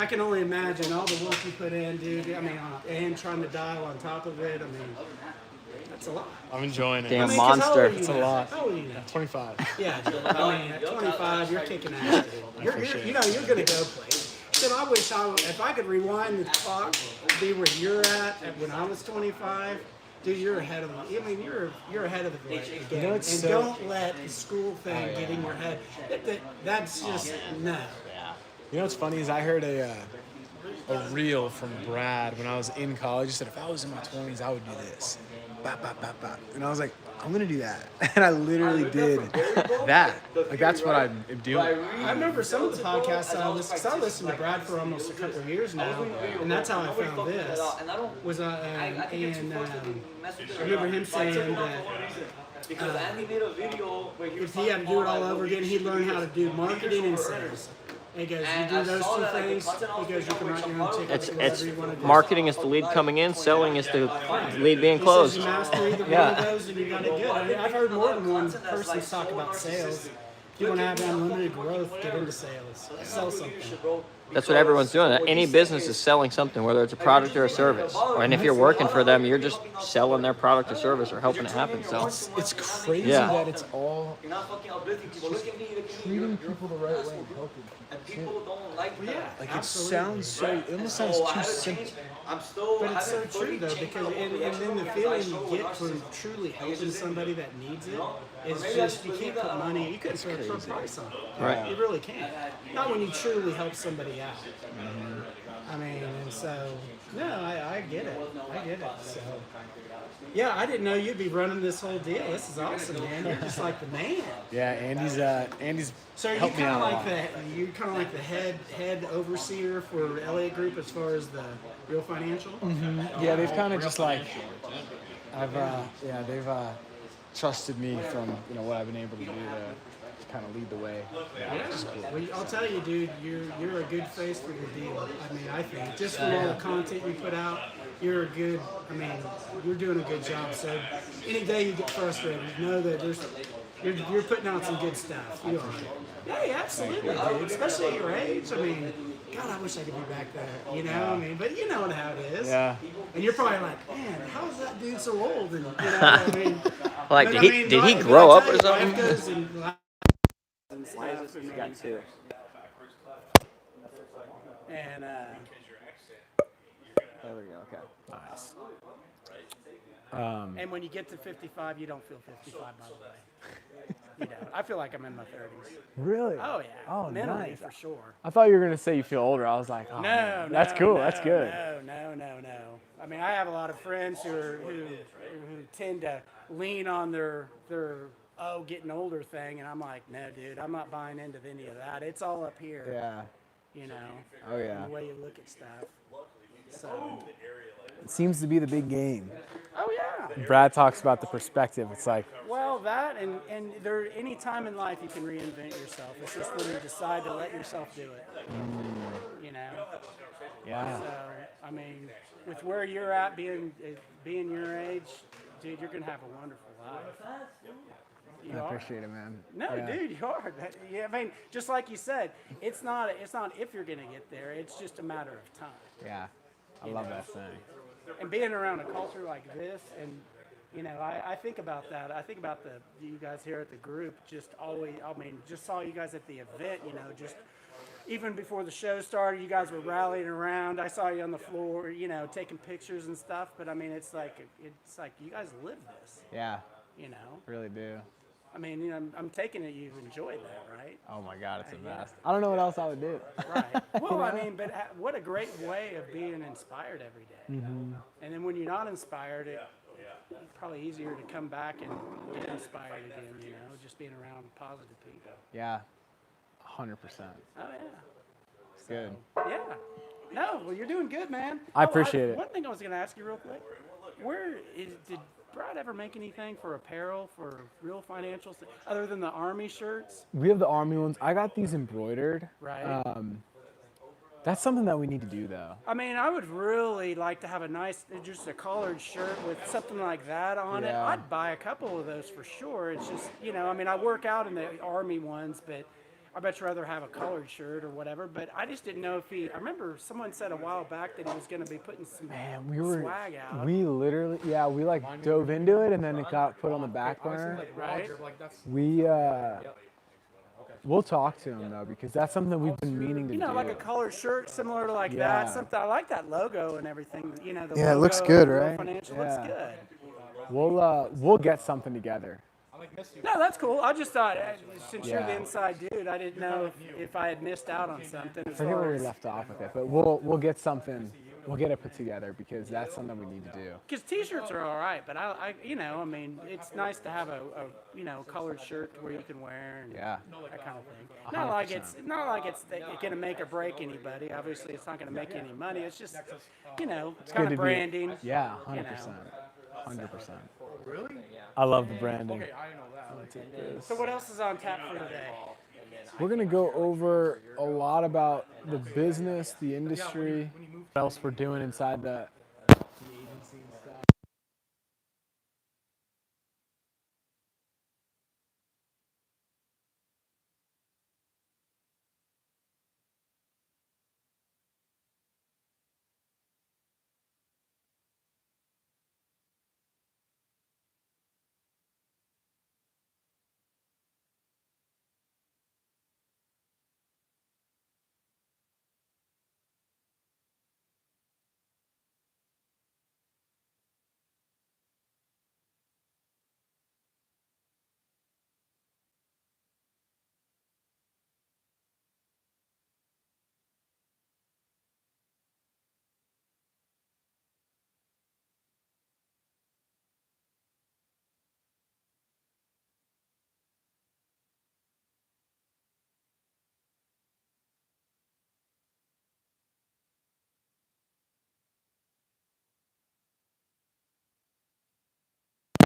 I can only imagine all the work you put in, dude. I mean, and trying to dial on top of it. I mean, that's a lot. I'm enjoying it. Damn I mean, 'cause how old monster. are you It's a now? lot. How old are you now? 25. Yeah, dude. I mean, at 25, you're kicking ass, dude. You know, you're gonna go places. Dude, I wish if I could rewind the clock, be where you're at when I was 25. Dude, you're ahead of me. I mean, you're ahead of the game. You know, it's And so- don't let the school thing get in your head. That's just no. You know what's funny is I heard a reel from Brad when I was in college. He said, if I was in my 20s, I would do this. Bop, bop, bop, bop. And I was like, I'm going to do that. And I literally did that. Like, that's what I'm doing. I remember some of the podcasts I listened, because I listened to Brad for almost a couple of years now, and that's how I found this. Was I remember him saying that Because Andy made a video where he was if he had to do it all over again, he'd learn how to do marketing and sales. He goes, you do those two things, he goes, you can write your own tickets, It's whatever you want to do. marketing is the lead coming in, selling is the lead being He says closed. you master either one of those and you got it good. I mean, I've heard more than one person talk about sales. If you want to have unlimited growth, get into sales. Sell something. That's what everyone's doing. Any business is selling something, whether it's a product or a service. And if you're working for them, you're just selling their product or service or helping it happen. So It's crazy Yeah. that it's all You're not fucking uplifting people. Look at me, look at me. treating people the right way and helping people. And people don't like that. Yeah, Like, it absolutely. sounds so, it almost sounds So I too had to simple. change. I'm still. But it's so haven't true fully though, changed because my and whole then the philosophy feeling as I you show get what from narcissism truly helping somebody that needs it is maybe I just just you believe can't that put I don't money, know. you can't throw a price on it. Right. You really can't. Not when you truly help somebody out. I mean, and so no, I get it. I get it. So yeah, I didn't know you'd be running this whole deal. This is awesome, man. You're just like the man. Yeah, Andy's So are you helped me kind out of a like lot. the head overseer for Elliott Group as far as the Real Financial? Yeah, they've kind of just like, they've trusted me from, what I've been able to do to kind of lead the way. Yeah. Well, I'll tell you, dude, you're a good face for the deal. I mean, I think just from all the content you put out, you're a good. I mean, you're doing a good job. So any day you get frustrated, know that you're putting out some good stuff. You are. Yeah, absolutely, dude. Especially at your age. I mean, God, I wish I could be back there. You know, I mean, but you know how it is. Yeah. And you're probably like, man, how is that dude so old? And I mean, Like, but, did he grow up or something? Life goes and life and stuff, and Got two. And There we go. Okay. Nice. and when you get to 55, you don't feel 55, by the way. You don't. I feel like I'm in my 30s. Really? Oh yeah. Oh, mentally nice. for sure. I thought you were gonna say you feel older. I was like, oh, No, man. no, That's cool. no, That's good. No. I mean, I have a lot of friends who tend to lean on their getting older thing, and I'm like, no, dude, I'm not buying into any of that. It's all up here. Yeah. You know. Oh, yeah. The way you look at stuff. So. It seems to be the big game. Oh yeah. Brad talks about the perspective. It's like, Well, that and there any time in life you can reinvent yourself. It's just when you decide to let yourself do it. You know. yeah. So I mean, with where you're at, being your age, dude, you're gonna have a wonderful life. You I are. appreciate it, man. No, Yeah. dude, you are. Yeah, I mean, just like you said, it's not if you're gonna get there. It's just a matter of time. Yeah. I love that saying. And being around a culture like this, and I think about that. I think about you guys here at the group. Just always, I mean, just saw you guys at the event. Just even before the show started, you guys were rallying around. I saw you on the floor, taking pictures and stuff. But I mean, it's like you guys live this. Yeah. Really do. I mean, I'm taking it you enjoy that, right? Oh my God, it's the best. I don't know what else I would do. Right. Well, I mean, but what a great way of being inspired every day. Mm-hmm. And then when you're not inspired, it's probably easier to come back and get inspired again, just being around positive people. Yeah. 100%. Oh, yeah. It's good. Yeah. No, well, you're doing good, man. I appreciate it. One thing I was going to ask you real quick. Did Brad ever make anything for apparel, for Real Financials, other than the Army shirts? We have the Army ones. I got these embroidered. Right. That's something that we need to do, though. I mean, I would really like to have just a collared shirt with something like that on it. Yeah. I'd buy a couple of those for sure. It's just, I mean, I work out in the Army ones, but I bet you rather have a colored shirt or whatever. But I just didn't know if he. I remember someone said a while back that he was going to be putting some Man, swag out. we literally, yeah, we like dove into it and then it got put on the back burner. Right? We, we'll talk to him though because that's something we've been meaning to You know, do. like a colored shirt similar to like Yeah. that. Something I like that logo and everything. You know, the Yeah, it logo, looks good, Real right? Financial Yeah. looks good. We'll get something together. No, that's cool. I just thought, since you're the Yeah. inside dude, I didn't know if I had missed out on something. I forget where we left off with it, but we'll get something. We'll get it put together because that's something we need to do. Because t-shirts are all right, but I you know, I mean, it's nice to have a you know, colored shirt where you can wear and Yeah. that kind of thing. Not like it's gonna make or break anybody. Obviously, it's not gonna make you any money. It's just, you know, it's kind good of to be- branding. Yeah, 100%. 100%. Really? I love the branding. So what else is on tap for today? We're gonna go over a lot about the business, the industry, what else we're doing inside the agency and stuff.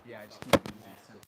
Yeah, just keep it easy.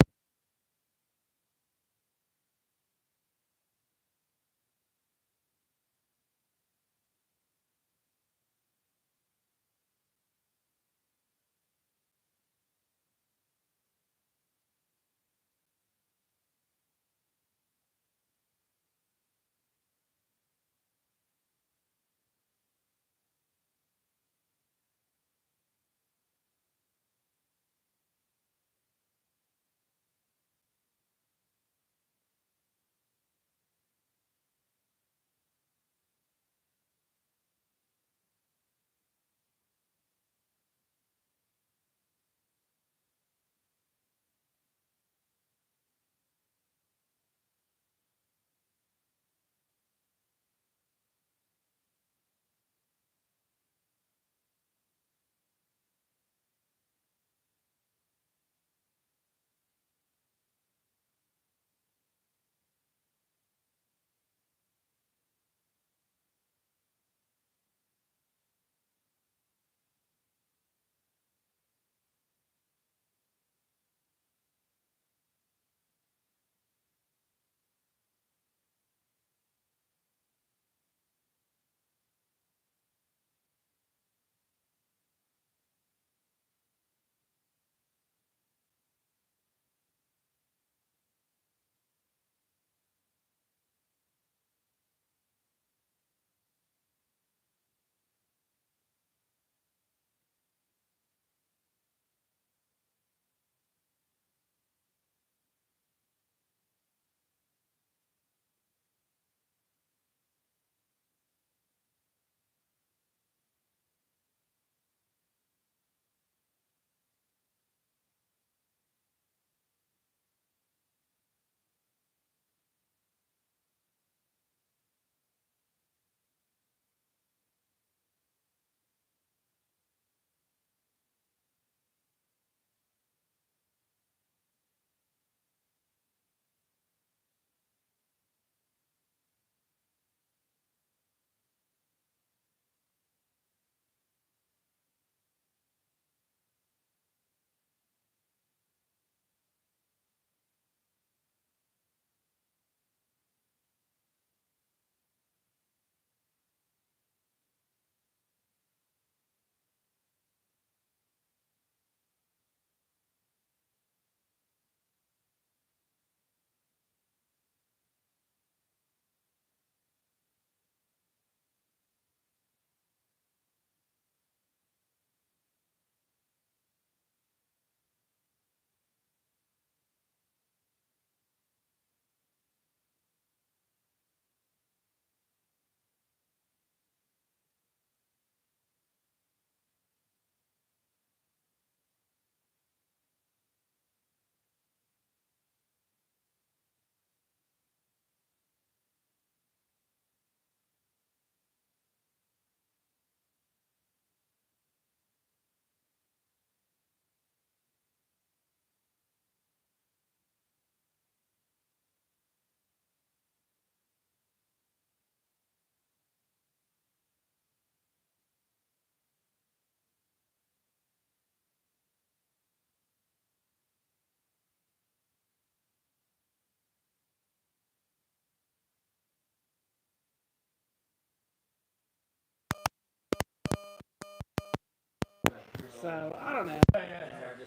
So I don't know.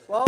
Well,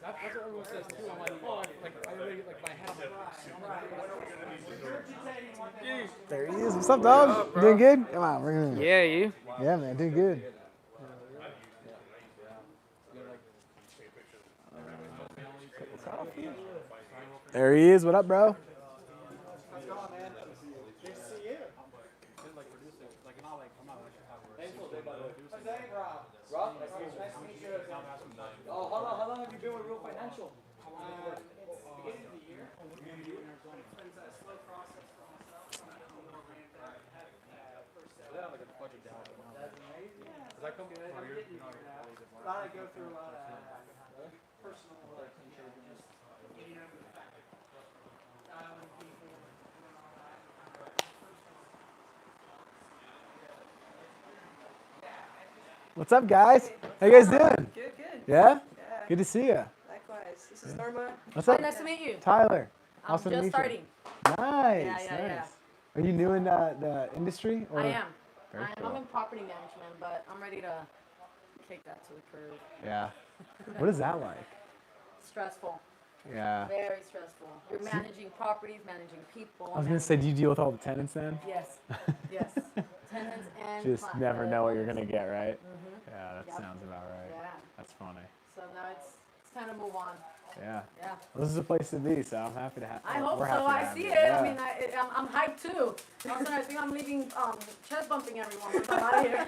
that's what everyone says too. I'm like, oh, I really like my habit. There he is. What's up, dog? Doing good? Come on, we're gonna. Yeah, you. Yeah, man, doing good. There he is. What up, bro? Rob, nice to meet you. Oh, how long have you been with Real Financial? A lot of go through a lot of personal just getting over the fact dialing people and all that. What's up, guys? How you guys doing? Good, good. Yeah? Yeah. Good to see you. Likewise. This is Norma. What's Hi, up? nice to meet you. Tyler. I'm Awesome to just meet starting. you. Nice, Yeah. nice. Are you new in the industry? Or? I am. Very I'm cool. in property management, but I'm ready to kick that to the curb. Yeah. What is that like? Stressful. Yeah. Very stressful. You're managing properties, managing people. I was gonna say, do you deal with all the tenants then? Yes. Yes. Tenants and Just never know what you're owners. gonna get, right? Mhm. Yeah, that Yep. sounds about right. Yeah. That's funny. So now it's time to move on. Yeah. Yeah. Well, this is a place to be, so I'm happy to have. I hope we're so. happy to I have see you. it. Yeah. I mean, I'm hyped too. Also, I think I'm leaving chest bumping everyone once I'm out of here.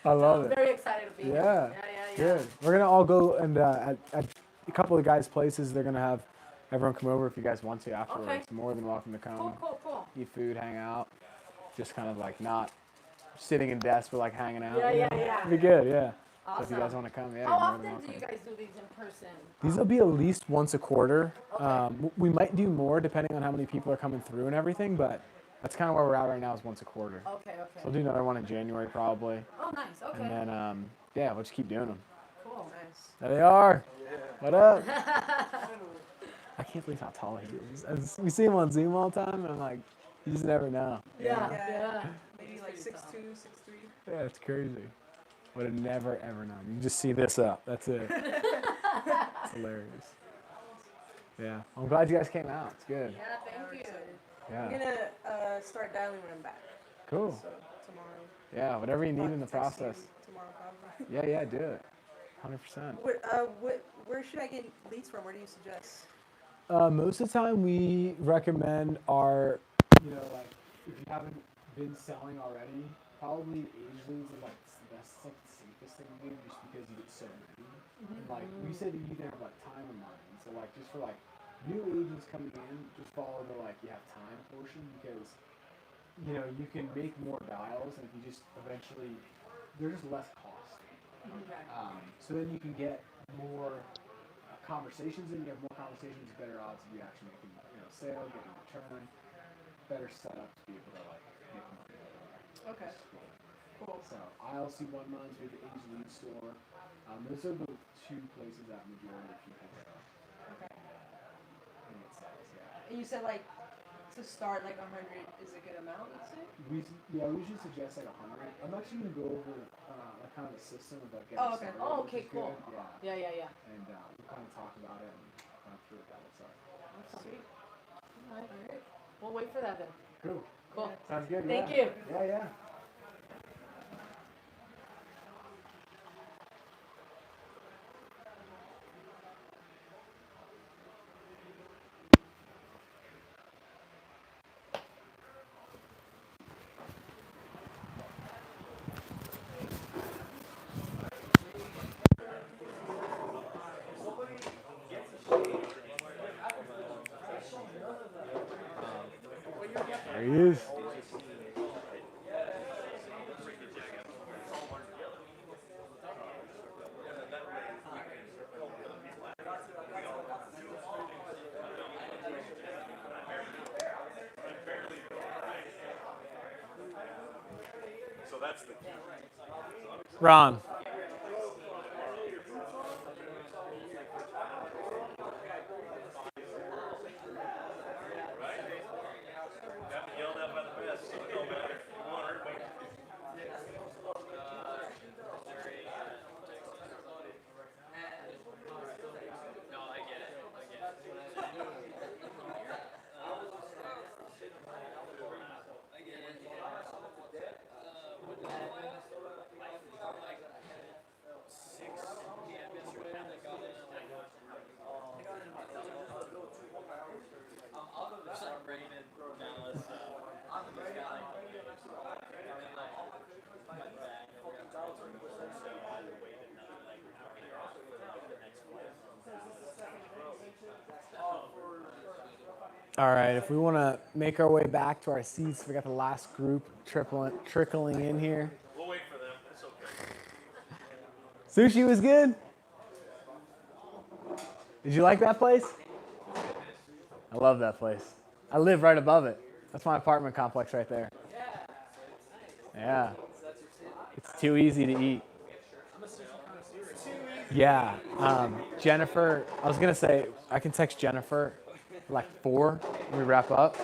I love I'm it. very excited to be here. Yeah. Yeah. Good. We're gonna all go and at a couple of guys' places. They're gonna have everyone come over if you guys want to afterwards. Okay. More than welcome to come. Cool. Eat food, hang out. Just kind of like not sitting in desks, but like hanging out. Yeah, you yeah, know? yeah. It'd be good, yeah. So if you Awesome. guys want to come, yeah, How you're more often than do welcome. you guys do these in person? These will be at least once a quarter. Okay. We might do more depending on how many people are coming through and everything, but that's kind of where we're at right now is once a quarter. Okay. So we'll do another one in January probably. Oh, nice. Okay. And then, yeah, we'll just keep doing them. Cool. Nice. There they are. What up? I can't believe how tall he is. We see him on Zoom all the time, and I'm like, you just never know. Yeah. Maybe like 6'2", 6'3". Yeah, it's crazy. Would have never, ever known. You just see this up. That's it. It's hilarious. Yeah. I'm glad you guys came out. It's good. Yeah, thank you. I'm Yeah. gonna start dialing when I'm back. Cool. So tomorrow. Yeah, whatever you need in the Text you process. Tomorrow probably. Yeah, do it. 100%. Where should I get leads from? Where do you suggest? Most of the time, we recommend our, like, if you haven't been selling already, probably age leads are like the safest thing to do just because you get so many. And, like, we said you either have like time or money. So, like, just for like new agents coming in, just follow the like you have time portion because you can make more dials, and if you just eventually, they're just less cost. Okay. So then you can get more conversations in. You have more conversations, better odds of you actually making sale, getting a return, better setup to be able to like make money. Okay. Cool. So ILC one month with the A's Lead Store. Those are the two places that majority of people go. Okay. And it sells, yeah. And you said like to start like 100 is a good amount, let's say? We usually suggest like 100. I'm actually gonna go over like kind of the system of like getting Oh, okay. started. Oh, which okay, is cool. good. Yeah. Yeah. And we'll kind of talk about it and kind of through what that looks like. Sweet. All right. We'll wait for that then. Cool. Cool. Sounds good. Thank yeah. you. Yeah. There he is. Ron. All right, if we want to make our way back to our seats, we got the last group trickling in here. We'll wait for them. It's okay. Sushi was good. Did you like that place? I love that place. I live right above it. That's my apartment complex right there. Yeah. It's too easy to eat. Yeah. Jennifer, I was going to say, I can text Jennifer like 4 when we wrap up.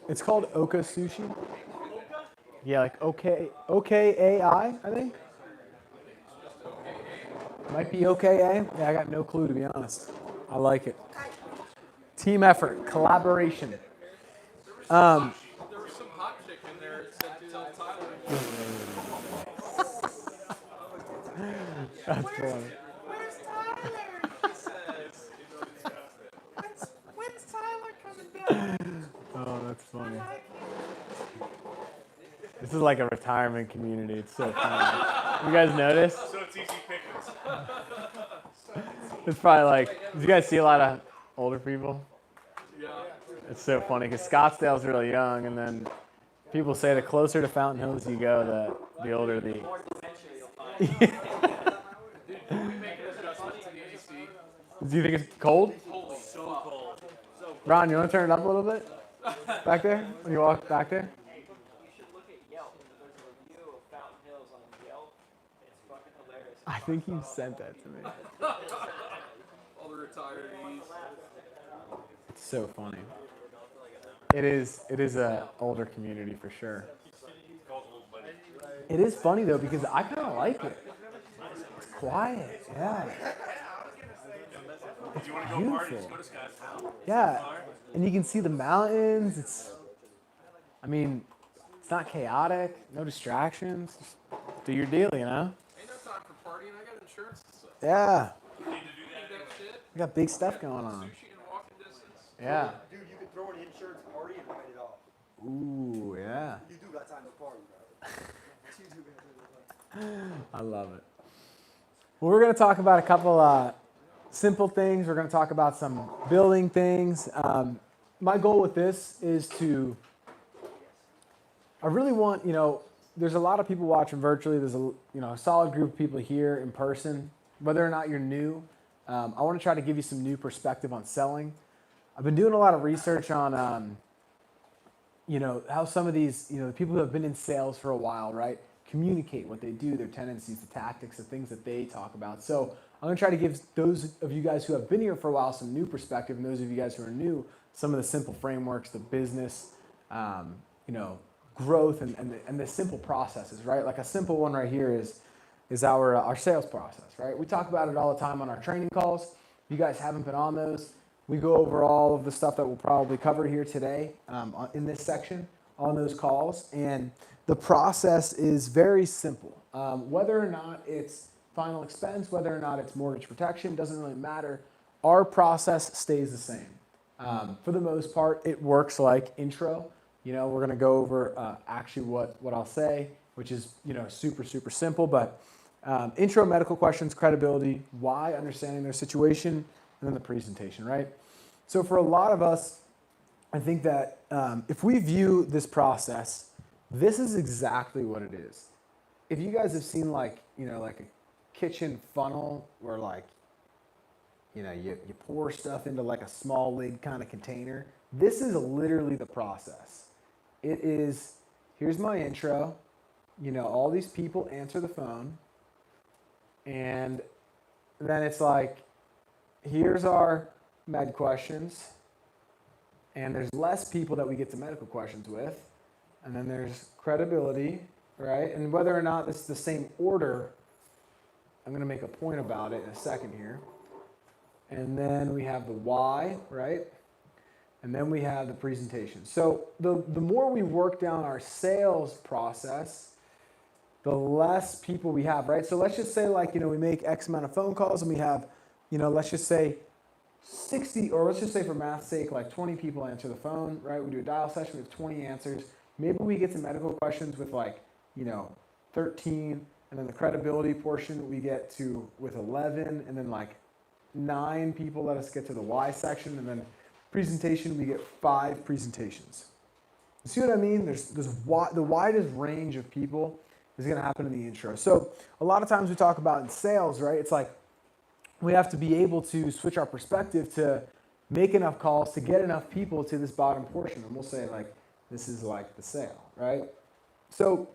It's called Oka Sushi. Yeah, like OKAI, I think. Might be OKA. Yeah, I got no clue to be honest. I like it. Team effort, collaboration. There was some hot chick in there that said tell Tyler. That's funny. Where's Tyler? He says. When's Tyler coming back? Oh, that's funny. This is like a retirement community. It's so funny. You guys notice? So it's easy pickings. It's probably like, did you guys see a lot of older people? Yeah. It's so funny because Scottsdale's really young, and then people say the closer to Fountain Hills you go, the older the. Did we make an adjustment to the AC? Do you think it's cold? Holy, so cold. So cold. Ron, you want to turn it up a little bit? Back there? When you walk back there? You should look at Yelp. There's a review of Fountain Hills on Yelp. It's fucking hilarious. I think you sent that to me. All the retirees. It's so funny. It is a older community for sure. It is funny though because I kind of like it. It's quiet, yeah. It's You want to go party? beautiful. Just go to Scottsdale. Yeah, and you can see the mountains. It's not chaotic. No distractions. Just do your deal, you know. Ain't no time for partying. I got insurance. Yeah, You need to do that shit. we got big stuff going on. Sushi in walking distance. Yeah. Dude, you could throw an insurance party and write it off. Ooh, yeah. You do got time to party, bro. You do got time to party. I love it. Well, we're going to talk about a couple simple things. We're going to talk about some building things. My goal with this is I really want, there's a lot of people watching virtually. There's a solid group of people here in person. Whether or not you're new, I want to try to give you some new perspective on selling. I've been doing a lot of research on, how some of these, the people who have been in sales for a while, right, communicate what they do, their tendencies, the tactics, the things that they talk about. So I'm going to try to give those of you guys who have been here for a while some new perspective, and those of you guys who are new, some of the simple frameworks, the business, growth, and the simple processes, right? Like a simple one right here is our sales process, right? We talk about it all the time on our training calls. If you guys haven't been on those, we go over all of the stuff that we'll probably cover here today in this section on those calls. And the process is very simple. Whether or not it's final expense, whether or not it's mortgage protection, doesn't really matter. Our process stays the same. For the most part, it works like intro. We're going to go over actually what I'll say, which is, super, super simple. But intro, medical questions, credibility, why, understanding their situation, and then the presentation, right? So for a lot of us, I think that if we view this process, this is exactly what it is. If you guys have seen like a kitchen funnel where you pour stuff into like a small lid kind of container, this is literally the process. It is, here's my intro, all these people answer the phone, and then it's like, here's our med questions, and there's less people that we get to medical questions with, and then there's credibility, right? And whether or not it's the same order, I'm going to make a point about it in a second here. And then we have the why, right? And then we have the presentation. So the more we work down our sales process, the less people we have, right? So let's just say we make X amount of phone calls and we have, let's just say 60, or let's just say for math's sake, 20 people answer the phone, right? We do a dial session, we have 20 answers. Maybe we get to medical questions with 13, and then the credibility portion we get to with 11, and then 9 people let us get to the why section, and then presentation we get 5 presentations. You see what I mean? There's the widest range of people is going to happen in the intro. So a lot of times we talk about in sales, right? It's like we have to be able to switch our perspective to make enough calls to get enough people to this bottom portion, and we'll say this is the sale, right? So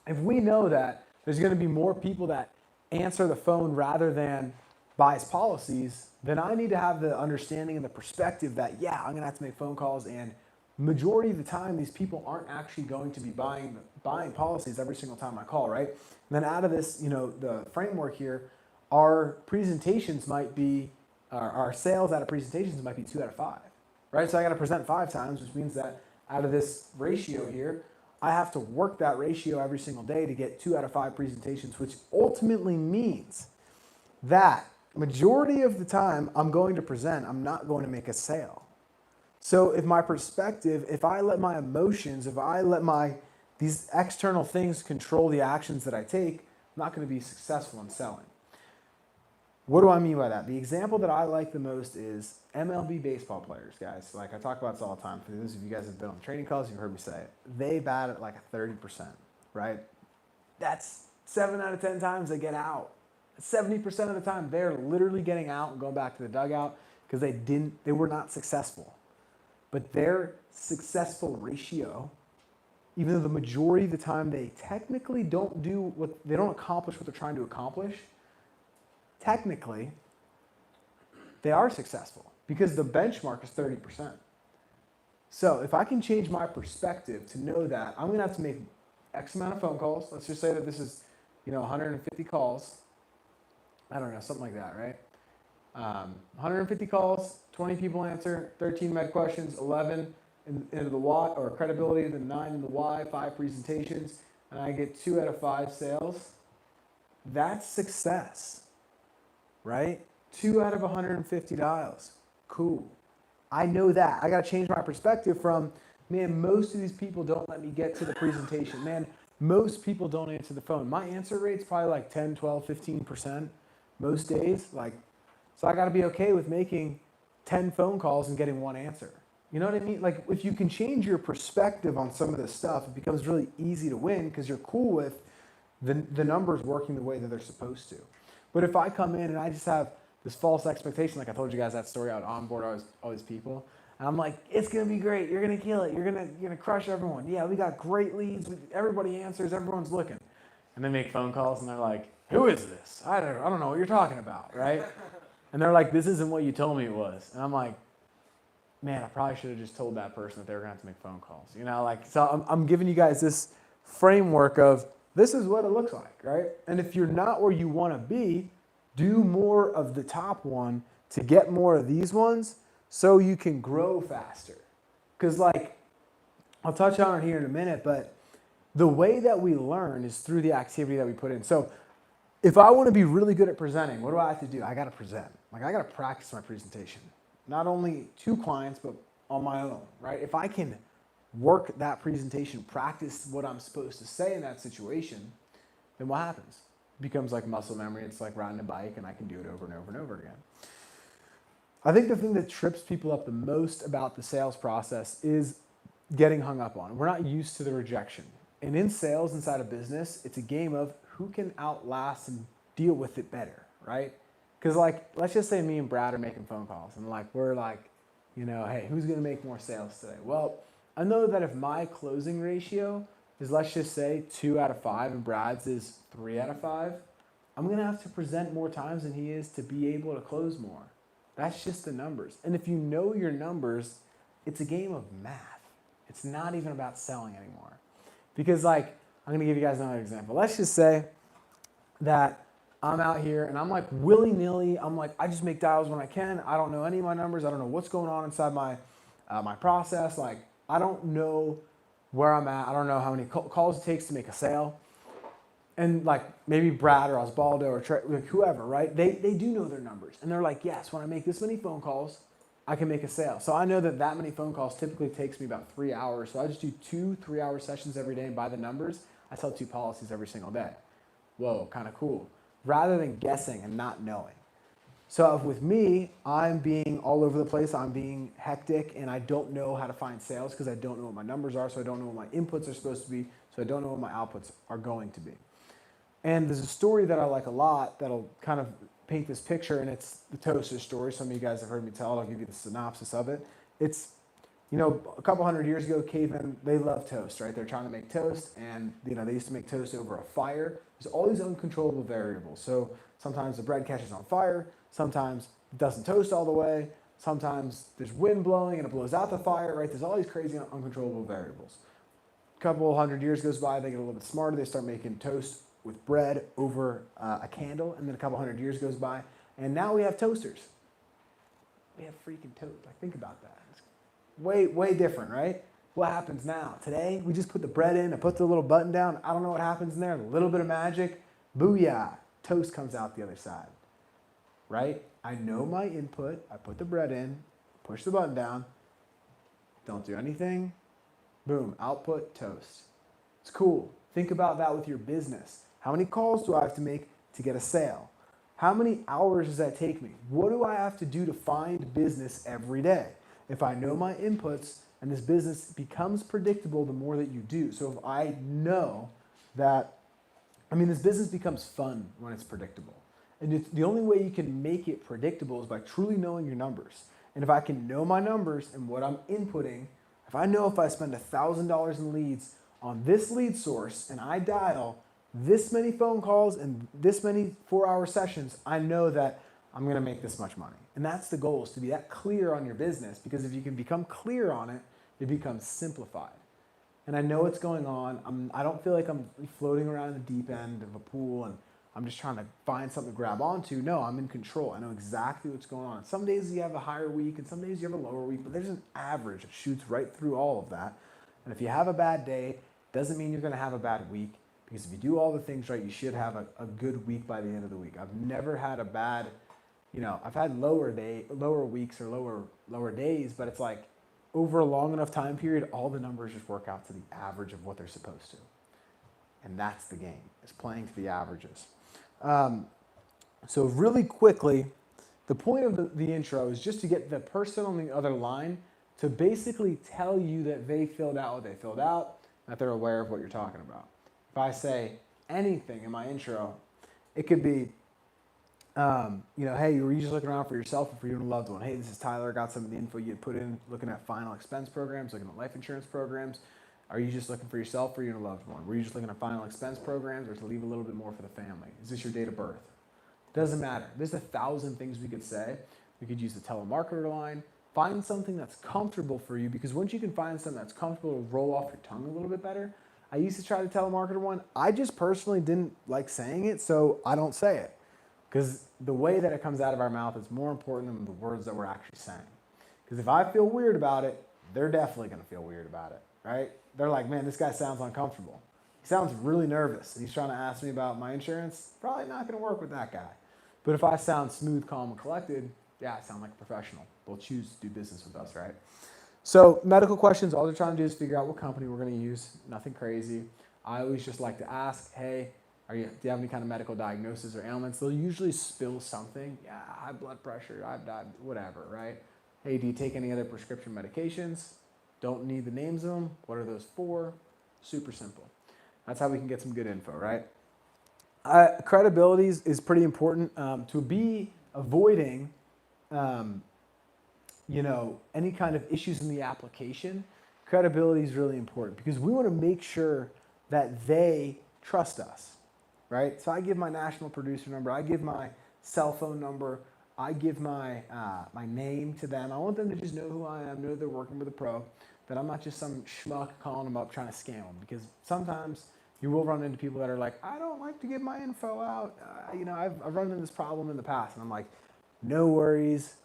if we know that there's going to be more people that answer the phone rather than buys policies, then I need to have the understanding and the perspective that, I'm going to have to make phone calls, and majority of the time, these people aren't actually going to be buying policies every single time I call, right? And then out of this, the framework here, our presentations might be, our sales out of presentations might be 2 out of 5, right? So I got to present 5 times, which means that out of this ratio here, I have to work that ratio every single day to get 2 out of 5 presentations, which ultimately means that majority of the time I'm going to present, I'm not going to make a sale. So if my perspective, if I let my emotions, if I let these external things control the actions that I take, I'm not going to be successful in selling. What do I mean by that? The example that I like the most is MLB baseball players, guys. I talk about this all the time. For those of you guys who have been on training calls, you've heard me say it. They bat at a 30%, right? That's 7 out of 10 times they get out. 70% of the time, they're literally getting out and going back to the dugout because they were not successful. But their successful ratio, even though the majority of the time they technically they don't accomplish what they're trying to accomplish, technically, they are successful because the benchmark is 30%. So if I can change my perspective to know that I'm going to have to make X amount of phone calls, let's just say that this is 150 calls, I don't know, something like that, right? 150 calls, 20 people answer, 13 med questions, 11 into the why or credibility, then 9 in the why, 5 presentations, and I get 2 out of 5 sales. That's success, right? 2 out of 150 dials. Cool. I know that. I got to change my perspective from, man, most of these people don't let me get to the presentation. Man, most people don't answer the phone. My answer rate's probably 10, 12, 15% most days. So I got to be okay with making 10 phone calls and getting one answer. You know what I mean? Like if you can change your perspective on some of this stuff, it becomes really easy to win because you're cool with the numbers working the way that they're supposed to. But if I come in and I just have this false expectation, like I told you guys that story, I would onboard all these people, and I'm like, it's gonna be great, you're gonna kill it, you're gonna crush everyone. Yeah, we got great leads, everybody answers, everyone's looking, and they make phone calls and they're like, who is this? I don't know what you're talking about, right? And they're like, this isn't what you told me it was, and I'm like, man, I probably should have just told that person that they were gonna have to make phone calls, you know, like, so I'm giving you guys this framework of this is what it looks like, right? And if you're not where you want to be, do more of the top one to get more of these ones so you can grow faster. Because like, I'll touch on it here in a minute, but the way that we learn is through the activity that we put in. So if I want to be really good at presenting, what do I have to do? I got to present. Like I got to practice my presentation, not only to clients, but on my own, right? If I can work that presentation, practice what I'm supposed to say in that situation, then what happens? It becomes like muscle memory. It's like riding a bike and I can do it over and over and over again. I think the thing that trips people up the most about the sales process is getting hung up on. We're not used to the rejection. And in sales inside a business, it's a game of who can outlast and deal with it better, right? Because like, let's just say me and Brad are making phone calls and like, we're like, you know, hey, who's gonna make more sales today? Well, I know that if my closing ratio is, let's just say 2 out of 5 and Brad's is 3 out of 5, I'm gonna have to present more times than he is to be able to close more. That's just the numbers. And if you know your numbers, it's a game of math. It's not even about selling anymore. Because like, I'm gonna give you guys another example. Let's just say that I'm out here and I'm like willy-nilly, I'm like, I just make dials when I can. I don't know any of my numbers. I don't know what's going on inside my process. Like, I don't know where I'm at. I don't know how many calls it takes to make a sale. And like maybe Brad or Osvaldo or like whoever, right? They do know their numbers. And they're like, yes, when I make this many phone calls, I can make a sale. So I know that many phone calls typically takes me about 3 hours. So I just do 2 3-hour sessions every day and by the numbers, I sell 2 policies every single day. Whoa, kind of cool. Rather than guessing and not knowing. So with me, I'm being all over the place, I'm being hectic, and I don't know how to find sales because I don't know what my numbers are, so I don't know what my inputs are supposed to be, so I don't know what my outputs are going to be. And there's a story that I like a lot that'll kind of paint this picture, and it's the toaster story. Some of you guys have heard me tell it. I'll give you the synopsis of it. It's, you know, a couple hundred years ago, cavemen, they loved toast, right? They're trying to make toast, and, you know, they used to make toast over a fire. There's all these uncontrollable variables. So sometimes the bread catches on fire, sometimes it doesn't toast all the way, sometimes there's wind blowing and it blows out the fire, right? There's all these crazy uncontrollable variables. A couple hundred years goes by, they get a little bit smarter, they start making toast with bread over a candle, and then a couple hundred years goes by, and now we have toasters. We have freaking toast. Like, think about that. It's way different, right? What happens now? Today, we just put the bread in, I put the little button down, I don't know what happens in there, a little bit of magic, booyah, toast comes out the other side, right? I know my input, I put the bread in, push the button down, don't do anything, boom, output, toast. It's cool. Think about that with your business. How many calls do I have to make to get a sale? How many hours does that take me? What do I have to do to find business every day? If I know my inputs and this business becomes predictable the more that you do. So if I know that, this business becomes fun when it's predictable. And the only way you can make it predictable is by truly knowing your numbers. And if I can know my numbers and what I'm inputting, if I know if I spend $1,000 in leads on this lead source and I dial this many phone calls and this many 4-hour sessions, I know that I'm going to make this much money. And that's the goal, is to be that clear on your business, because if you can become clear on it, it becomes simplified. And I know what's going on. I don't feel like I'm floating around in the deep end of a pool and I'm just trying to find something to grab onto. No, I'm in control. I know exactly what's going on. Some days you have a higher week and some days you have a lower week, but there's an average that shoots right through all of that. And if you have a bad day, doesn't mean you're going to have a bad week, because if you do all the things right, you should have a good week by the end of the week. I've never had a bad, I've had lower weeks or lower days, but it's like over a long enough time period, all the numbers just work out to the average of what they're supposed to. And that's the game, is playing to the averages. So really quickly, The point of the intro is just to get the person on the other line to basically tell you that they filled out what they filled out, that they're aware of what you're talking about. If I say anything in my intro, it could be, hey, were you just looking around for yourself or for you and a loved one? Hey, this is Tyler. Got some of the info you had put in, looking at final expense programs, looking at life insurance programs. Are you just looking for yourself or you and a loved one? Were you just looking at final expense programs or to leave a little bit more for the family? Is this your date of birth? Doesn't matter. There's 1,000 things we could say. We could use the telemarketer line. Find something that's comfortable for you, because once you can find something that's comfortable to roll off your tongue a little bit better. I used to try the telemarketer one. I just personally didn't like saying it, so I don't say it. Because the way that it comes out of our mouth is more important than the words that we're actually saying. Because if I feel weird about it, they're definitely going to feel weird about it, right? They're like, man, this guy sounds uncomfortable. He sounds really nervous, and he's trying to ask me about my insurance. Probably not going to work with that guy. But if I sound smooth, calm, and collected, yeah, I sound like a professional. They'll choose to do business with us, right? So medical questions, all they're trying to do is figure out what company we're going to use. Nothing crazy. I always just like to ask, hey, do you have any kind of medical diagnosis or ailments? They'll usually spill something. Yeah, high blood pressure, I've died, whatever, right? Hey, do you take any other prescription medications? Don't need the names of them. What are those for? Super simple. That's how we can get some good info, right? Credibility is pretty important to be avoiding, any kind of issues in the application. Credibility is really important because we want to make sure that they trust us, right? So I give my national producer number, I give my cell phone number, I give my my name to them. I want them to just know who I am, know they're working with a pro, that I'm not just some schmuck calling them up trying to scam them, because sometimes you will run into people that are like, I don't like to give my info out. I've run into this problem in the past. And I'm like, no worries.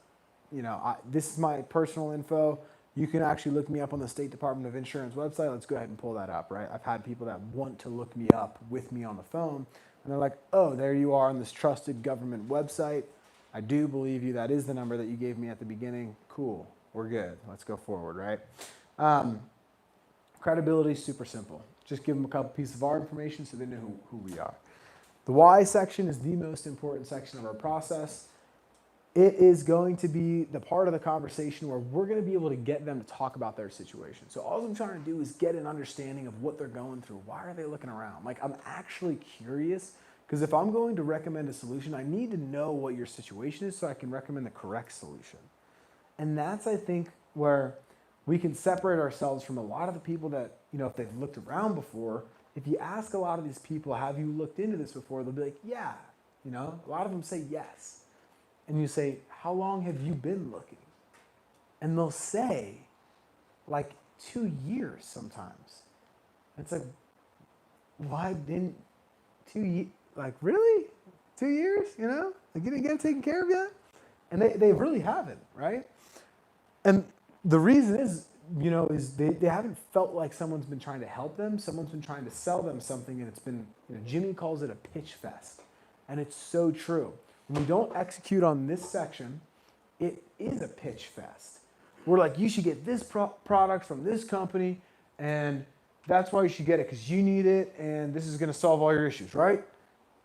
This is my personal info. You can actually look me up on the State Department of Insurance website. Let's go ahead and pull that up, right? I've had people that want to look me up with me on the phone. And they're like, oh, there you are on this trusted government website. I do believe you. That is the number that you gave me at the beginning. Cool. We're good. Let's go forward, right? Credibility is super simple. Just give them a couple pieces of our information so they know who we are. The why section is the most important section of our process. It is going to be the part of the conversation where we're going to be able to get them to talk about their situation. So all I'm trying to do is get an understanding of what they're going through. Why are they looking around? Like, I'm actually curious, because if I'm going to recommend a solution, I need to know what your situation is so I can recommend the correct solution. And that's, I think, where we can separate ourselves from a lot of the people that, if they've looked around before, if you ask a lot of these people, have you looked into this before? They'll be like, yeah. A lot of them say yes. And you say, how long have you been looking? And they'll say, like 2 years sometimes. It's like, why didn't 2 years? Like, really? 2 years? Like, you didn't get it taken care of yet? And they really haven't, right? And the reason is, is they haven't felt like someone's been trying to help them. Someone's been trying to sell them something, and it's been, Jimmy calls it a pitch fest. And it's so true. When we don't execute on this section, it is a pitch fest. We're like, you should get this product from this company, and that's why you should get it, because you need it, and this is going to solve all your issues, right?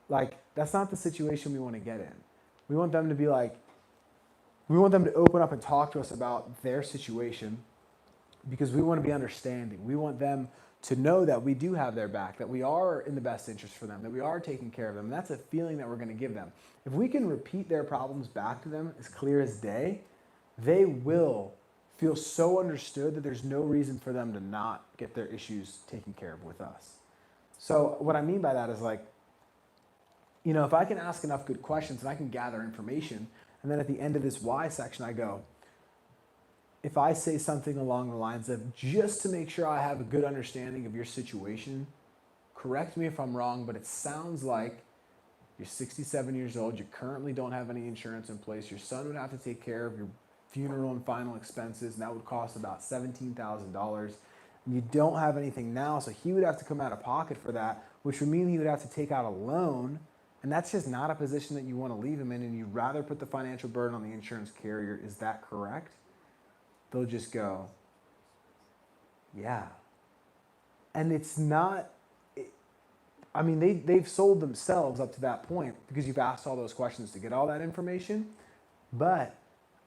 Like, that's not the situation we want to get in. We want them to be like, we want them to open up and talk to us about their situation, because we want to be understanding. We want them to know that we do have their back, that we are in the best interest for them, that we are taking care of them. And that's a feeling that we're going to give them. If we can repeat their problems back to them as clear as day, they will feel so understood that there's no reason for them to not get their issues taken care of with us. So what I mean by that is, like, if I can ask enough good questions and I can gather information, and then at the end of this why section, I go, if I say something along the lines of, just to make sure I have a good understanding of your situation, correct me if I'm wrong, but it sounds like you're 67 years old, you currently don't have any insurance in place, your son would have to take care of your funeral and final expenses, and that would cost about $17,000. And you don't have anything now, so he would have to come out of pocket for that, which would mean he would have to take out a loan, and that's just not a position that you want to leave him in, and you'd rather put the financial burden on the insurance carrier. Is that correct? They'll just go, yeah. And it's not, they've sold themselves up to that point because you've asked all those questions to get all that information. But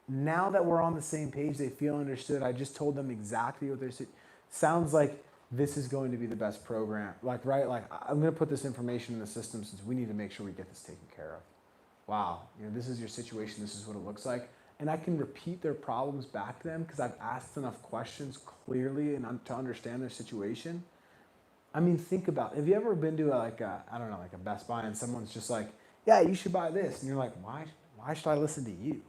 now that we're on the same page, they feel understood. I just told them exactly what they're saying. Sounds like this is going to be the best program. Like, right? Like, I'm going to put this information in the system since we need to make sure we get this taken care of. Wow, this is your situation. This is what it looks like. And I can repeat their problems back to them because I've asked enough questions clearly and to understand their situation. I mean, think about it. Have you ever been to like a Best Buy and someone's just like, yeah, you should buy this. And you're like, why should I listen to you?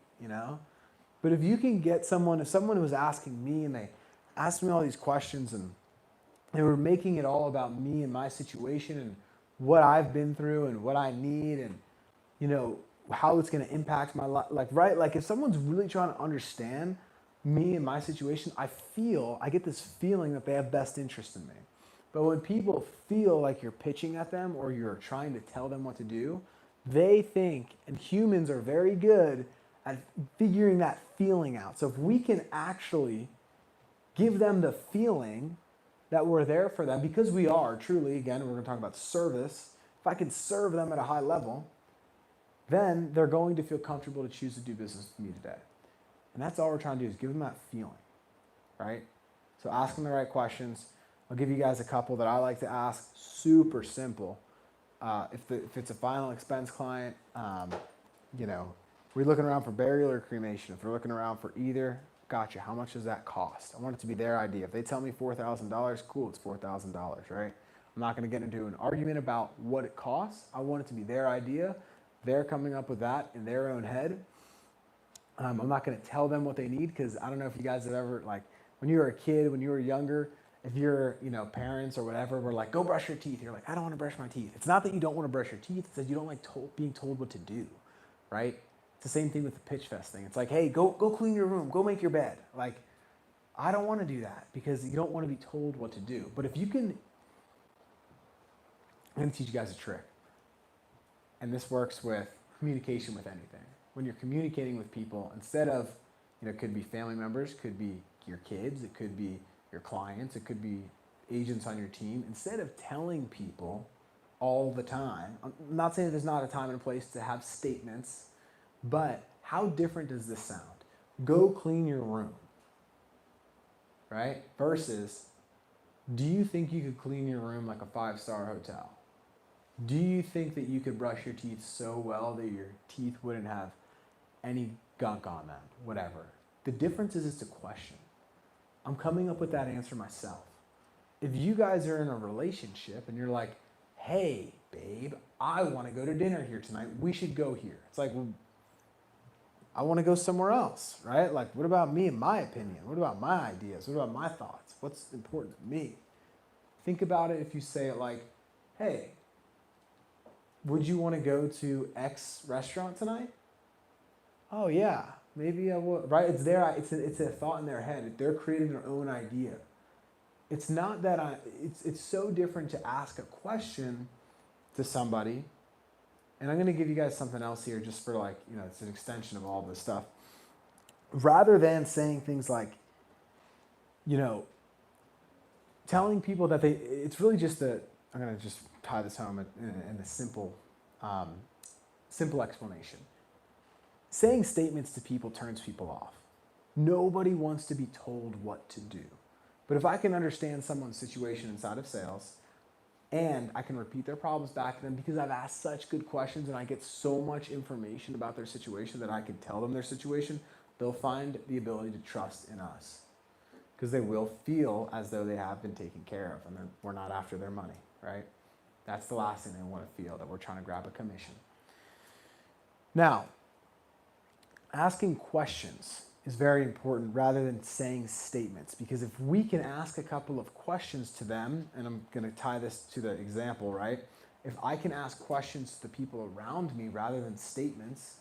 But if you can get someone was asking me and they asked me all these questions and they were making it all about me and my situation and what I've been through and what I need and, how it's going to impact my life. Like, right? Like if someone's really trying to understand me and my situation, I get this feeling that they have best interest in me. But when people feel like you're pitching at them or you're trying to tell them what to do, they think, and humans are very good at figuring that feeling out. So if we can actually give them the feeling that we're there for them, because we are truly, again, we're going to talk about service. If I can serve them at a high level, then they're going to feel comfortable to choose to do business with me today. And that's all we're trying to do is give them that feeling, right? So ask them the right questions. I'll give you guys a couple that I like to ask. Super simple. If it's a final expense client, we're looking around for burial or cremation. If they're looking around for either, gotcha. How much does that cost? I want it to be their idea. If they tell me $4,000, cool, it's $4,000, right? I'm not going to get into an argument about what it costs. I want it to be their idea. They're coming up with that in their own head. I'm not going to tell them what they need because I don't know if you guys have ever, like, when you were a kid, when you were younger, if your parents or whatever were like, go brush your teeth. You're like, I don't want to brush my teeth. It's not that you don't want to brush your teeth. It's that you don't like being told what to do, right? It's the same thing with the Pitch Fest thing. It's like, hey, go clean your room. Go make your bed. Like, I don't want to do that because you don't want to be told what to do. But if you can, I'm going to teach you guys a trick. And this works with communication with anything. When you're communicating with people, instead of, it could be family members, could be your kids, it could be your clients, it could be agents on your team. Instead of telling people all the time, I'm not saying there's not a time and a place to have statements, but how different does this sound? Go clean your room, right? Versus, do you think you could clean your room like a 5-star hotel? Do you think that you could brush your teeth so well that your teeth wouldn't have any gunk on them? Whatever. The difference is it's a question. I'm coming up with that answer myself. If you guys are in a relationship and you're like, hey, babe, I want to go to dinner here tonight. We should go here. It's like, well, I want to go somewhere else, right? Like, what about me and my opinion? What about my ideas? What about my thoughts? What's important to me? Think about it if you say it like, hey, would you want to go to X restaurant tonight? Oh yeah, maybe I would. Right? It's a thought in their head. They're creating their own idea. It's not that it's so different to ask a question to somebody. And I'm going to give you guys something else here just for it's an extension of all this stuff. Rather than saying things like, telling people that it's really just I'm going to just tie this home in a simple explanation. Saying statements to people turns people off. Nobody wants to be told what to do. But if I can understand someone's situation inside of sales and I can repeat their problems back to them because I've asked such good questions and I get so much information about their situation that I can tell them their situation, they'll find the ability to trust in us because they will feel as though they have been taken care of and we're not after their money, right? That's the last thing they want to feel, that we're trying to grab a commission. Now, asking questions is very important rather than saying statements, because if we can ask a couple of questions to them, and I'm going to tie this to the example, right? If I can ask questions to the people around me rather than statements,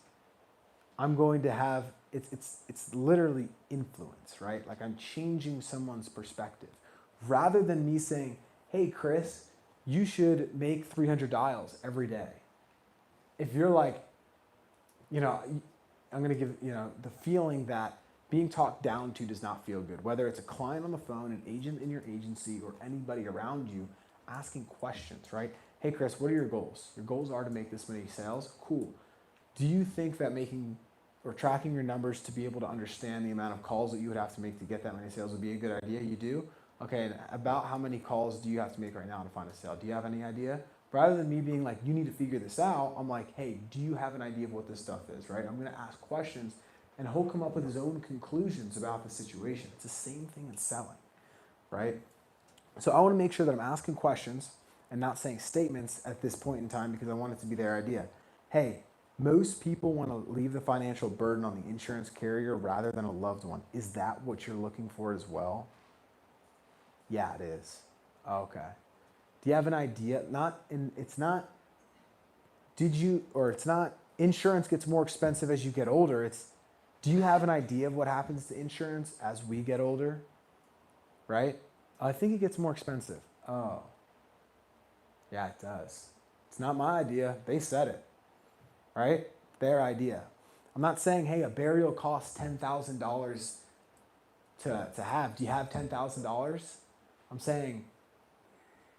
I'm going to have, it's literally influence, right? Like I'm changing someone's perspective. Rather than me saying, hey, Chris, you should make 300 dials every day. If you're like, I'm going to give, the feeling that being talked down to does not feel good. Whether it's a client on the phone, an agent in your agency, or anybody around you, asking questions, right? Hey, Chris, what are your goals? Your goals are to make this many sales? Cool. Do you think that making or tracking your numbers to be able to understand the amount of calls that you would have to make to get that many sales would be a good idea. You do? Okay, and about how many calls do you have to make right now to find a sale? Do you have any idea? Rather than me being like, you need to figure this out, I'm like, hey, do you have an idea of what this stuff is, right? I'm gonna ask questions and he'll come up with his own conclusions about the situation. It's the same thing in selling, right? So I wanna make sure that I'm asking questions and not saying statements at this point in time because I want it to be their idea. Hey, most people want to leave the financial burden on the insurance carrier rather than a loved one. Is that what you're looking for as well? Yeah, it is. Okay. Do you have an idea? It's not insurance gets more expensive as you get older. Do you have an idea of what happens to insurance as we get older? Right? I think it gets more expensive. Oh. Yeah, it does. It's not my idea. They said it. Right? Their idea. I'm not saying, hey, a burial costs $10,000 to have. Do you have $10,000? I'm saying,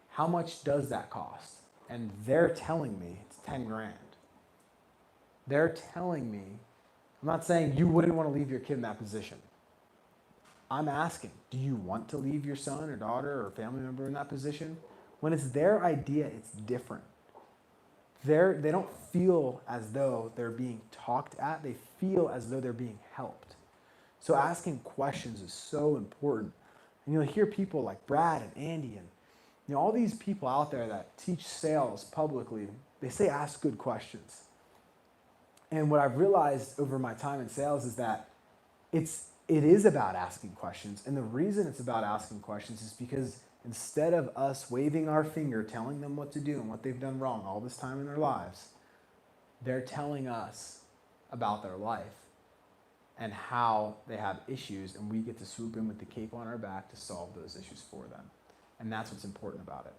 how much does that cost? And they're telling me it's 10 grand. They're telling me, I'm not saying you wouldn't want to leave your kid in that position. I'm asking, do you want to leave your son or daughter or family member in that position? When it's their idea, it's different. They don't feel as though they're being talked at. They feel as though they're being helped. So asking questions is so important. And you'll hear people like Brad and Andy and all these people out there that teach sales publicly, they say ask good questions. And what I've realized over my time in sales is that it is about asking questions. And the reason it's about asking questions is because instead of us waving our finger, telling them what to do and what they've done wrong all this time in their lives, they're telling us about their life and how they have issues, and we get to swoop in with the cape on our back to solve those issues for them. And that's what's important about it.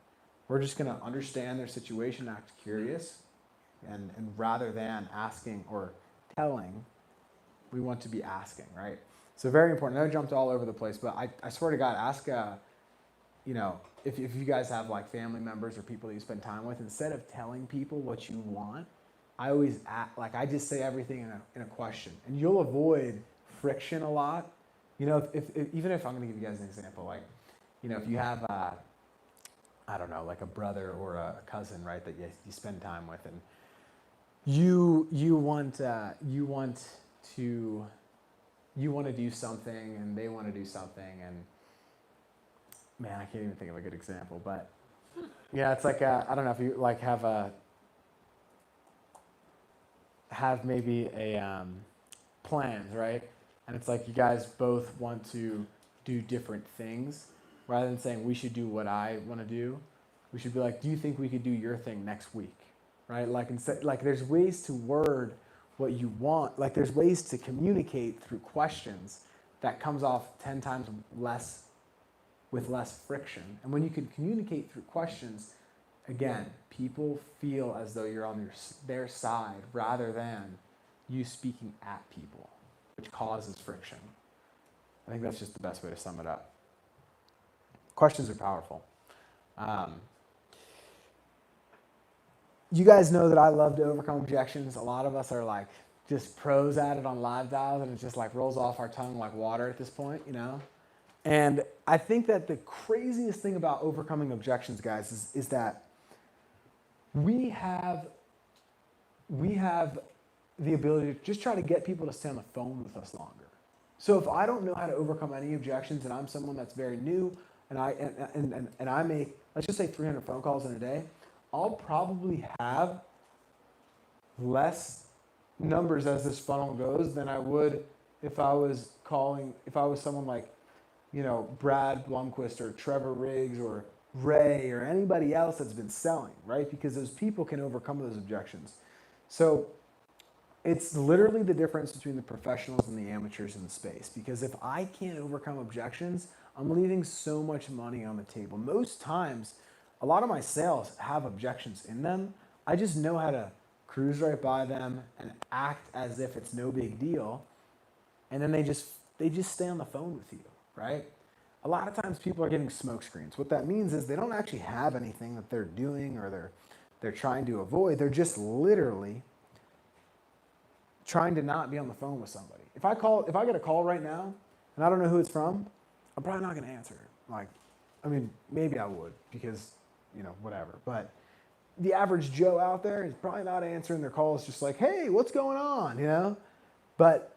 We're just going to understand their situation, act curious, and rather than asking or telling, we want to be asking, right? So very important. I jumped all over the place, but I swear to God, ask if you guys have like family members or people that you spend time with, instead of telling people what you want, I always I just say everything in a question, and you'll avoid friction a lot. Even if I'm going to give you guys an example, like, if you have I don't know, like a brother or a cousin, right, that you spend time with, and you want to do something, and they want to do something, and man, I can't even think of a good example, but yeah, it's like I don't know if you like have maybe a plans, right? And it's like you guys both want to do different things. Rather than saying we should do what I want to do, we should be like, do you think we could do your thing next week, right? Like instead, like there's ways to word what you want. Like there's ways to communicate through questions that comes off 10 times less with less friction. And when you can communicate through questions, again, people feel as though you're on their side rather than you speaking at people, which causes friction. I think that's just the best way to sum it up. Questions are powerful. You guys know that I love to overcome objections. A lot of us are like just pros at it on live dials, and it just like rolls off our tongue like water at this point, And I think that the craziest thing about overcoming objections, guys, is that we have the ability to just try to get people to stay on the phone with us longer. So if I don't know how to overcome any objections, and I'm someone that's very new, and I make, let's just say 300 phone calls in a day, I'll probably have less numbers as this funnel goes than I would if I was someone like, Brad Blomquist or Trevor Riggs or Ray or anybody else that's been selling, right? Because those people can overcome those objections. So it's literally the difference between the professionals and the amateurs in the space. Because if I can't overcome objections, I'm leaving so much money on the table. Most times, a lot of my sales have objections in them. I just know how to cruise right by them and act as if it's no big deal. And then they just stay on the phone with you, right? A lot of times people are getting smoke screens. What that means is they don't actually have anything that they're doing or they're trying to avoid. They're just literally trying to not be on the phone with somebody. If I get a call right now and I don't know who it's from, I'm probably not going to answer it. Like, I mean, maybe I would because, whatever. But the average Joe out there is probably not answering their calls just like, hey, what's going on, But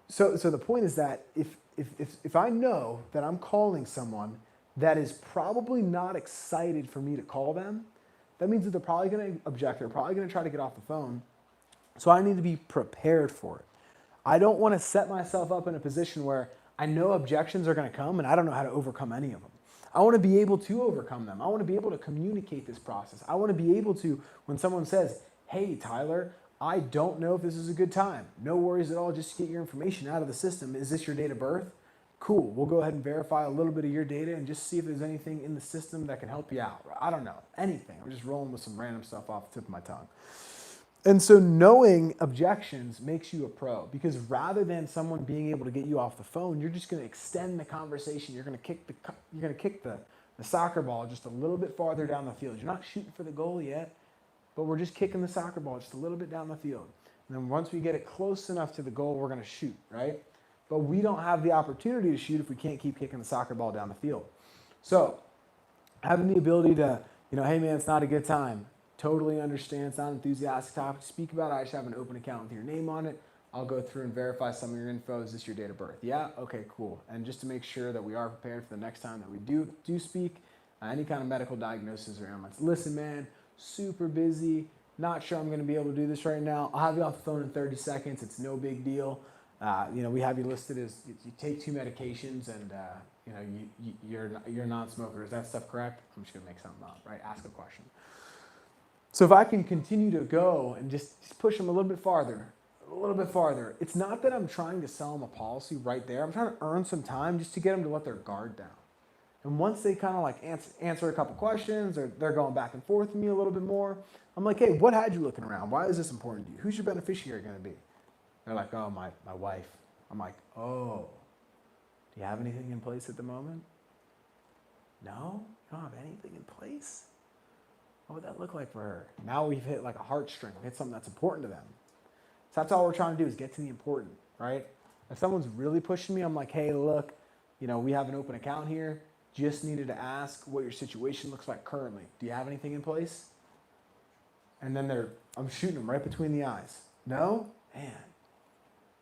so the point is that if I know that I'm calling someone that is probably not excited for me to call them, that means that they're probably going to object. They're probably going to try to get off the phone. So I need to be prepared for it. I don't want to set myself up in a position where I know objections are going to come and I don't know how to overcome any of them. I want to be able to overcome them. I want to be able to communicate this process. I want to be able to, when someone says, hey, Tyler, I don't know if this is a good time. No worries at all. Just get your information out of the system. Is this your date of birth? Cool. We'll go ahead and verify a little bit of your data and just see if there's anything in the system that can help you out. I don't know. Anything. I'm just rolling with some random stuff off the tip of my tongue. And so knowing objections makes you a pro, because rather than someone being able to get you off the phone, you're just going to extend the conversation. You're going to kick the soccer ball just a little bit farther down the field. You're not shooting for the goal yet, but we're just kicking the soccer ball just a little bit down the field. And then once we get it close enough to the goal, we're going to shoot, right? But we don't have the opportunity to shoot if we can't keep kicking the soccer ball down the field. So having the ability to, hey man, it's not a good time. Totally understand. It's not an enthusiastic topic to speak about. I just have an open account with your name on it. I'll go through and verify some of your info. Is this your date of birth? Yeah? Okay, cool. And just to make sure that we are prepared for the next time that we do speak, any kind of medical diagnosis or ailments. Listen, man, super busy. Not sure I'm going to be able to do this right now. I'll have you off the phone in 30 seconds. It's no big deal. We have you listed as you take 2 medications and, you're a non-smoker. Is that stuff correct? I'm just going to make something up, right? Ask a question. So if I can continue to go and just push them a little bit farther, it's not that I'm trying to sell them a policy right there. I'm trying to earn some time just to get them to let their guard down. And once they kind of like answer a couple questions, or they're going back and forth with me a little bit more, I'm like, hey, what had you looking around? Why is this important to you? Who's your beneficiary going to be? They're like, oh, my wife. I'm like, oh, do you have anything in place at the moment? No? You don't have anything in place? What would that look like for her? Now we've hit like a heartstring. We've hit something that's important to them. So that's all we're trying to do is get to the important, right? If someone's really pushing me, I'm like, hey, look, we have an open account here. Just needed to ask what your situation looks like currently. Do you have anything in place? And then I'm shooting them right between the eyes. No? Man.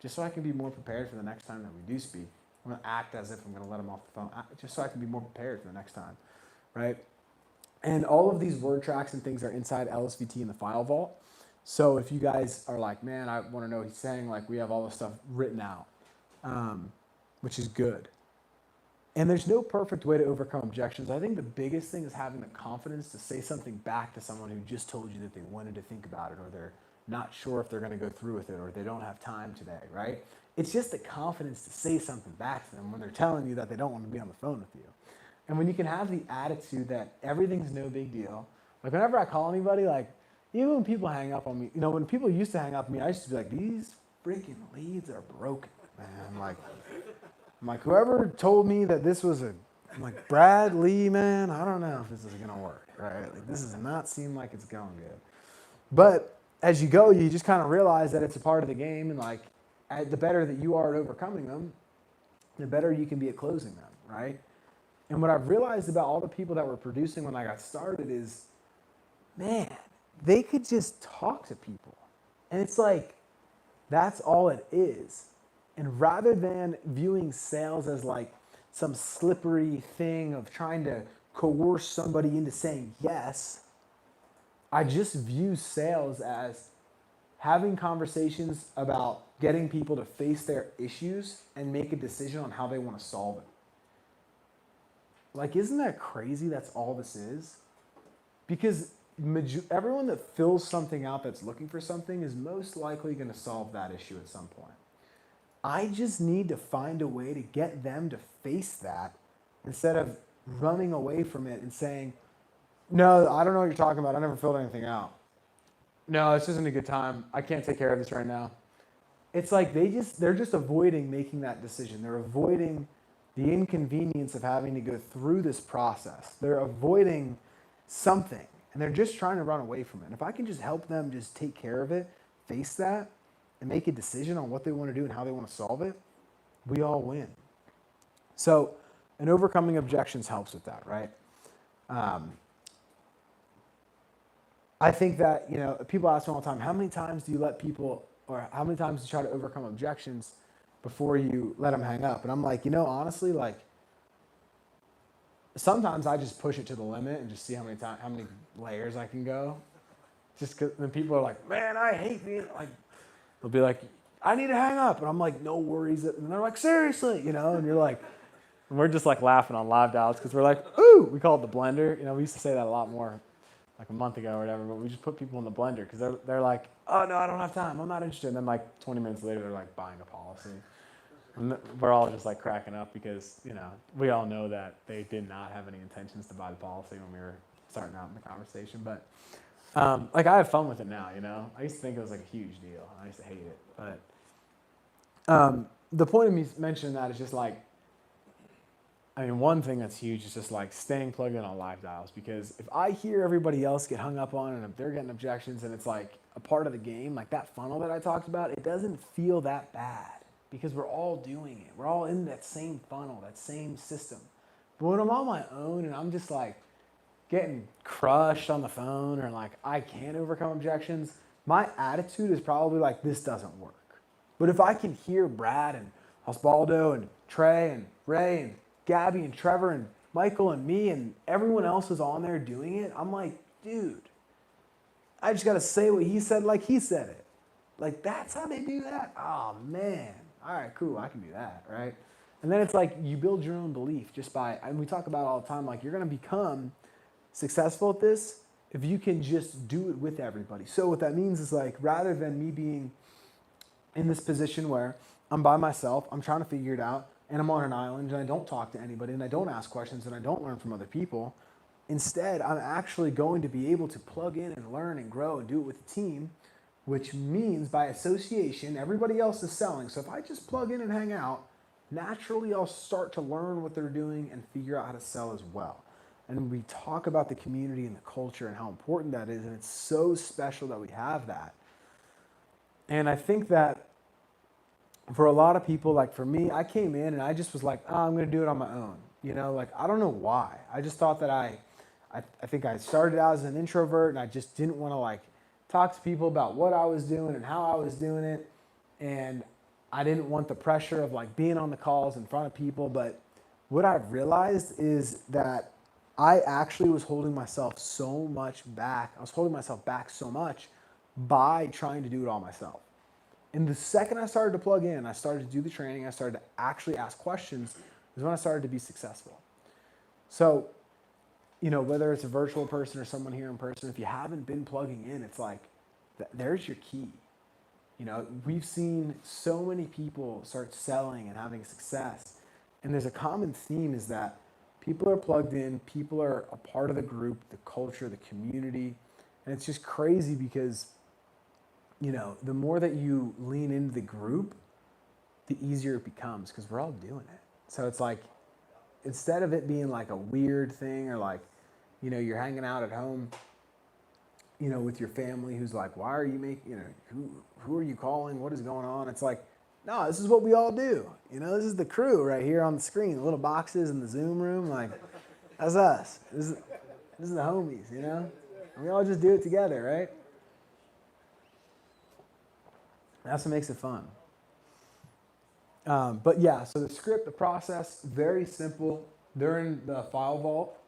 Just so I can be more prepared for the next time that we do speak. I'm going to act as if I'm going to let them off the phone, just so I can be more prepared for the next time, right? And all of these word tracks and things are inside LSVT in the file vault. So if you guys are like, man, I want to know what he's saying, like we have all this stuff written out, which is good. And there's no perfect way to overcome objections. I think the biggest thing is having the confidence to say something back to someone who just told you that they wanted to think about it, or they're not sure if they're going to go through with it, or they don't have time today, right? It's just the confidence to say something back to them when they're telling you that they don't want to be on the phone with you. And when you can have the attitude that everything's no big deal, like whenever I call anybody, like even when people hang up on me, when people used to hang up on me, I used to be like, these freaking leads are broken, man. I'm like, whoever told me that this was I'm like, Brad Lee, man, I don't know if this is going to work, right? Like this does not seem like it's going good. But as you go, you just kind of realize that it's a part of the game, and like the better that you are at overcoming them, the better you can be at closing them, right? And what I've realized about all the people that were producing when I got started is, man, they could just talk to people. And it's like, that's all it is. And rather than viewing sales as like some slippery thing of trying to coerce somebody into saying yes, I just view sales as having conversations about getting people to face their issues and make a decision on how they want to solve it. Like, isn't that crazy? That's all this is. Because everyone that fills something out that's looking for something is most likely going to solve that issue at some point. I just need to find a way to get them to face that instead of running away from it and saying, no, I don't know what you're talking about. I never filled anything out. No, this isn't a good time. I can't take care of this right now. It's like they're just avoiding making that decision. They're avoiding the inconvenience of having to go through this process. They're avoiding something, and they're just trying to run away from it. And if I can just help them just take care of it, face that, and make a decision on what they want to do and how they want to solve it, we all win. So, and overcoming objections helps with that, right? I think that, you know, people ask me all the time, how many times do you let people, or how many times do you try to overcome objections before you let them hang up? And I'm like, you know, honestly, like, sometimes I just push it to the limit and just see how many layers I can go. Just because then people are like, man, I hate being, like, they'll be like, I need to hang up. And I'm like, no worries. And they're like, seriously, you know, and you're like, and we're just like laughing on live dials because we're like, ooh, we call it the blender. You know, we used to say that a lot more like a month ago or whatever, but we just put people in the blender because they're like, oh, no, I don't have time. I'm not interested. And then like 20 minutes later, they're like buying a policy. And we're all just like cracking up because, you know, we all know that they did not have any intentions to buy the policy when we were starting out in the conversation. But like I have fun with it now, you know. I used to think it was like a huge deal. I used to hate it. But the point of me mentioning that is just like, I mean, one thing that's huge is just like staying plugged in on live dials, because if I hear everybody else get hung up on and if they're getting objections and it's like a part of the game, like that funnel that I talked about, it doesn't feel that bad because we're all doing it. We're all in that same funnel, that same system. But when I'm on my own and I'm just like getting crushed on the phone or like I can't overcome objections, my attitude is probably like, this doesn't work. But if I can hear Brad and Osvaldo and Trey and Ray and Gabby and Trevor and Michael and me and everyone else is on there doing it, I'm like, dude, I just got to say what he said like he said it. Like, that's how they do that? Oh, man. All right, cool, I can do that, right? And then it's like you build your own belief just by, and we talk about it all the time, like you're going to become successful at this if you can just do it with everybody. So what that means is like, rather than me being in this position where I'm by myself, I'm trying to figure it out, and I'm on an island and I don't talk to anybody and I don't ask questions and I don't learn from other people. Instead, I'm actually going to be able to plug in and learn and grow and do it with a team, which means by association, everybody else is selling. So if I just plug in and hang out, naturally I'll start to learn what they're doing and figure out how to sell as well. And we talk about the community and the culture and how important that is, and it's so special that we have that. And I think that for a lot of people, like for me, I came in and I just was like, oh, I'm going to do it on my own. You know, like, I don't know why. I just thought that I think I started out as an introvert and I just didn't want to like talk to people about what I was doing and how I was doing it. And I didn't want the pressure of like being on the calls in front of people. But what I've realized is that I actually was holding myself so much back. I was holding myself back so much by trying to do it all myself. And the second I started to plug in, I started to do the training, I started to actually ask questions, is when I started to be successful. So, you know, whether it's a virtual person or someone here in person, if you haven't been plugging in, it's like, there's your key. You know, we've seen so many people start selling and having success. And there's a common theme is that people are plugged in, people are a part of the group, the culture, the community. And it's just crazy because, you know, the more that you lean into the group, the easier it becomes because we're all doing it. So it's like, instead of it being like a weird thing or like, you know, you're hanging out at home, you know, with your family who's like, why are you making, you know, who are you calling? What is going on? It's like, no, this is what we all do. You know, this is the crew right here on the screen, the little boxes in the Zoom room. Like, that's us. This is the homies, you know? And we all just do it together, right? That's what makes it fun. But yeah, so the script, the process, very simple. They're in the file vault.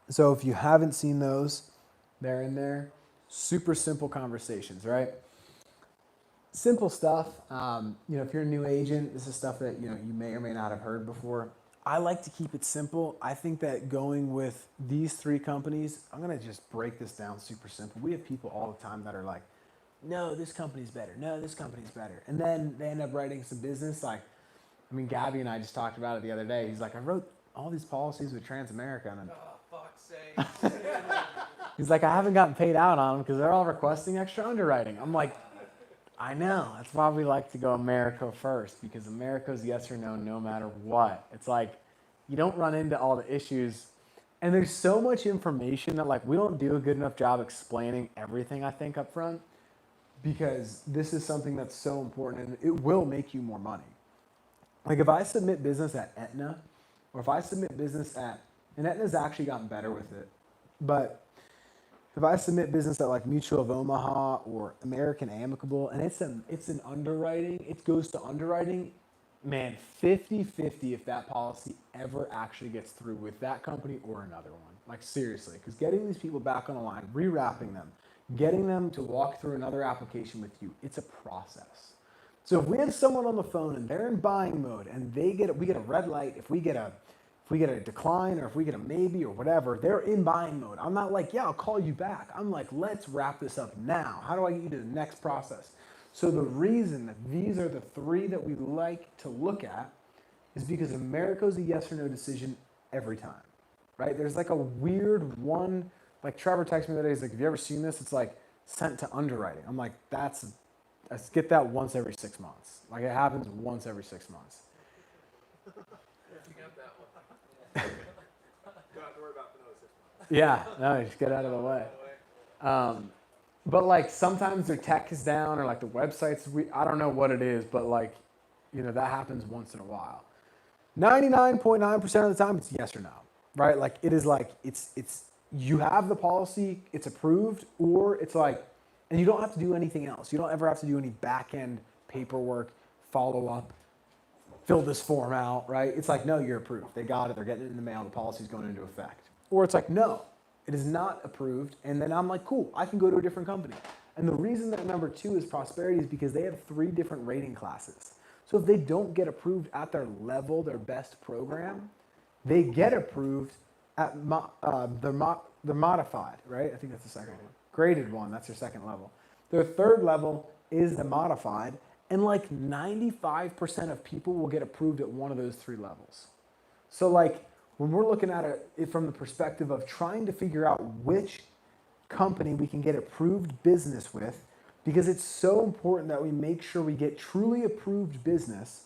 So if you haven't seen those, they're in there. Super simple conversations, right? Simple stuff. You know, if you're a new agent, this is stuff that, you know, you may or may not have heard before. I like to keep it simple. I think that going with these three companies, I'm going to just break this down super simple. We have people all the time that are like, no, this company's better. No, this company's better. And then they end up writing some business. Like, I mean, Gabby and I just talked about it the other day. He's like, I wrote all these policies with Transamerica. And Oh, fuck's sake. he's like, I haven't gotten paid out on them because they're all requesting extra underwriting. I'm like, I know. That's why we like to go America first, because America's yes or no, no matter what. It's like, you don't run into all the issues. And there's so much information that like we don't do a good enough job explaining everything, I think, up front. because this is something that's so important and it will make you more money. Like if I submit business at Aetna, or if I submit business at, and Aetna's actually gotten better with it, but if I submit business at like Mutual of Omaha or American Amicable, and it's an underwriting, it goes to underwriting, man, 50-50 if that policy ever actually gets through with that company or another one. Like seriously, because getting these people back on the line, rewrapping them, getting them to walk through another application with you, it's a process. So if we have someone on the phone and they're in buying mode and we get a red light, if we get a decline or if we get a maybe or whatever, they're in buying mode. I'm not like, yeah, I'll call you back. I'm like, let's wrap this up now. How do I get you to the next process? So the reason that these are the three that we like to look at is because Americo's a yes or no decision every time, right? There's like a weird one, like Trevor texted me the other day, he's like, have you ever seen this? It's like sent to underwriting. I'm like, I get that once every 6 months. Like it happens once every 6 months. You got that one. Don't have to worry about the another 6 months. Yeah, no, just get out of the way. But like sometimes their tech is down or like the websites, I don't know what it is, but like, you know, that happens once in a while. 99.9% of the time it's yes or no, right? Like it is like, it's you have the policy, it's approved, or it's like, and you don't have to do anything else. You don't ever have to do any back end paperwork, follow up, fill this form out, right? It's like, no, you're approved. They got it. They're getting it in the mail. The policy's going into effect. Or it's like, no, it is not approved. And then I'm like, cool, I can go to a different company. And the reason that number 2 is Prosperity is because they have 3 different rating classes. So if they don't get approved at their level, their best program, they get approved at they're modified, right? I think that's the second one. Graded one, that's their second level. Their third level is the modified, and like 95% of people will get approved at one of those 3 levels. So like when we're looking at it from the perspective of trying to figure out which company we can get approved business with, because it's so important that we make sure we get truly approved business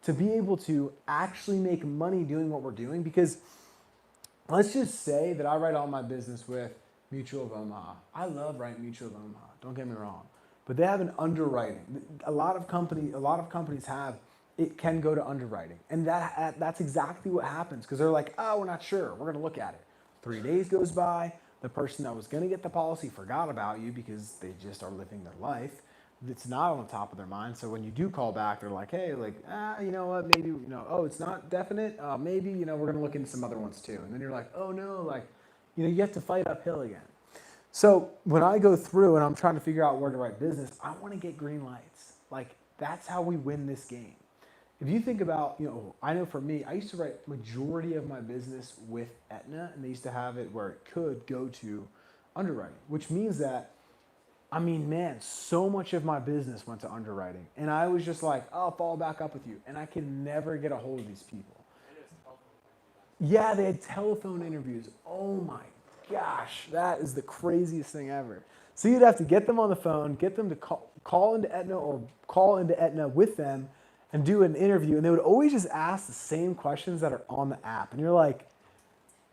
to be able to actually make money doing what we're doing. Because let's just say that I write all my business with Mutual of Omaha. I love writing Mutual of Omaha, don't get me wrong. But they have an underwriting. A lot of companies have, it can go to underwriting. And that's exactly what happens, because they're like, oh, we're not sure, we're gonna look at it. 3 days goes by, the person that was gonna get the policy forgot about you because they just are living their life. It's not on the top of their mind. So when you do call back, they're like, hey, like, you know what, maybe, you know, oh, it's not definite, maybe, you know, we're gonna look into some other ones too. And then you're like, oh no, like, you know, you have to fight uphill again. So when I go through and I'm trying to figure out where to write business, I want to get green lights. Like that's how we win this game. If you think about, you know, I know for me, I used to write majority of my business with Aetna, and they used to have it where it could go to underwriting, which means that, I mean, man, so much of my business went to underwriting. And I was just like, oh, I'll follow back up with you. And I can never get a hold of these people. Yeah, they had telephone interviews. Oh my gosh, that is the craziest thing ever. So you'd have to get them on the phone, get them to call into Aetna or call into Aetna with them and do an interview. And they would always just ask the same questions that are on the app. And you're like,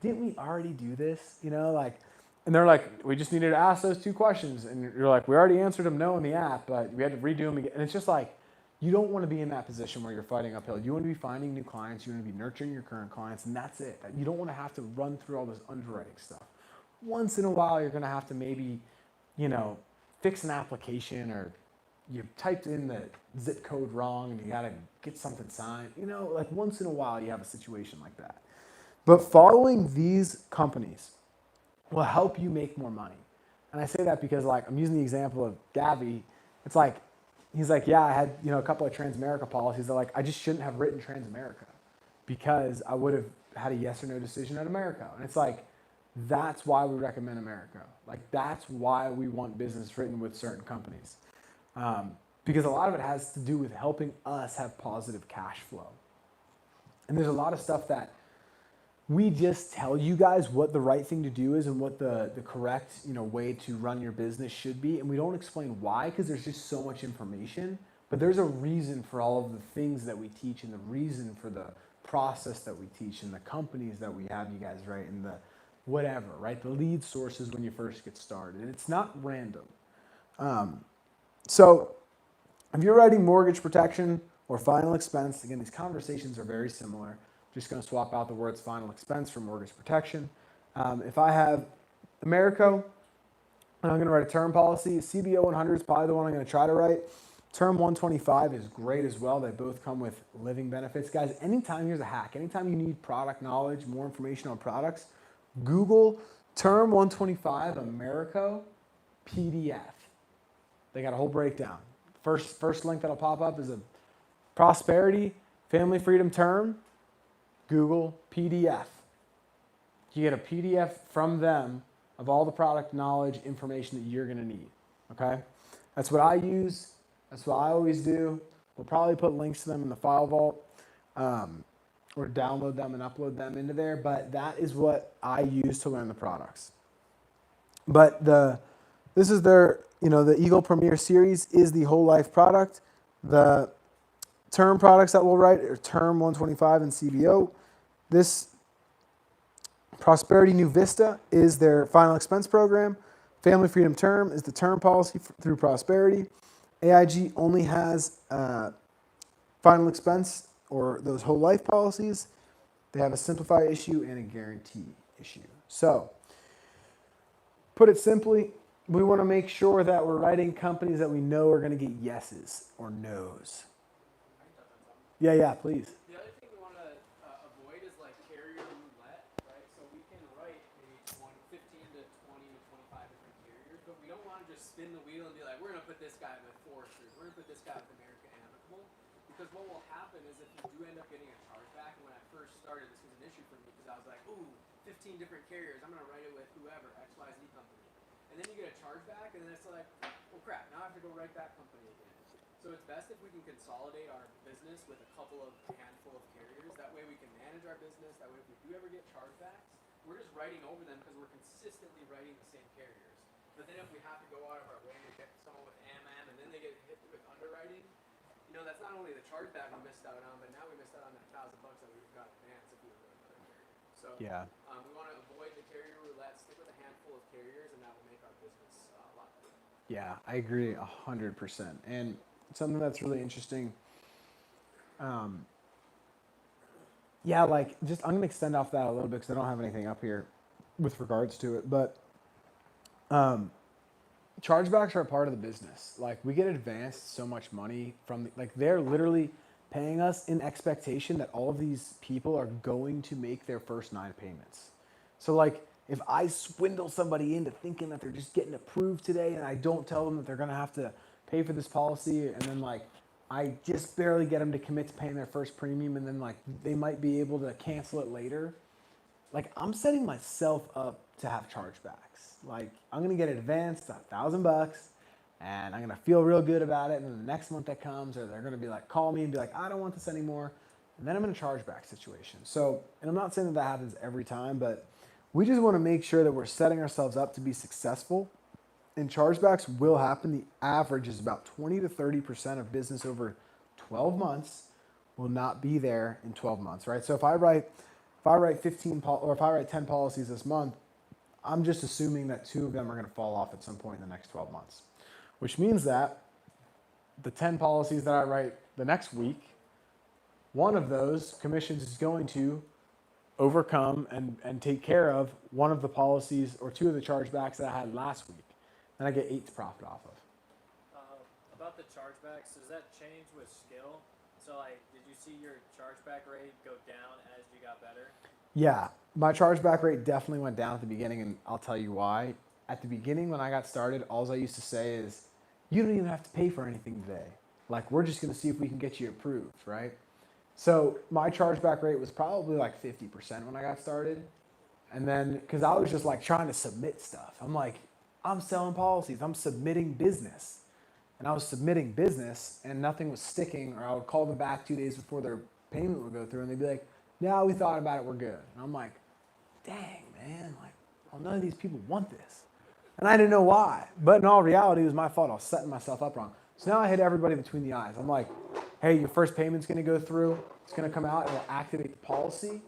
didn't we already do this? You know, like, and they're like, we just needed to ask those 2 questions. And you're like, we already answered them no in the app, but we had to redo them again. And it's just like, you don't want to be in that position where you're fighting uphill. You want to be finding new clients. You want to be nurturing your current clients, and that's it. You don't want to have to run through all this underwriting stuff. Once in a while, you're going to have to maybe, you know, fix an application, or you typed in the zip code wrong and you got to get something signed. You know, like once in a while, you have a situation like that. But following these companies will help you make more money. And I say that because, like, I'm using the example of Gabby. It's like, he's like, yeah, I had, you know, a couple of Transamerica policies. They're like, I just shouldn't have written Transamerica because I would have had a yes or no decision at America. And it's like, that's why we recommend America. Like, that's why we want business written with certain companies. Because a lot of it has to do with helping us have positive cash flow. And there's a lot of stuff that we just tell you guys what the right thing to do is and what the correct, you know, way to run your business should be. And we don't explain why, because there's just so much information. But there's a reason for all of the things that we teach, and the reason for the process that we teach, and the companies that we have you guys write, and the whatever, right? The lead sources when you first get started. And it's not random. So if you're writing mortgage protection or final expense, again, these conversations are very similar. Just going to swap out the words final expense for mortgage protection. If I have Americo, and I'm going to write a term policy, CBO 100 is probably the one I'm going to try to write. Term 125 is great as well. They both come with living benefits. Guys, anytime, here's a hack. Anytime you need product knowledge, more information on products, Google Term 125 Americo PDF. They got a whole breakdown. First link that'll pop up is a Prosperity Family Freedom Term. Google PDF. You get a PDF from them of all the product knowledge information that you're going to need. Okay? That's what I use. That's what I always do. We'll probably put links to them in the file vault or download them and upload them into there. But that is what I use to learn the products. But this is their, the Eagle Premier Series is the whole life product. The term products that we'll write are Term 125 and CBO. This Prosperity New Vista is their final expense program. Family Freedom Term is the term policy through Prosperity. AIG only has final expense or those whole life policies. They have a simplify issue and a guarantee issue. So, put it simply, we want to make sure that we're writing companies that we know are going to get yeses or nos. Yeah, please. The other thing we want to avoid is like carrier roulette, right? So we can write maybe 15 to 20 to 25 different carriers, but we don't want to just spin the wheel and be like, we're going to put this guy with Foresters, we're going to put this guy with American Amicable, because what will happen is if you do end up getting a chargeback, and when I first started, this was an issue for me because I was like, ooh, 15 different carriers, I'm going to write it with whoever, XYZ company. And then you get a chargeback, and then it's like, well, crap, now I have to go write that company again. So it's best if we can consolidate our business with a handful of carriers. That way we can manage our business. That way if we do ever get chargebacks, we're just writing over them because we're consistently writing the same carriers. But then if we have to go out of our way to get someone with AMM and then they get hit with underwriting, that's not only the chargeback we missed out on, but now we missed out on that $1,000 that we got advanced if we were going to another carrier. So Yeah. We want to avoid the carrier roulette, stick with a handful of carriers, and that will make our business a lot better. Yeah, I agree 100%. And something that's really interesting. I'm going to extend off that a little bit because I don't have anything up here with regards to it. But chargebacks are a part of the business. Like, we get advanced so much money from, they're literally paying us in expectation that all of these people are going to make their first 9 payments. So, if I swindle somebody into thinking that they're just getting approved today and I don't tell them that they're going to have to pay for this policy, and then I just barely get them to commit to paying their first premium, and then they might be able to cancel it later. I'm setting myself up to have chargebacks. I'm gonna get advanced $1,000, and I'm gonna feel real good about it. And then the next month that comes, or they're gonna be call me and be I don't want this anymore, and then I'm in a chargeback situation. So, and I'm not saying that happens every time, but we just want to make sure that we're setting ourselves up to be successful. And chargebacks will happen. The average is about 20 to 30% of business over 12 months will not be there in 12 months, right? So if I write 10 policies this month, I'm just assuming that 2 of them are going to fall off at some point in the next 12 months, which means that the 10 policies that I write the next week, one of those commissions is going to overcome and take care of one of the policies or 2 of the chargebacks that I had last week. And I get 8 to profit off of. About the chargebacks, does that change with skill? So, did you see your chargeback rate go down as you got better? Yeah, my chargeback rate definitely went down at the beginning, and I'll tell you why. At the beginning, when I got started, all I used to say is, you don't even have to pay for anything today. We're just going to see if we can get you approved, right? So my chargeback rate was probably 50% when I got started. And then, because I was just trying to submit stuff. I'm selling policies. I'm submitting business. And I was submitting business and nothing was sticking, or I would call them back 2 days before their payment would go through and they'd be no, we thought about it, we're good. And I'm dang, man, none of these people want this. And I didn't know why. But in all reality, it was my fault. I was setting myself up wrong. So now I hit everybody between the eyes. I'm hey, your first payment's going to go through. It's going to come out. It'll activate the policy.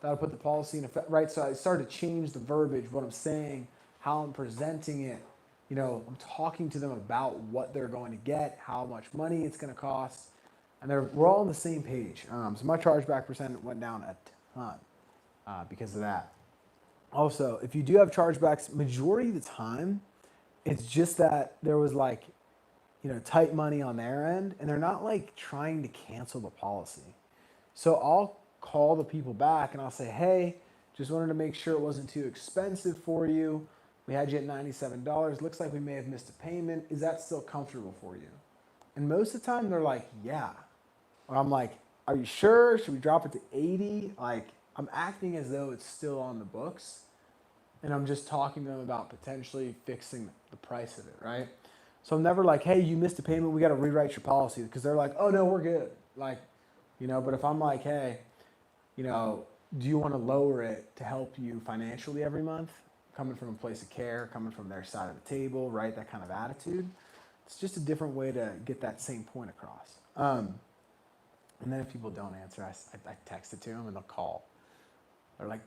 That'll put the policy in effect, right? So I started to change the verbiage, what I'm saying, how I'm presenting it, I'm talking to them about what they're going to get, how much money it's going to cost, and we're all on the same page. So my chargeback percent went down a ton because of that. Also, if you do have chargebacks, majority of the time, it's just that there was like, tight money on their end, and they're not like trying to cancel the policy. So I'll call the people back and I'll say, hey, just wanted to make sure it wasn't too expensive for you. We had you at $97. Looks like we may have missed a payment. Is that still comfortable for you? And most of the time they're like, yeah. Or I'm like, are you sure? Should we drop it to 80? Like, I'm acting as though it's still on the books, and I'm just talking to them about potentially fixing the price of it, right? So I'm never like, hey, you missed a payment, we got to rewrite your policy, because they're like, oh no, we're good. Like, but if I'm like, hey, do you want to lower it to help you financially every month? Coming from a place of care, coming from their side of the table, right? That kind of attitude. It's just a different way to get that same point across. And then if people don't answer, I text it to them and they'll call. They're like,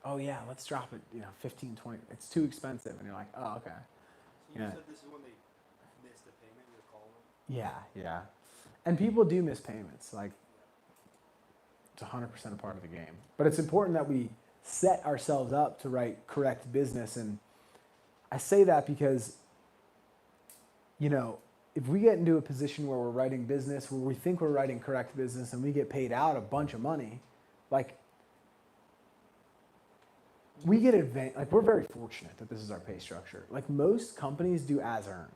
oh yeah, let's drop it, 15, 20. It's too expensive. And you're like, oh, okay. So you Yeah. said this is when they missed a payment, you're calling them? Yeah. And people do miss payments. Like, it's 100% a part of the game. But it's important that we set ourselves up to write correct business. And I say that because, if we get into a position where we're writing business, where we think we're writing correct business and we get paid out a bunch of money, like, we get advanced. Like, we're very fortunate that this is our pay structure. Like, most companies do as earned.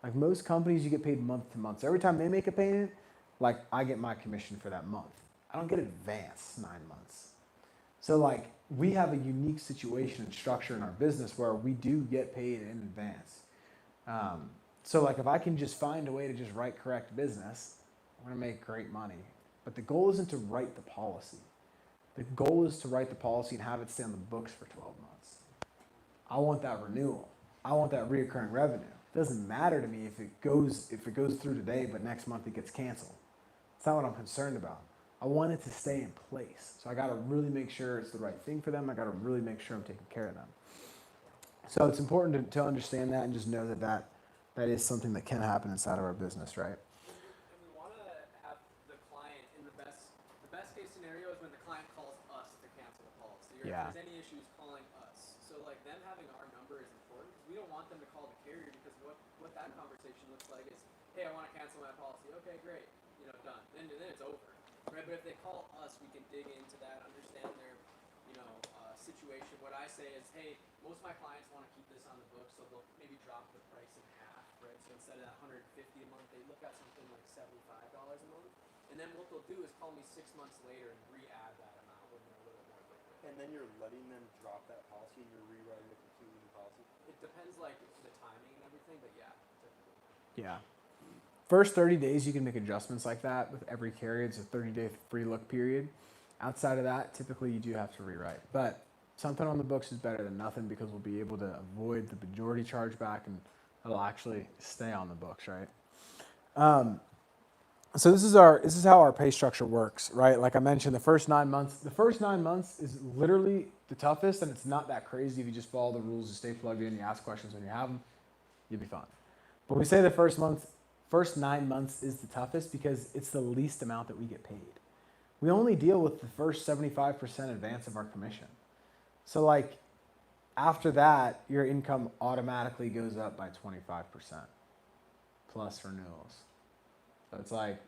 Like, most companies, you get paid month to month. So every time they make a payment, like, I get my commission for that month. I don't get advance 9 months. So, like, we have a unique situation and structure in our business where we do get paid in advance. So, like, if I can just find a way to just write correct business, I'm going to make great money. But the goal isn't to write the policy. The goal is to write the policy and have it stay on the books for 12 months. I want that renewal. I want that reoccurring revenue. It doesn't matter to me if it goes through today, but next month it gets canceled. It's not what I'm concerned about. I want it to stay in place. So I got to really make sure it's the right thing for them. I got to really make sure I'm taking care of them. So it's important to understand that and just know that is something that can happen inside of our business, right? And we want to have the client in the best case scenario is when the client calls us to cancel the policy. Or Yeah. if there's any issues, calling us. So like them having our number is important because we don't want them to call the carrier because what that conversation looks like is, hey, I want to cancel my policy. Okay, great. Done. Then it's over. Right? But if they call us, we can dig into that, understand their situation. What I say is, hey, most of my clients want to keep this on the books, so they'll maybe drop the price in half, right? So instead of that $150 a month, they look at something like $75 a month. And then what they'll do is call me 6 months later and re-add that amount when they're a little more liquid. And then you're letting them drop that policy and you're rewriting the completely new policy? It depends, like, the timing and everything, but yeah, typically. Yeah. First 30 days, you can make adjustments like that with every carrier. It's a 30-day free look period. Outside of that, typically you do have to rewrite. But something on the books is better than nothing because we'll be able to avoid the majority chargeback and it'll actually stay on the books, right? So this is how our pay structure works, right? Like I mentioned, the first 9 months is literally the toughest, and it's not that crazy if you just follow the rules, you stay plugged in, you ask questions when you have them, you'll be fine. But we say the first 9 months is the toughest because it's the least amount that we get paid. We only deal with the first 75% advance of our commission. So like after that, your income automatically goes up by 25% plus renewals. So it's like,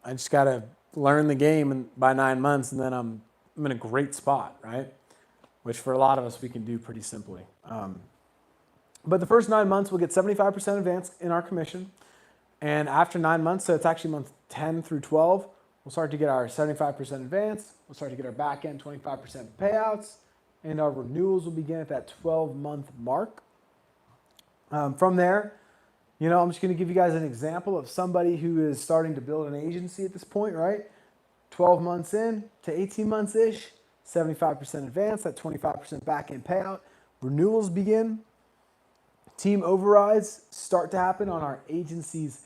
I just got to learn the game by 9 months and then I'm in a great spot, right? Which for a lot of us, we can do pretty simply. But the first 9 months, we'll get 75% advance in our commission. And after 9 months, so it's actually month 10 through 12, we'll start to get our 75% advance. We'll start to get our back end 25% payouts. And our renewals will begin at that 12-month mark. From there, I'm just going to give you guys an example of somebody who is starting to build an agency at this point, right? 12 months in to 18 months-ish, 75% advance, that 25% back end payout. Renewals begin. Team overrides start to happen on our agencies,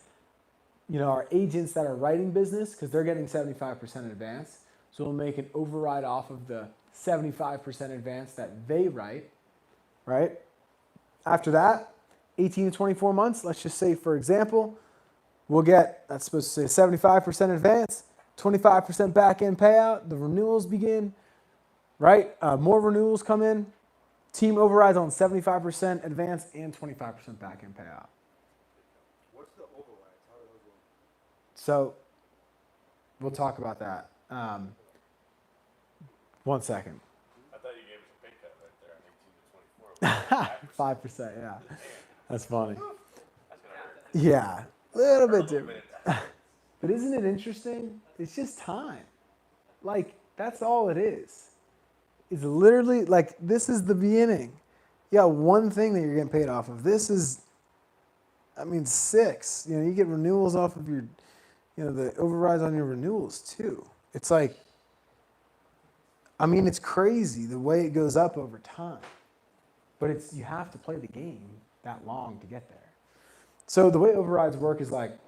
our agents that are writing business because they're getting 75% in advance. So we'll make an override off of the 75% advance that they write, right? After that, 18 to 24 months, let's just say, for example, we'll get, that's supposed to say 75% advance, 25% back end payout, the renewals begin, right? More renewals come in, team overrides on 75% advance and 25% back end payout. What's the overrides? How are those work? So we'll talk about that. 1 second. I thought you gave us a pay cut right there on 18 to 24. 5%, yeah. That's funny. Yeah, a little bit different. But isn't it interesting? It's just time. Like, that's all it is. It's literally, like, this is the beginning. You got one thing that you're getting paid off of. This is, I mean, 6. You know, you get renewals off of your, you know, the overrides on your renewals too. It's like, I mean, it's crazy the way it goes up over time. But it's, you have to play the game that long to get there. So the way overrides work is like,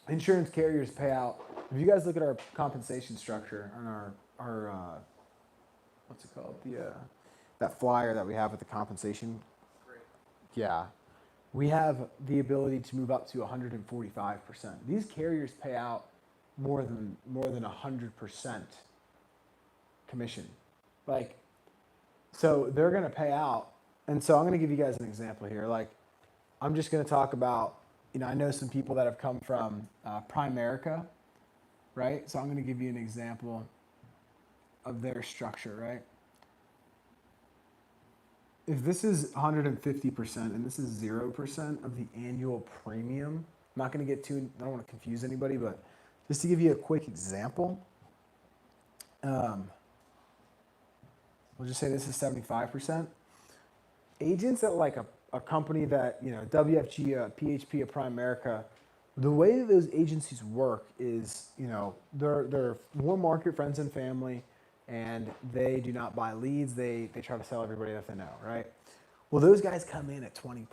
insurance carriers pay out. If you guys look at our compensation structure on our what's it called? That flyer that we have with the compensation. Yeah. We have the ability to move up to 145%. These carriers pay out more than 100% commission. Like, so they're going to pay out. And so I'm going to give you guys an example here. Like, I'm just going to talk about, you know, I know some people that have come from Primerica, right? So I'm going to give you an example of their structure, right? If this is 150% and this is 0% of the annual premium, I'm not going to get too, I don't want to confuse anybody, but just to give you a quick example, we'll just say this is 75%. Agents at like a company that, you know, WFG, PHP, a Primerica, the way that those agencies work is, you know, they're more market friends and family, and they do not buy leads. They try to sell everybody that they know, right? Well, those guys come in at 20%.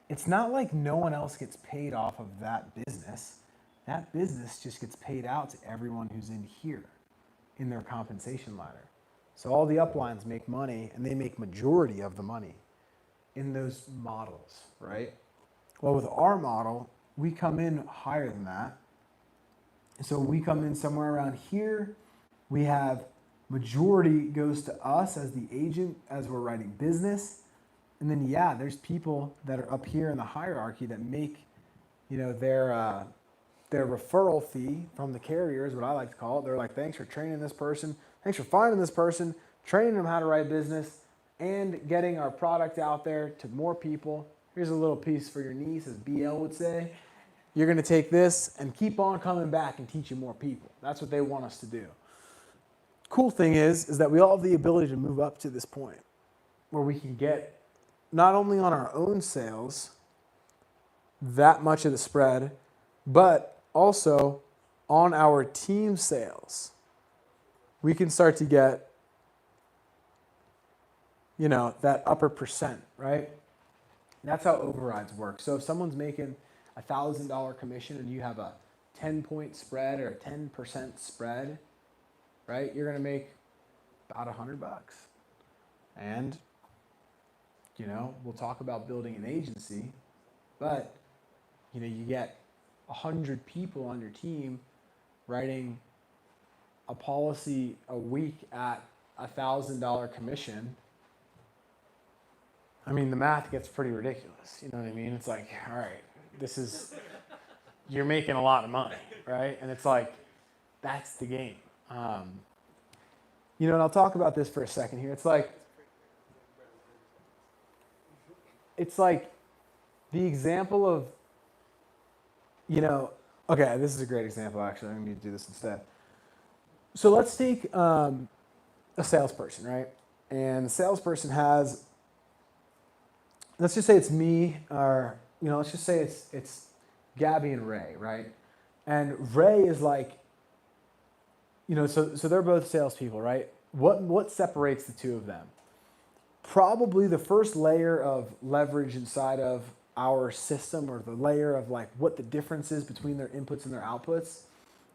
It's not like no one else gets paid off of that business. That business just gets paid out to everyone who's in here in their compensation ladder. So all the uplines make money, and they make majority of the money in those models, right? Well, with our model, we come in higher than that. So we come in somewhere around here. We have majority goes to us as the agent as we're writing business. And then, yeah, there's people that are up here in the hierarchy that make, you know, their referral fee from the carrier is what I like to call it. They're like, thanks for training this person. Thanks for finding this person, training them how to write business, and getting our product out there to more people. Here's a little piece for your niece, as BL would say. You're going to take this and keep on coming back and teaching more people. That's what they want us to do. Cool thing is that we all have the ability to move up to this point where we can get not only on our own sales that much of the spread, but also on our team sales. We can start to get, you know, that upper percent, right? That's how overrides work. So if someone's making $1,000 commission and you have a 10-point spread or a 10% spread, right? You're going to make about $100. And, you know, we'll talk about building an agency, but, you know, you get 100 people on your team writing a policy a week at $1,000 commission. I mean, the math gets pretty ridiculous. You know what I mean? It's like, all right, this is, you're making a lot of money, right? And it's like, that's the game. You know, and I'll talk about this for a second here. It's like the example of, you know, okay, this is a great example, actually. I'm going to do this instead. So let's take a salesperson, right? And the salesperson has, let's just say it's me, or, you know, let's just say it's Gabby and Ray, right? And Ray is like, you know, so they're both salespeople, right? What separates the two of them? Probably the first layer of leverage inside of our system, or the layer of like what the difference is between their inputs and their outputs,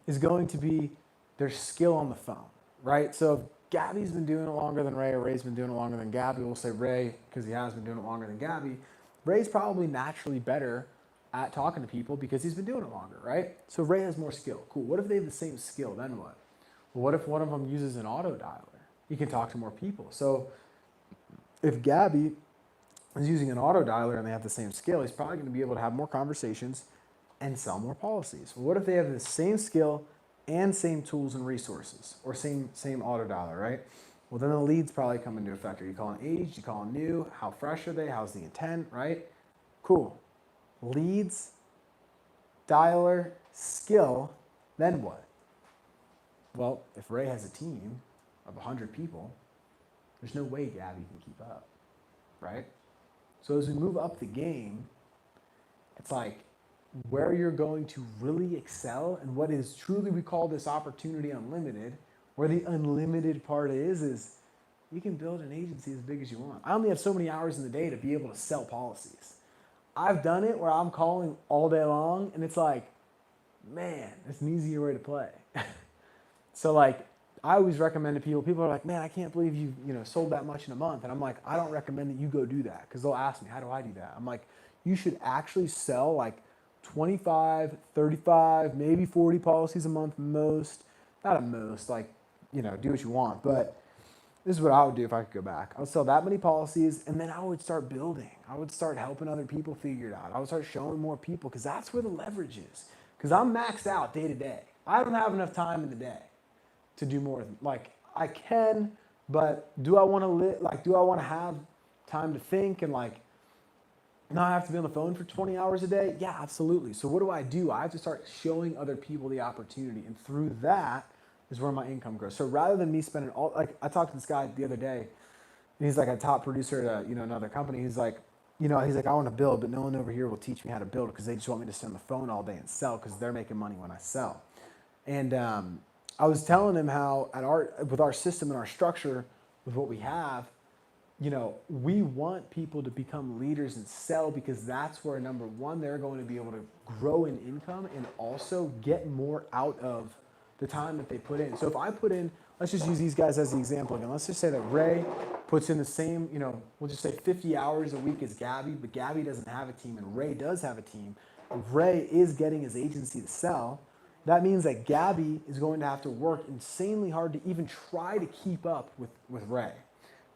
is going to be their skill on the phone, right? So Gabby's been doing it longer than Ray, or Ray's been doing it longer than Gabby, we'll say Ray because he has been doing it longer than Gabby. Ray's probably naturally better at talking to people because he's been doing it longer, right? So Ray has more skill. Cool. What if they have the same skill? Then what? Well, what if one of them uses an auto dialer? He can talk to more people. So if Gabby is using an auto dialer and they have the same skill, he's probably going to be able to have more conversations and sell more policies. Well, what if they have the same skill and same tools and resources, or same auto dialer, right? Well, then the leads probably come into effect. Are you calling aged? You calling new? How fresh are they? How's the intent, right? Cool. Leads, dialer, skill, then what? Well, if Ray has a team of 100 people, there's no way Gabby can keep up, right? So as we move up the game, it's like where you're going to really excel and what is truly, we call this opportunity unlimited, where the unlimited part is you can build an agency as big as you want. I only have so many hours in the day to be able to sell policies. I've done it where I'm calling all day long and it's like, man, it's an easier way to play. So like, I always recommend to people are like, man, I can't believe you sold that much in a month. And I'm like, I don't recommend that you go do that, because they'll ask me, how do I do that? I'm like, you should actually sell like 25, 35, maybe 40 policies a month most. Not at most, like, do what you want. But this is what I would do if I could go back. I would sell that many policies, and then I would start building. I would start helping other people figure it out. I would start showing more people, because that's where the leverage is. Because I'm maxed out day to day. I don't have enough time in the day to do more. Like, I can, but do I want to do I want to have time to think and like not have to be on the phone for 20 hours a day? Yeah, absolutely. So what do? I have to start showing other people the opportunity, and through that is where my income grows. So rather than me spending I talked to this guy the other day, and he's like a top producer at another company. He's like, I want to build, but no one over here will teach me how to build because they just want me to sit on the phone all day and sell, because they're making money when I sell. And I was telling him how with our system and our structure, with what we have, we want people to become leaders and sell, because that's where, number one, they're going to be able to grow in income and also get more out of the time that they put in. So if I put in, let's just use these guys as the example again. Let's just say that Ray puts in the same, we'll just say 50 hours a week as Gabby, but Gabby doesn't have a team and Ray does have a team. If Ray is getting his agency to sell, that means that Gabby is going to have to work insanely hard to even try to keep up with Ray.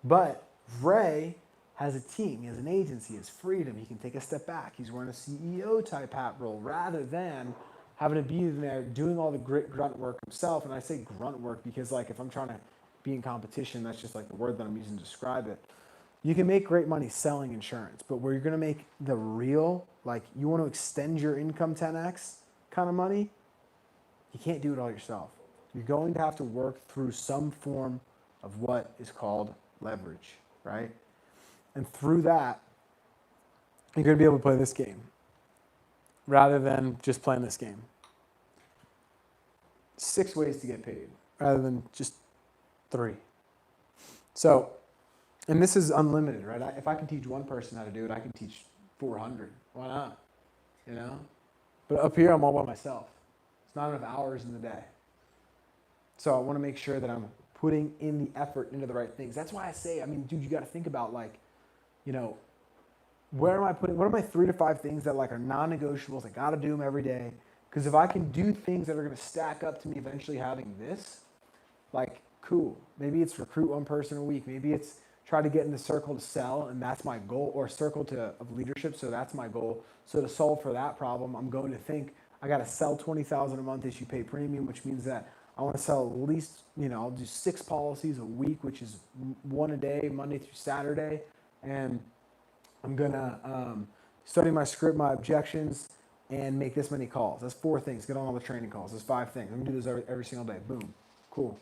But Ray has a team, he has an agency, he has freedom, he can take a step back. He's wearing a CEO type hat role rather than having to be in there doing all the grunt work himself. And I say grunt work because like if I'm trying to be in competition, that's just like the word that I'm using to describe it. You can make great money selling insurance, but where you're going to make the real, like you want to extend your income 10x kind of money, you can't do it all yourself. You're going to have to work through some form of what is called leverage, right? And through that, you're going to be able to play this game rather than just playing this game. 6 ways to get paid rather than just 3. So, and this is unlimited, right? If I can teach one person how to do it, I can teach 400. Why not? But up here, I'm all by myself. It's not enough hours in the day. So I want to make sure that I'm putting in the effort into the right things. That's why I say, dude, you got to think about what are my 3 to 5 things that like are non-negotiables? I got to do them every day. Because if I can do things that are going to stack up to me eventually having this, like, cool. Maybe it's recruit one person a week. Maybe it's try to get in the circle to sell, and that's my goal, or circle of leadership, so that's my goal. So to solve for that problem, I'm going to think I got to sell $20,000 a month issue pay premium, which means that I want to sell at least, I'll do 6 policies a week, which is 1 a day, Monday through Saturday. And I'm going to study my script, my objections, and make this many calls. That's 4 things. Get on all the training calls. That's 5 things. I'm going to do this every single day. Boom. Cool.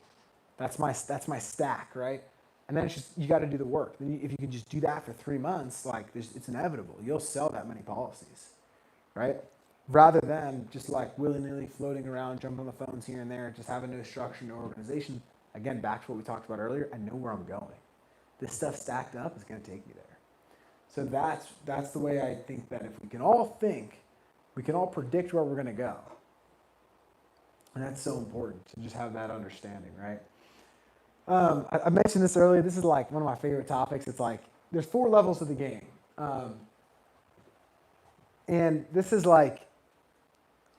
That's my stack, right? And then it's just, you got to do the work. Then if you can just do that for 3 months, like it's inevitable. You'll sell that many policies, right? Rather than just like willy-nilly floating around, jumping on the phones here and there, just having no structure, no organization. Again, back to what we talked about earlier, I know where I'm going. This stuff stacked up is going to take me there. So that's the way I think that if we can all think, we can all predict where we're going to go. And that's so important to just have that understanding, right? I mentioned this earlier. This is like one of my favorite topics. It's like there's 4 levels of the game. And this is like,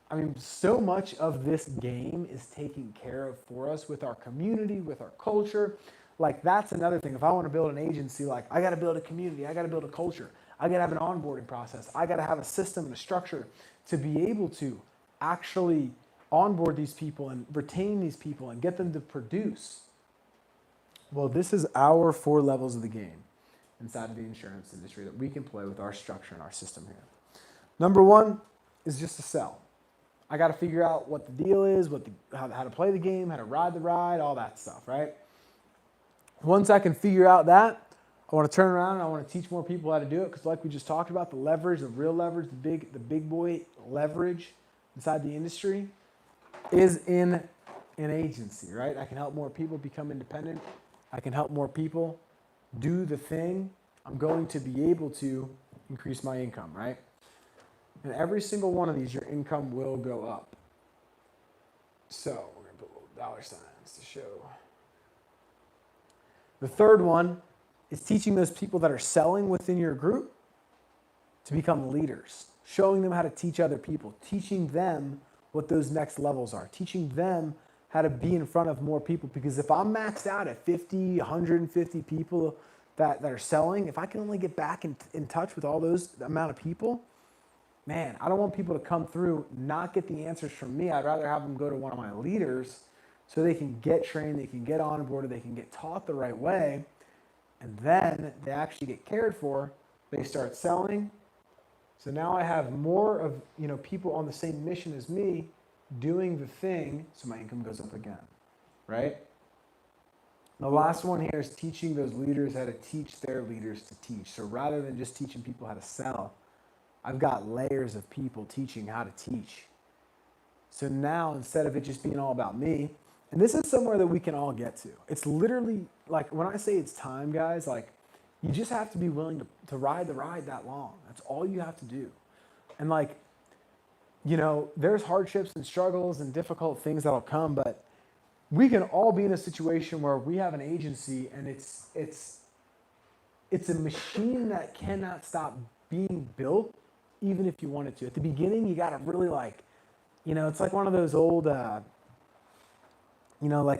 I mean, so much of this game is taken care of for us with our community, with our culture. Like, that's another thing. If I want to build an agency, like, I got to build a community, I got to build a culture, I got to have an onboarding process, I got to have a system and a structure to be able to actually onboard these people and retain these people and get them to produce. Well, this is our 4 levels of the game inside of the insurance industry that we can play with our structure and our system here. Number 1 is just to sell. I got to figure out what the deal is, how to play the game, how to ride the ride, all that stuff, right? Once I can figure out that, I want to turn around and I want to teach more people how to do it, because like we just talked about, the leverage, the real leverage, the big boy leverage inside the industry is in an agency, right? I can help more people become independent. I can help more people do the thing. I'm going to be able to increase my income, right? And every single one of these, your income will go up. So we're going to put little dollar signs to show. The third one is teaching those people that are selling within your group to become leaders, showing them how to teach other people, teaching them what those next levels are, teaching them how to be in front of more people. Because if I'm maxed out at 50, 150 people that are selling, if I can only get back in touch with all those amount of people, man, I don't want people to come through, not get the answers from me. I'd rather have them go to one of my leaders so they can get trained, they can get onboarded, they can get taught the right way, and then they actually get cared for. They start selling. So now I have more of people on the same mission as me doing the thing, so my income goes up again, right? The last one here is teaching those leaders how to teach their leaders to teach. So rather than just teaching people how to sell, I've got layers of people teaching how to teach. So now, instead of it just being all about me, and this is somewhere that we can all get to. It's literally, like, when I say it's time, guys, like, you just have to be willing to ride the ride that long. That's all you have to do. And, like, there's hardships and struggles and difficult things that'll come, but we can all be in a situation where we have an agency and it's a machine that cannot stop being built, even if you wanted to. At the beginning, you got to really it's like one of those old, like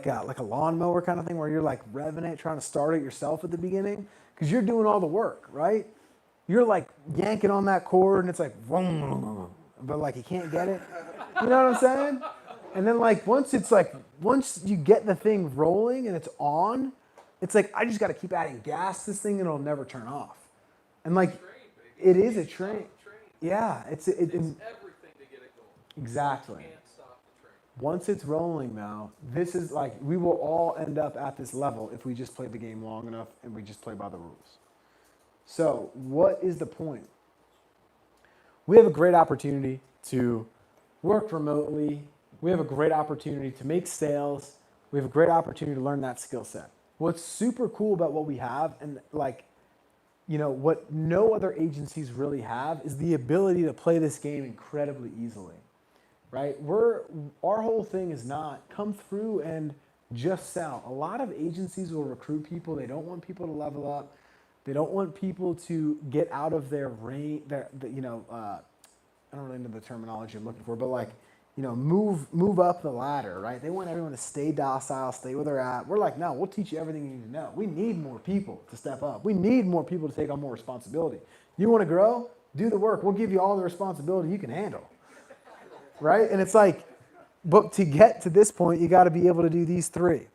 a lawnmower kind of thing where you're like revving it, trying to start it yourself at the beginning, because you're doing all the work, right? You're like yanking on that cord and it's like, vroom, but like you can't get it. You know what I'm saying? And then like once you get the thing rolling and it's on, it's like, I just got to keep adding gas to this thing and it'll never turn off. And like, it is a train. Yeah, it's everything to get it going. Exactly. Can't stop the train. Once it's rolling now, this is like, we will all end up at this level if we just play the game long enough and we just play by the rules. So what is the point? We have a great opportunity to work remotely. We have a great opportunity to make sales. We have a great opportunity to learn that skill set. What's super cool about what we have, and what no other agencies really have, is the ability to play this game incredibly easily, right? Our whole thing is not come through and just sell. A lot of agencies will recruit people. They don't want people to level up. They don't want people to get out of their range. I don't really know the terminology I'm looking for, but move up the ladder, right? They want everyone to stay docile, stay where they're at. We're like, no, we'll teach you everything you need to know. We need more people to step up. We need more people to take on more responsibility. You want to grow? Do the work. We'll give you all the responsibility you can handle, right? And it's like, but to get to this point, you got to be able to do these 3.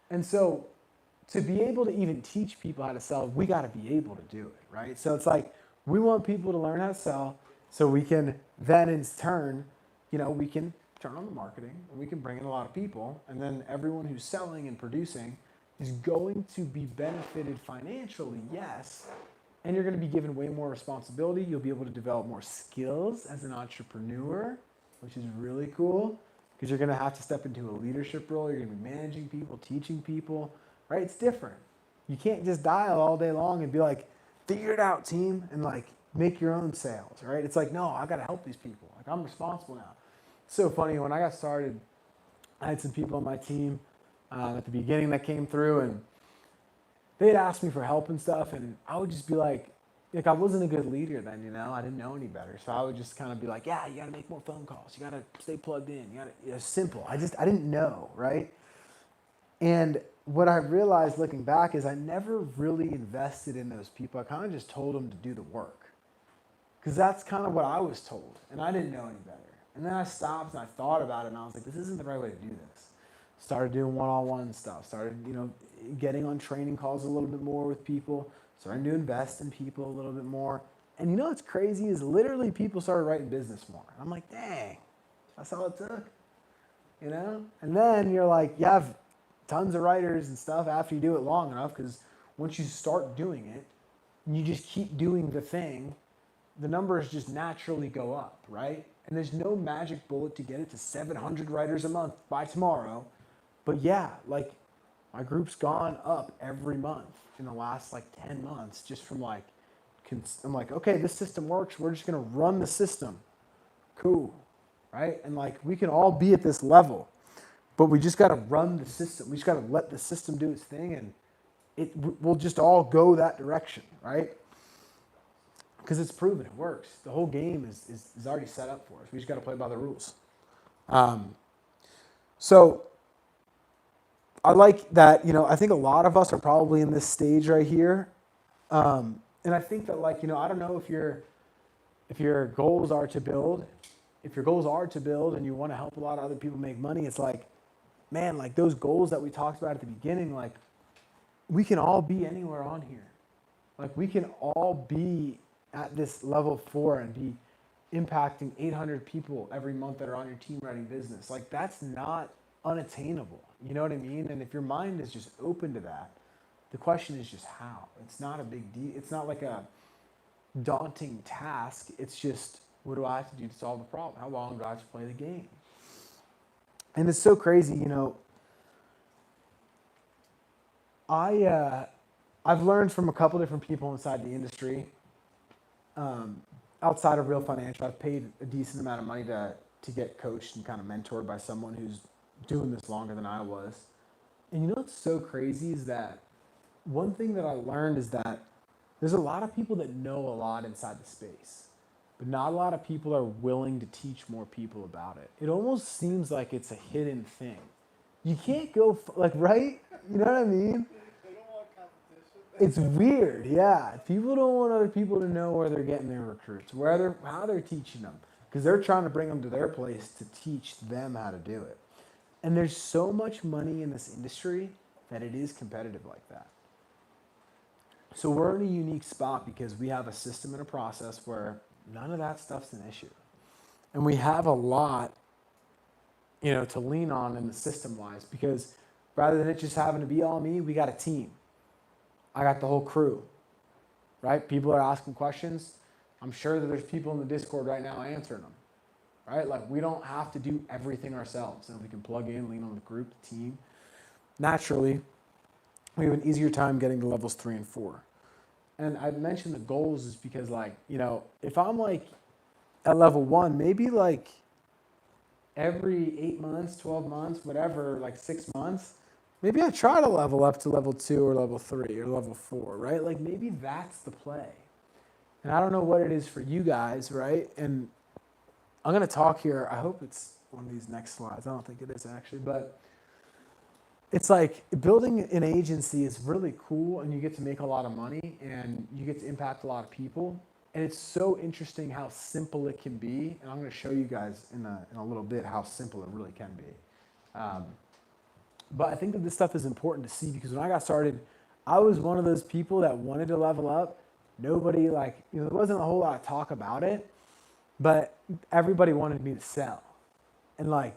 And so to be able to even teach people how to sell, we got to be able to do it, right? So it's like, we want people to learn how to sell so we can then in turn, we can turn on the marketing and we can bring in a lot of people, and then everyone who's selling and producing is going to be benefited financially, yes, and you're going to be given way more responsibility. You'll be able to develop more skills as an entrepreneur, which is really cool, because you're going to have to step into a leadership role. You're going to be managing people, teaching people, right? It's different. You can't just dial all day long and be like, figure it out, team, and like make your own sales, right? It's like, no, I got to help these people. Like, I'm responsible now. So funny, when I got started, I had some people on my team at the beginning that came through, and they'd ask me for help and stuff, and I would just be like I wasn't a good leader then, you know, I didn't know any better. So I would just kind of be like, yeah, you got to make more phone calls. You got to stay plugged in. You got to, simple. I didn't know, right? And what I realized looking back is I never really invested in those people. I kind of just told them to do the work because that's kind of what I was told, and I didn't know any better. And then I stopped and I thought about it, and I was like, this isn't the right way to do this. Started doing one-on-one stuff. Started, getting on training calls a little bit more with people. Starting to invest in people a little bit more. And you know what's crazy is literally people started writing business more. I'm like, dang, that's all it took, And then you're like, you have tons of writers and stuff after you do it long enough, because once you start doing it and you just keep doing the thing, the numbers just naturally go up, right? And there's no magic bullet to get it to 700 writers a month by tomorrow. But yeah, like my group's gone up every month in the last 10 months just from I'm like, okay, this system works. We're just going to run the system. Cool. Right? And we can all be at this level, but we just got to run the system. We just got to let the system do its thing, and we'll just all go that direction. Right? Because it's proven it works. The whole game is already set up for us. We just got to play by the rules. So I like that, I think a lot of us are probably in this stage right here. And I think that I don't know if your goals are to build, and you want to help a lot of other people make money, it's man, those goals that we talked about at the beginning, we can all be anywhere on here. We can all be at this level 4 and be impacting 800 people every month that are on your team writing business. That's not unattainable. You know what I mean? And if your mind is just open to that, the question is just how. It's not a big deal. It's not like a daunting task. It's just, what do I have to do to solve the problem? How long do I have to play the game? And it's so crazy, I've learned from a couple different people inside the industry. Outside of Real Financial, I've paid a decent amount of money to get coached and kind of mentored by someone who's doing this longer than I was. And what's so crazy is that one thing that I learned is that there's a lot of people that know a lot inside the space, but not a lot of people are willing to teach more people about it. It almost seems like it's a hidden thing. You can't go, right? You know what I mean? They don't want competition. It's weird, yeah. People don't want other people to know where they're getting their recruits, how they're teaching them, because they're trying to bring them to their place to teach them how to do it. And there's so much money in this industry that it is competitive like that. So we're in a unique spot because we have a system and a process where none of that stuff's an issue. And we have a lot, to lean on in the system-wise, because rather than it just having to be all me, we got a team. I got the whole crew, right? People are asking questions. I'm sure that there's people in the Discord right now answering them, right? We don't have to do everything ourselves. And we can plug in, lean on the group, the team. Naturally, we have an easier time getting to levels 3 and 4. And I mentioned the goals is because if I'm at level 1, maybe every 8 months, 12 months, whatever, 6 months, maybe I try to level up to level 2 or level 3 or level 4, right? Maybe that's the play. And I don't know what it is for you guys, right? And I'm going to talk here. I hope it's one of these next slides. I don't think it is actually, but it's building an agency is really cool, and you get to make a lot of money and you get to impact a lot of people. And it's so interesting how simple it can be. And I'm going to show you guys in a little bit how simple it really can be. But I think that this stuff is important to see, because when I got started, I was one of those people that wanted to level up. Nobody there wasn't a whole lot of talk about it, but everybody wanted me to sell. And I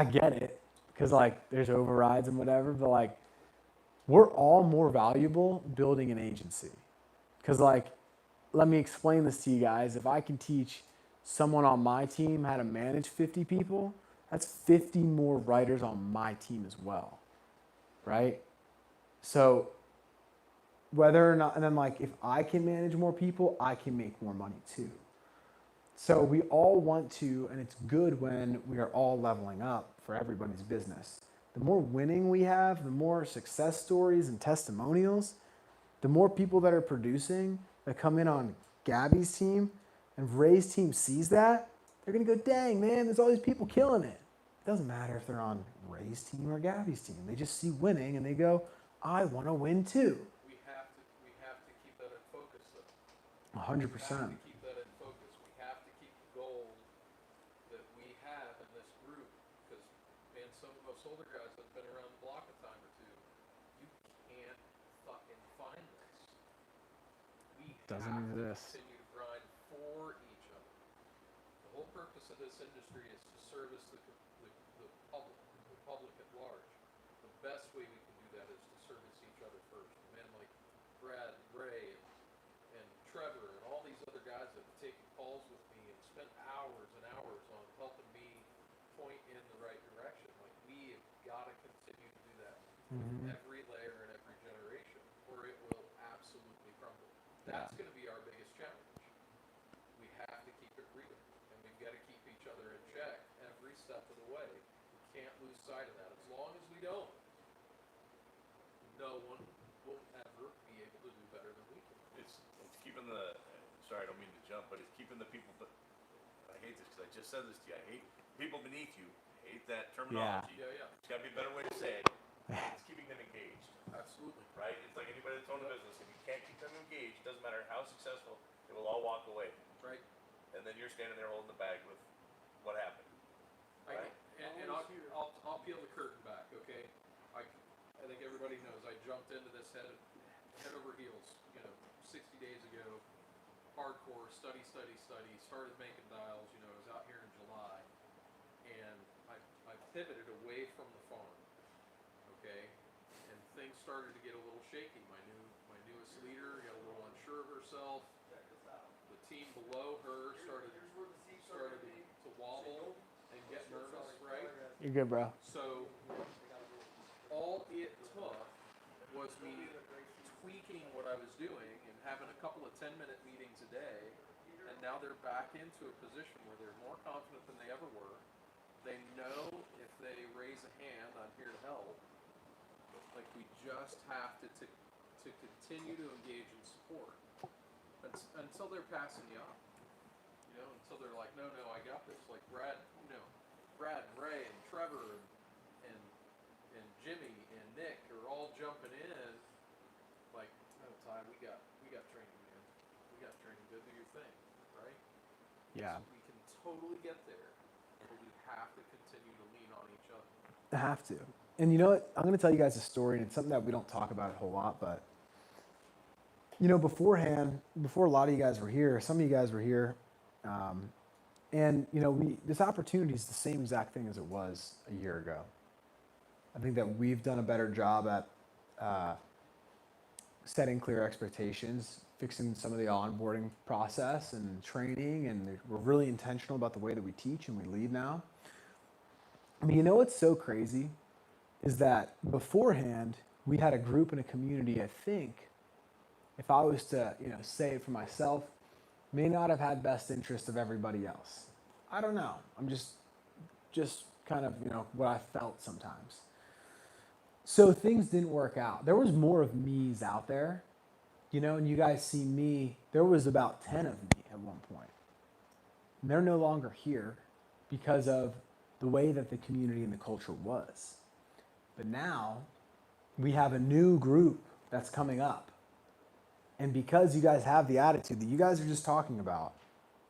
get it, because there's overrides and whatever, but we're all more valuable building an agency. Because let me explain this to you guys. If I can teach someone on my team how to manage 50 people, that's 50 more writers on my team as well, right? So whether or not, and then if I can manage more people, I can make more money too. So we all want to, and it's good when we are all leveling up for everybody's business. the more winning we have, the more success stories and testimonials, the more people that are producing that come in on Gabby's team and Ray's team sees that, they're going to go, dang, man, there's all these people killing it. It doesn't matter if they're on Ray's team or Gabby's team. They just see winning and they go, I want to win too. We have to keep that in focus though. 100%. We have to keep that in focus. We have to keep the goal that we have in this group, because man, some of us older guys have been around the block a time or two. You can't fucking find this. We Doesn't have exist. to continue to grind for each other. The whole purpose of this industry is to service the public at large. The best way we can do that is to service each other first. Men like Brad, Ray, and Trevor, and all these other guys that have taken calls with me and spent hours and hours on helping me point in the right direction. Like, we have got to continue to do that with every layer and every generation, or it will absolutely crumble. That's going to be our biggest challenge. We have to keep it real, and we've got to keep each other in check every step of the way. We can't lose sight of that. As long as we don't, no one will ever be able to do better than we can. It's keeping the, sorry, I don't mean to jump, but it's keeping the people, but I hate this because I just said this to you. I hate people beneath you. I hate that terminology. Yeah, yeah. There's got to be a better way to say it. It's keeping them engaged, Absolutely. right? It's like anybody that's owned a business. If you can't keep them engaged, doesn't matter how successful, they will all walk away. Right. And then you're standing there holding the bag with what happened. Right. And I'll peel the curtain back, okay? I think everybody knows I jumped into this head over heels, 60 days ago, hardcore, study, started making dials, I was out here in July, and I pivoted away from the farm, okay? And things started to get a little shaky. My newest leader got a little unsure of herself. The team below her started to wobble and get nervous, right? You're good, bro. So all it took was me tweaking what I was doing and having a couple of 10-minute meetings a day, and now they're back into a position where they're more confident than they ever were. They know if they raise a hand, I'm here to help. Like, we just have to continue to engage and support until they're passing you up. Until they're like, no, I got this. Like Brad, and Ray and Trevor and Jimmy and Nick are all jumping in. Like, no, Ty, we got training, man. We got training. Go do your thing, right? Yeah. So we can totally get there, but we have to continue to lean on each other. I have to. And you know what? I'm going to tell you guys a story, and it's something that we don't talk about a whole lot, but beforehand, before a lot of you guys were here, some of you guys were here, and this opportunity is the same exact thing as it was a year ago. I think that we've done a better job at setting clear expectations, fixing some of the onboarding process and training, and we're really intentional about the way that we teach and we lead now. I mean, what's so crazy is that beforehand, we had a group and a community, I think, if I was to, say it for myself, may not have had best interest of everybody else. I don't know. I'm just kind of, what I felt sometimes. So things didn't work out. There was more of me's out there, and you guys see me, there was about 10 of me at one point. And they're no longer here because of the way that the community and the culture was. But now we have a new group that's coming up. And because you guys have the attitude that you guys are just talking about,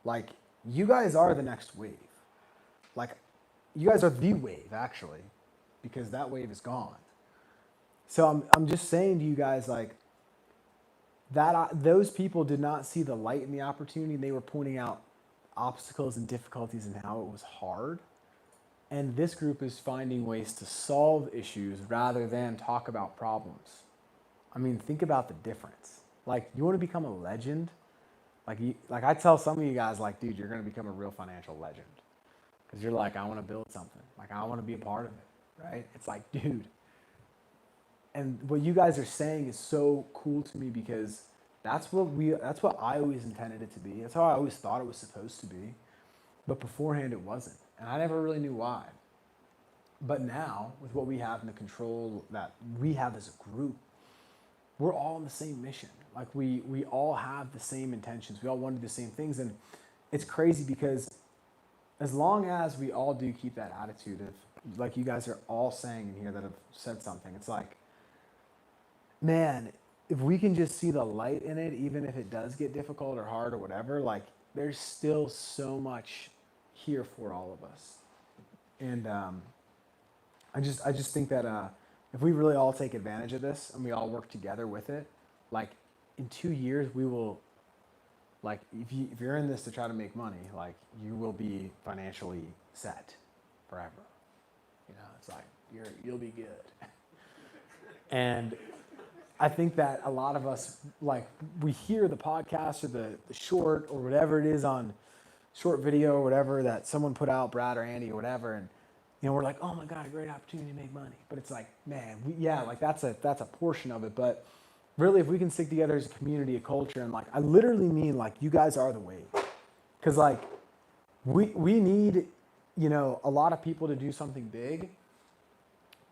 like, you guys are the next wave. Like, you guys are the wave, actually, because that wave is gone. So I'm just saying to you guys, like, that those people did not see the light in the opportunity. They were pointing out obstacles and difficulties and how it was hard. And this group is finding ways to solve issues rather than talk about problems. I mean, think about the difference. Like, you want to become a legend? Like I tell some of you guys, like, dude, you're going to become a real financial legend. Because you're like, I want to build something. Like, I want to be a part of it, right? It's like, dude. And what you guys are saying is so cool to me because that's what I always intended it to be. That's how I always thought it was supposed to be. But beforehand, it wasn't. And I never really knew why. But now, with what we have and the control that we have as a group, we're all on the same mission. Like we all have the same intentions. We all want to do the same things. And it's crazy because as long as we all do keep that attitude of, like you guys are all saying in here that have said something, it's like, man, if we can just see the light in it, even if it does get difficult or hard or whatever, like there's still so much here for all of us. And I just think that if we really all take advantage of this and we all work together with it, like in 2 years we will, like if you're in this to try to make money, like you will be financially set forever. You know, it's like you'll be good. And I think that a lot of us, like we hear the podcast or the short or whatever it is on short video or whatever that someone put out, Brad or Andy or whatever, and you know, we're like, oh my God, a great opportunity to make money. But it's like, man, like that's a portion of it. But really, if we can stick together as a community, a culture, and like, I literally mean like you guys are the wave. Because like, we need, you know, a lot of people to do something big.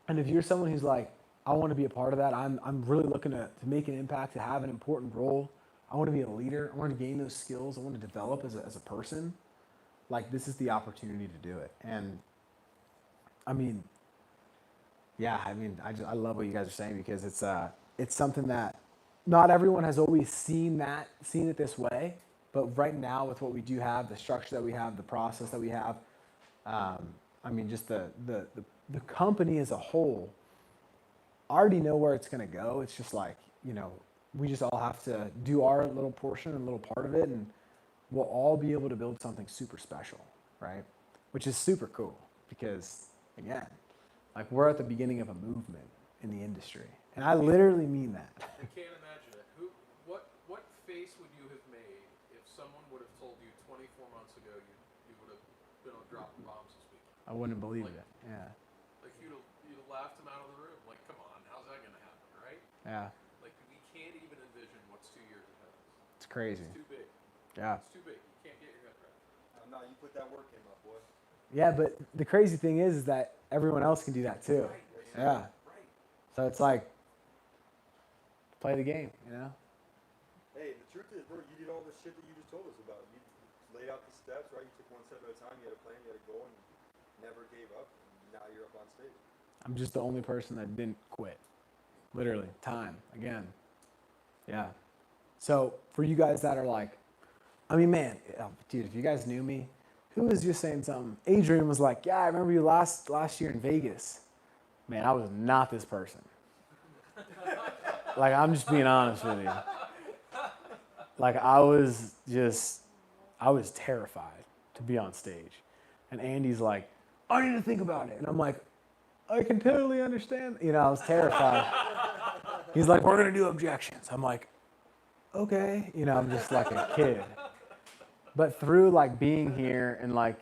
And if you're someone who's like, I want to be a part of that, I'm really looking to make an impact, to have an important role. I want to be a leader. I want to gain those skills. I want to develop as a person. Like, this is the opportunity to do it. And I mean, yeah, I love what you guys are saying, because it's something that not everyone has always seen it this way, but right now with what we do have, the structure that we have, the process that we have, I mean, just the company as a whole, I already know where it's going to go. It's just like, you know, we just all have to do our little portion and little part of it, and we'll all be able to build something super special, right? Which is super cool, because again, like we're at the beginning of a movement in the industry, and I literally mean that. I can't imagine it. What face would you have made if someone would have told you 24 months ago you would have been on dropping bombs this week? I wouldn't believe it. Yeah. Like you'd have laughed him out of the room. Like, come on, how's that gonna happen, right? Yeah. Like we can't even envision what's 2 years ahead of us. It's crazy. It's too big. Yeah. It's too big. You can't get your head around it. No, you put that work in, my boy. Yeah, but the crazy thing is that everyone else can do that too. Yeah. So it's like, play the game, you know? Hey, the truth is, bro, you did all the shit that you just told us about. You laid out the steps, right? You took one step at a time. You had a plan, you had a goal, and never gave up. And now you're up on stage. I'm just the only person that didn't quit. Literally, time, again. Yeah. So for you guys that are like, I mean, man, dude, if you guys knew me, who was just saying something? Adrian was like, yeah, I remember you last year in Vegas. Man, I was not this person. Like, I'm just being honest with you. Like, I was terrified to be on stage. And Andy's like, I need to think about it. And I'm like, I can totally understand. You know, I was terrified. He's like, we're going to do objections. I'm like, okay. You know, I'm just like a kid. But through like being here and like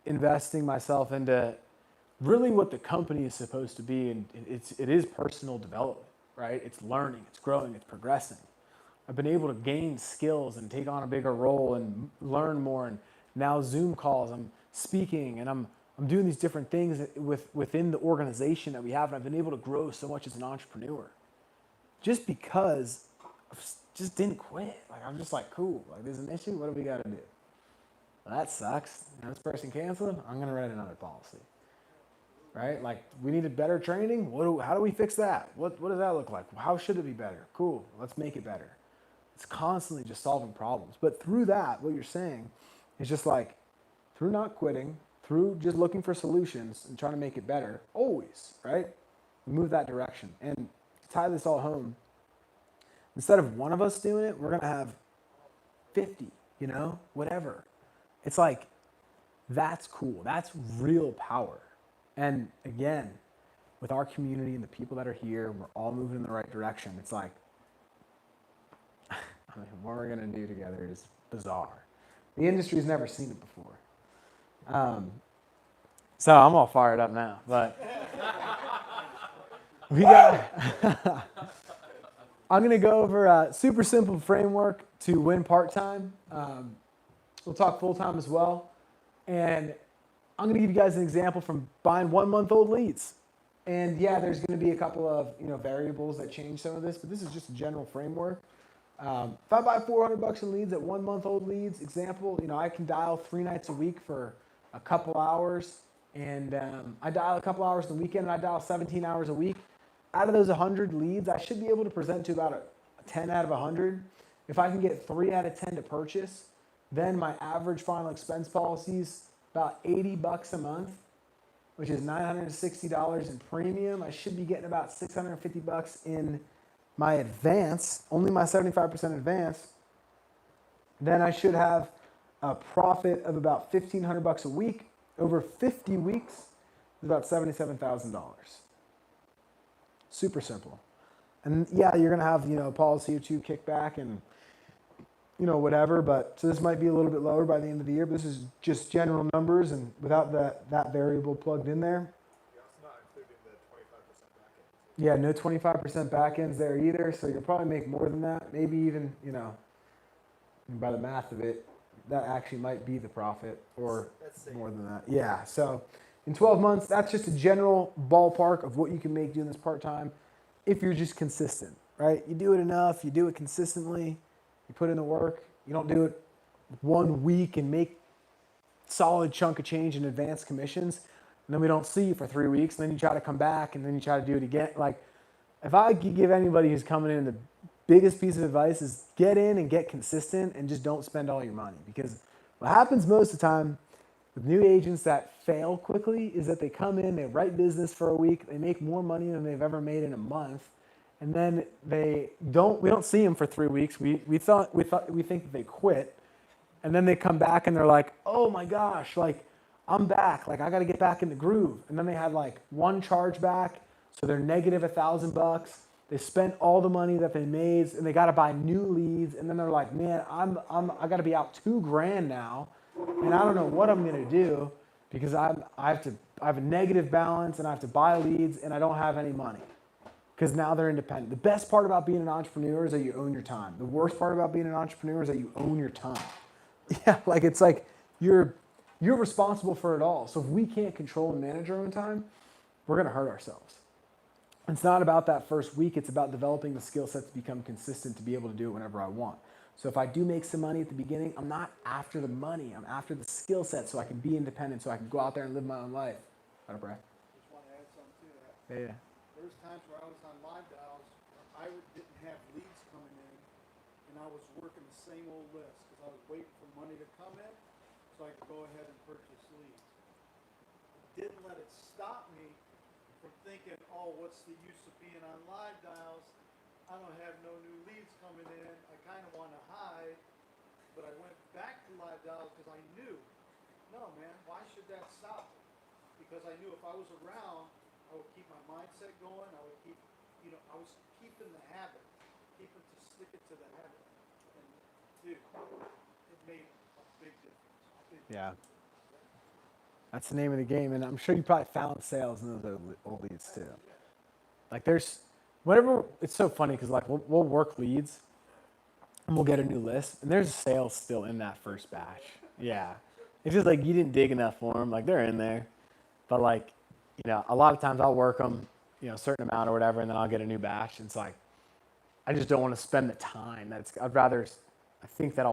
investing myself into really what the company is supposed to be, and it is personal development, right? It's learning, it's growing, it's progressing. I've been able to gain skills and take on a bigger role and learn more. And now Zoom calls, I'm speaking, and I'm doing these different things within the organization that we have, and I've been able to grow so much as an entrepreneur. Just because I just didn't quit. Like, I'm just like, cool. Like, there's an issue. What do we got to do? Well, that sucks. You know, this person canceled. I'm going to write another policy. Right? Like, we needed better training. How do we fix that? What does that look like? How should it be better? Cool. Let's make it better. It's constantly just solving problems. But through that, what you're saying is just like, through not quitting, through just looking for solutions and trying to make it better, always, right? Move that direction. And to tie this all home, instead of one of us doing it, we're going to have 50, you know, whatever. It's like, that's cool. That's real power. And again, with our community and the people that are here, we're all moving in the right direction. It's like, I mean, what we're going to do together is bizarre. The industry's never seen it before. So I'm all fired up now, but we got, I'm going to go over a super simple framework to win part-time. We'll talk full-time as well. And I'm going to give you guys an example from buying 1 month old leads. And yeah, there's going to be a couple of variables that change some of this, but this is just a general framework. If I buy $400 in leads at 1 month old leads, example, I can dial 3 nights a week for a couple hours, and I dial a couple hours on the weekend, and I dial 17 hours a week. Out of those 100 leads, I should be able to present to about a 10 out of 100. If I can get 3 out of 10 to purchase, then my average final expense policy is about $80 a month, which is $960 in premium. I should be getting about $650 in my advance, only my 75% advance. Then I should have a profit of about $1,500 a week. Over 50 weeks, is about $77,000. Super simple. And yeah, you're gonna have a policy or two kickback and whatever, but so this might be a little bit lower by the end of the year, but this is just general numbers and without that variable plugged in there. Yeah, no 25% back ends there either, so you'll probably make more than that. Maybe even, by the math of it, that actually might be the profit or more than that. Yeah, so in 12 months, that's just a general ballpark of what you can make doing this part-time if you're just consistent, right? You do it enough, you do it consistently, you put in the work. You don't do it 1 week and make solid chunk of change in advance commissions, and then we don't see you for 3 weeks, and then you try to come back, and then you try to do it again. Like, if I could give anybody who's coming in the biggest piece of advice is get in and get consistent and just don't spend all your money. Because what happens most of the time with new agents that fail quickly is that they come in, they write business for a week, they make more money than they've ever made in a month, and then we don't see them for 3 weeks. We think that they quit, and then they come back and they're like, oh my gosh, like I'm back, like I got to get back in the groove. And then they had like 1 chargeback, so they're negative $1,000. They spent all the money that they made, and they got to buy new leads. And then they're like, man, I got to be out $2,000 now, and I don't know what I'm gonna do because I have a negative balance, and I have to buy leads, and I don't have any money. Because now they're independent. The best part about being an entrepreneur is that you own your time. The worst part about being an entrepreneur is that you own your time. Yeah, like it's like you're responsible for it all. So if we can't control and manage our own time, we're gonna hurt ourselves. It's not about that first week, it's about developing the skill set to become consistent to be able to do it whenever I want. So if I do make some money at the beginning, I'm not after the money, I'm after the skill set so I can be independent, so I can go out there and live my own life. Out of breath. Just want to add something to that. Yeah. There was times where I was on live dials, I didn't have leads coming in, and I was working the same old list because I was waiting for money to come in so I could go ahead and purchase leads. Didn't let it stop me from thinking, oh, what's the use of being on live dials? I don't have no new leads coming in. I kind of want to hide, but I went back to live dials because I knew, no, man, why should that stop me? Because I knew if I was around, I would keep my mindset going. I would keep, I was keeping the habit, sticking to the habit. And dude, it made a big difference. Yeah. That's the name of the game, and I'm sure you probably found sales in those old leads too. Like it's so funny because like we'll work leads, and we'll get a new list, and there's sales still in that first batch. Yeah, it's just like you didn't dig enough for them. Like they're in there, but like a lot of times I'll work them, a certain amount or whatever, and then I'll get a new batch. And it's like I just don't want to spend the time. I think that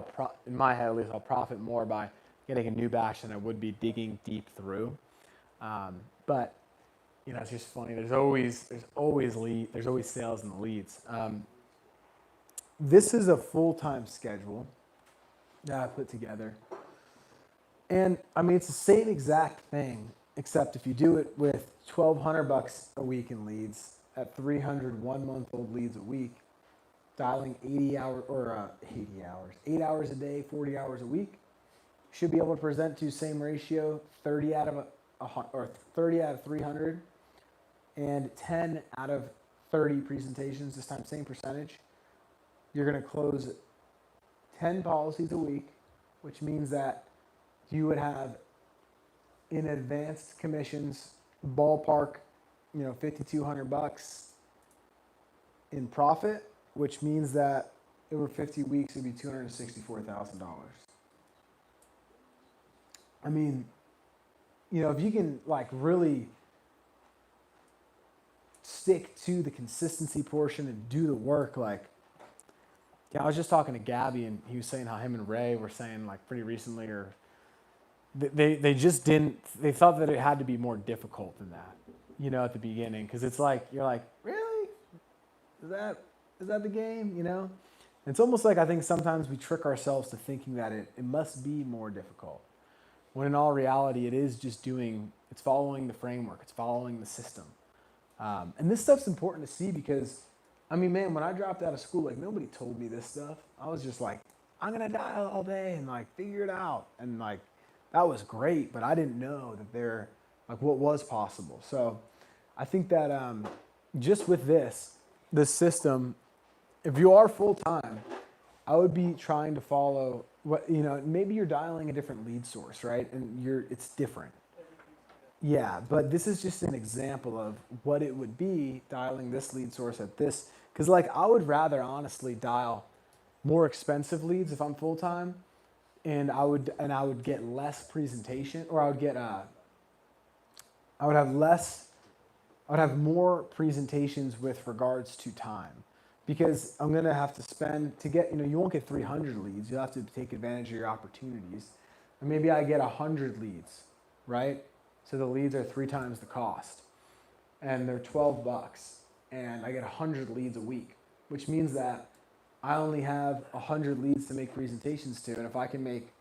in my head at least, I'll profit more by getting a new batch than I would be digging deep through. But it's just funny. There's always sales in the leads. This is a full-time schedule that I put together, and I mean it's the same exact thing, except if you do it with $1,200 a week in leads at 300 1-month-old leads a week, dialing 8 hours a day, 40 hours a week. Should be able to present to same ratio, 30 out of 300, and 10 out of 30 presentations. This time, same percentage. You're going to close 10 policies a week, which means that you would have in advanced commissions, ballpark, $5,200 in profit, which means that over 50 weeks, it would be $264,000. I mean, if you can like really stick to the consistency portion and do the work, like, yeah, I was just talking to Gabby and he was saying how him and Ray were saying like pretty recently, or they just didn't, they thought that it had to be more difficult than that, at the beginning. Cause it's like, you're like, really? Is that the game? It's almost like, I think sometimes we trick ourselves to thinking that it must be more difficult. When in all reality, it is just it's following the framework, it's following the system. And this stuff's important to see because, I mean, man, when I dropped out of school, like nobody told me this stuff. I was just like, I'm gonna dial all day and like figure it out. And like, that was great, but I didn't know that what was possible. So I think that just with this system, if you are full-time, I would be trying to follow maybe you're dialing a different lead source, right? And it's different. Yeah, but this is just an example of what it would be dialing this lead source at this. Because like I would rather honestly dial more expensive leads if I'm full-time, and I would get less presentation, or I would have more presentations with regards to time. Because I'm gonna have to spend to get, you won't get 300 leads. You'll have to take advantage of your opportunities. And maybe I get 100 leads, right? So the leads are 3 times the cost, and they're $12, and I get 100 leads a week, which means that I only have 100 leads to make presentations to. And if I can make,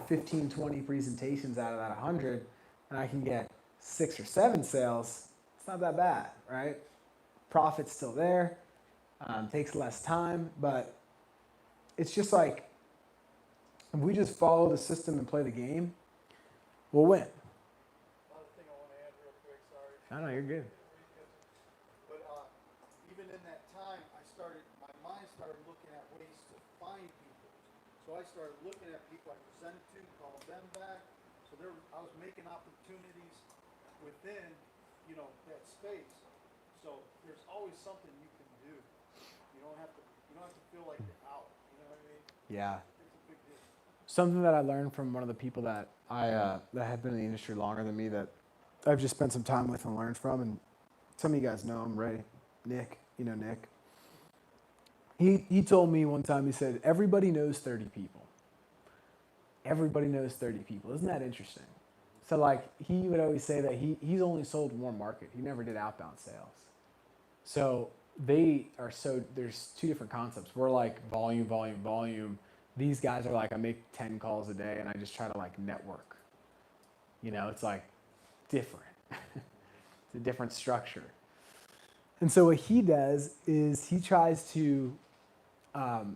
15, 20 presentations out of that 100, and I can get 6 or 7 sales, it's not that bad, right? Profit's still there. Takes less time, but it's just like, if we just follow the system and play the game, we'll win. Another thing I want to add real quick, sorry. I know, you're good. But even in that time, my mind started looking at ways to find people. So I started looking at people I presented to, called them back. So I was making opportunities within, that space. So there's always something you can do. You don't have to feel like you're out. You know what I mean? Yeah. It's a big deal. Something that I learned from one of the people that that have been in the industry longer than me, that I've just spent some time with and learned from, and some of you guys know him, Ray, Nick. Nick. He told me one time, he said, everybody knows 30 people. Everybody knows 30 people. Isn't that interesting? So like, he would always say that he's only sold warm market. He never did outbound sales. So there's 2 different concepts. We're like volume. These guys are like, I make 10 calls a day and I just try to like network. It's like different. It's a different structure. And so what he does is he tries to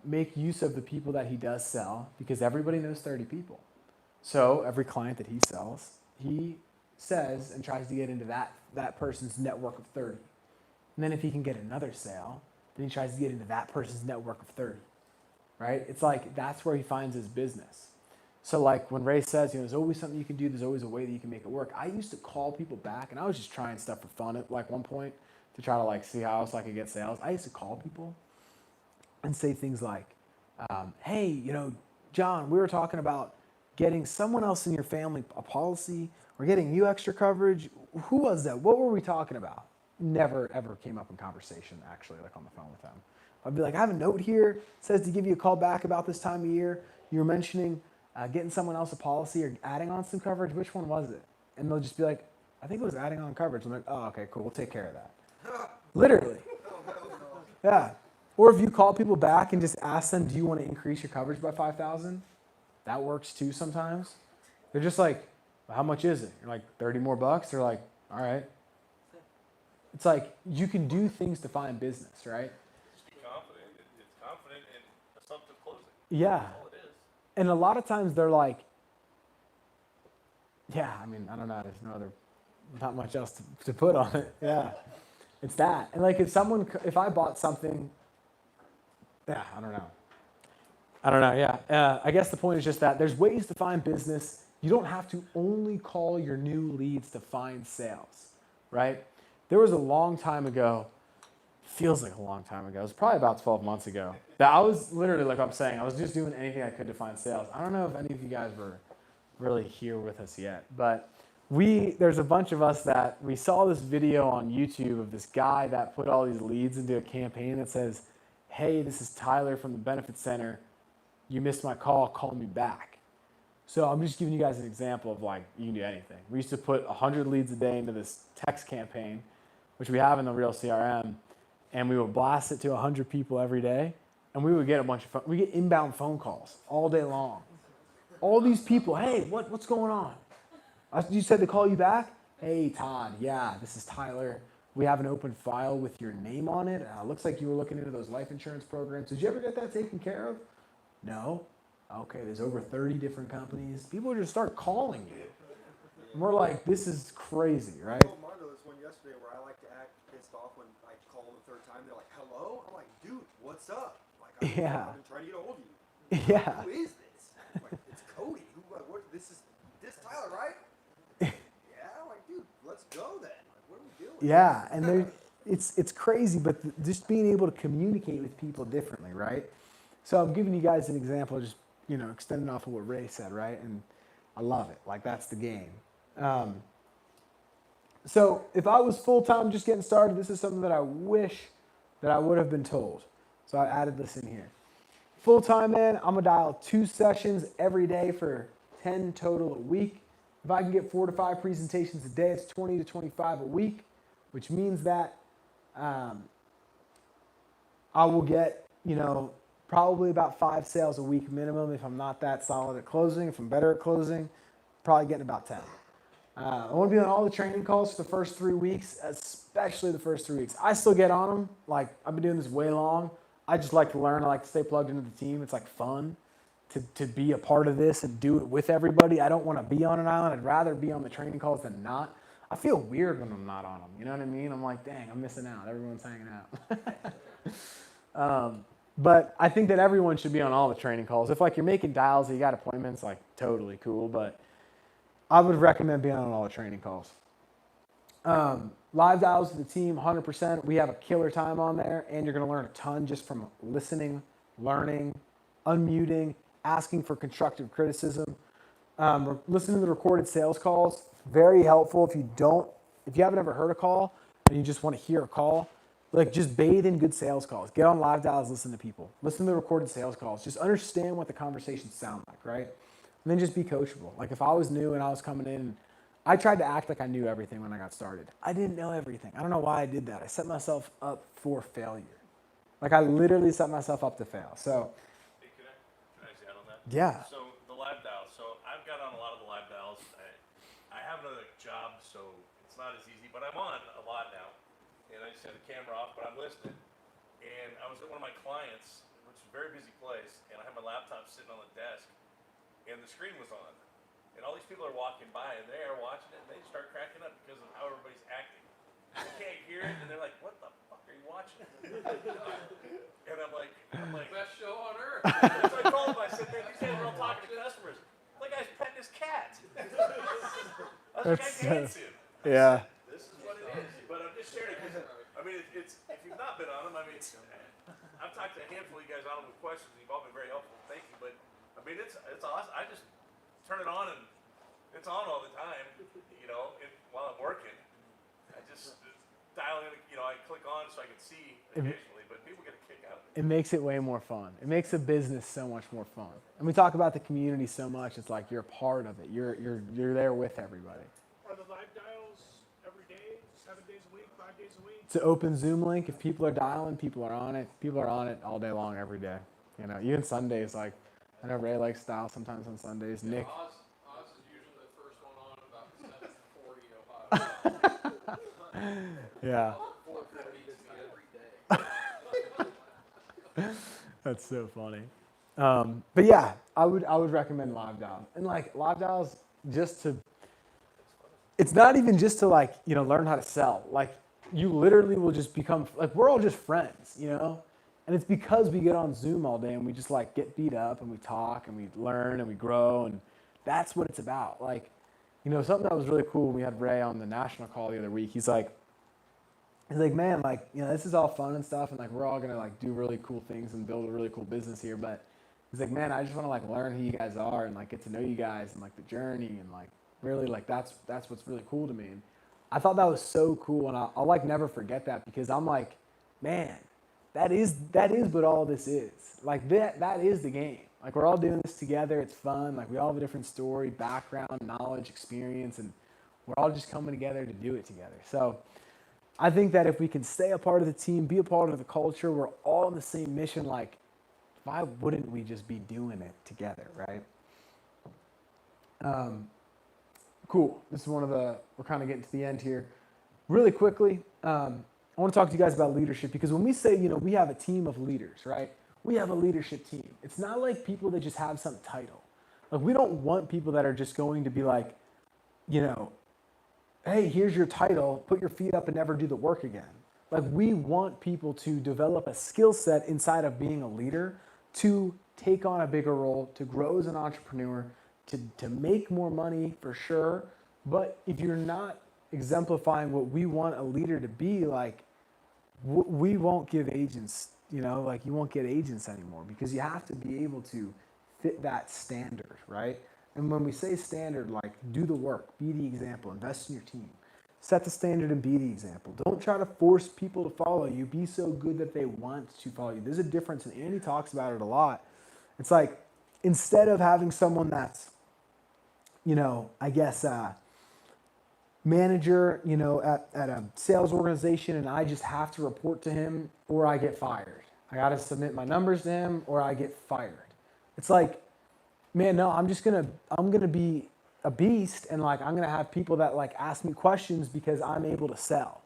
make use of the people that he does sell, because everybody knows 30 people. So every client that he sells, he says and tries to get into that person's network of 30. And then if he can get another sale, then he tries to get into that person's network of 30, right? It's like, that's where he finds his business. So like when Ray says, there's always something you can do, there's always a way that you can make it work. I used to call people back, and I was just trying stuff for fun at like one point to try to like see how else I could get sales. I used to call people and say things like, hey, John, we were talking about getting someone else in your family a policy, or getting you extra coverage. Who was that? What were we talking about? Never ever came up in conversation, actually, like on the phone with them. I'd be like, I have a note here, it says to give you a call back about this time of year. You were mentioning getting someone else a policy or adding on some coverage. Which one was it? And they'll just be like, I think it was adding on coverage. I'm like, oh, okay, cool, we'll take care of that. Literally. Yeah. Or if you call people back and just ask them, do you want to increase your coverage by $5,000? That works too sometimes. They're just like, well, how much is it? You're like, 30 more bucks? They're like, all right. It's like, you can do things to find business, right? Just be confident. It's confident in assumptive closing. Yeah. That's all it is. And a lot of times they're like, yeah, I mean, I don't know. There's not much else to put on it. Yeah. It's that. And like if I bought something, yeah, I don't know. Yeah. I guess the point is just that there's ways to find business. You don't have to only call your new leads to find sales, right? There was a long time ago, feels like a long time ago. It was probably about 12 months ago, that I was literally, like I'm saying, I was just doing anything I could to find sales. I don't know if any of you guys were really here with us yet, but there's a bunch of us that we saw this video on YouTube of this guy that put all these leads into a campaign that says, hey, this is Tyler from the Benefit Center. You missed my call me back. So I'm just giving you guys an example of like, you can do anything. We used to put 100 leads a day into this text campaign, which we have in the Real CRM, and we would blast it to 100 people every day, and we would get we get inbound phone calls all day long. All these people, hey, what's going on? You said to call you back? Hey, Todd, yeah, this is Tyler. We have an open file with your name on it. Looks like you were looking into those life insurance programs. Did you ever get that taken care of? No. Okay, there's over 30 different companies. People just start calling you. And we're like, this is crazy, right? I told Mondo this one yesterday where I like to act pissed off when I call them the third time. They're like, hello? I'm like, dude, what's up? Like, I've been trying to get a hold of you. Yeah. Who is this? I'm like, it's Cody. This is Tyler, right? Yeah. I'm like, dude, let's go then. Like, what are we doing? Yeah, and it's crazy, but just being able to communicate with people differently, right? So I'm giving you guys an example, just extending off of what Ray said, right? And I love it. Like, that's the game. So if I was full-time just getting started, this is something that I wish that I would have been told. So I added this in here. Full-time, man, I'm going to dial 2 sessions every day for 10 total a week. If I can get 4 to 5 presentations a day, it's 20 to 25 a week, which means that I will get, probably about 5 sales a week minimum. If I'm not that solid at closing, if I'm better at closing, probably getting about 10. I want to be on all the training calls for the first 3 weeks, especially the first 3 weeks. I still get on them. Like, I've been doing this way long. I just like to learn. I like to stay plugged into the team. It's like fun to be a part of this and do it with everybody. I don't want to be on an island. I'd rather be on the training calls than not. I feel weird when I'm not on them. You know what I mean? I'm like, dang, I'm missing out. Everyone's hanging out. But I think that everyone should be on all the training calls. If like you're making dials, you got appointments, like totally cool. But I would recommend being on all the training calls. Live dials with the team, 100%. We have a killer time on there, and you're going to learn a ton just from listening, learning, unmuting, asking for constructive criticism. Listening to the recorded sales calls, very helpful. If you haven't ever heard a call and you just want to hear a call, like just bathe in good sales calls. Get on live dials, listen to people. Listen to the recorded sales calls. Just understand what the conversations sound like, right? And then just be coachable. Like if I was new and I was coming in, I tried to act like I knew everything when I got started. I didn't know everything. I don't know why I did that. I set myself up for failure. Like I literally set myself up to fail. So, Hey, can I add on that? yeah. So the live dials. So I've got on a lot of the live dials. I have another job, so it's not as easy, but I'm on a lot now. And I just had the camera off, but I'm listening. And I was at one of my clients, which is a very busy place, and I had my laptop sitting on the desk, and the screen was on. And all these people are walking by, and they're watching it, and they start cracking up because of how everybody's acting. They can't hear it, and they're like, what the fuck are you watching? And I'm like, Best show on earth. so I told him, I said, man, these guys are all talking to customers. The guy's petting his cat. I was like, I dancing. Yeah. This is what it is. But I'm just sharing because, I mean, it's if you've not been on them, I mean, I've talked to a handful of you guys on them with questions, and you've all been very helpful. Thank you. But, I mean, it's awesome. I just turn it on, and it's on all the time, while I'm working. I just dial in, I click on so I can see occasionally, but people get a kick out of it. It makes it way more fun. It makes the business so much more fun. And we talk about the community so much. It's like you're a part of it. You're there with everybody. Are the live dials every day, 7 days a week, 5 days a week? It's an open Zoom link. If people are dialing, people are on it. People are on it all day long, every day. Even Sundays. Like I know Ray likes dial sometimes on Sundays. Nick. Oz is usually the first one on about 7:40 Ohio. Yeah. 4:30 every day. That's so funny. But yeah, I would recommend live dials. And like live dials it's not even just to learn how to sell. Like you literally will just become we're all just friends, And it's because we get on Zoom all day and we just get beat up and we talk and we learn and we grow, and that's what it's about. Something that was really cool when we had Ray on the national call the other week. He's like, man, this is all fun and stuff, and we're all gonna do really cool things and build a really cool business here. But he's like, man, I just want to learn who you guys are and get to know you guys and the journey and Really, like that's what's really cool to me. And I thought that was so cool, and I'll like never forget that because I'm like, man, that is what all this is. Like that is the game. Like we're all doing this together. It's fun. Like we all have a different story, background, knowledge, experience, and we're all just coming together to do it together. So I think that if we can stay a part of the team, be a part of the culture, we're all on the same mission. Like, why wouldn't we just be doing it together, right? Cool. This is we're kind of getting to the end here. Really quickly, I want to talk to you guys about leadership because when we say, we have a team of leaders, right? We have a leadership team. It's not like people that just have some title. Like, we don't want people that are just going to be like, hey, here's your title, put your feet up and never do the work again. Like, we want people to develop a skill set inside of being a leader to take on a bigger role, to grow as an entrepreneur, to make more money for sure. But if you're not exemplifying what we want a leader to be, like, we won't give agents, like you won't get agents anymore because you have to be able to fit that standard, right? And when we say standard, like do the work, be the example, invest in your team, set the standard and be the example. Don't try to force people to follow you. Be so good that they want to follow you. There's a difference, and Andy talks about it a lot. It's like instead of having someone that's, manager, at a sales organization and I just have to report to him or I get fired. I got to submit my numbers to him or I get fired. It's like, man, no, I'm going to be a beast and like, I'm going to have people that like ask me questions because I'm able to sell.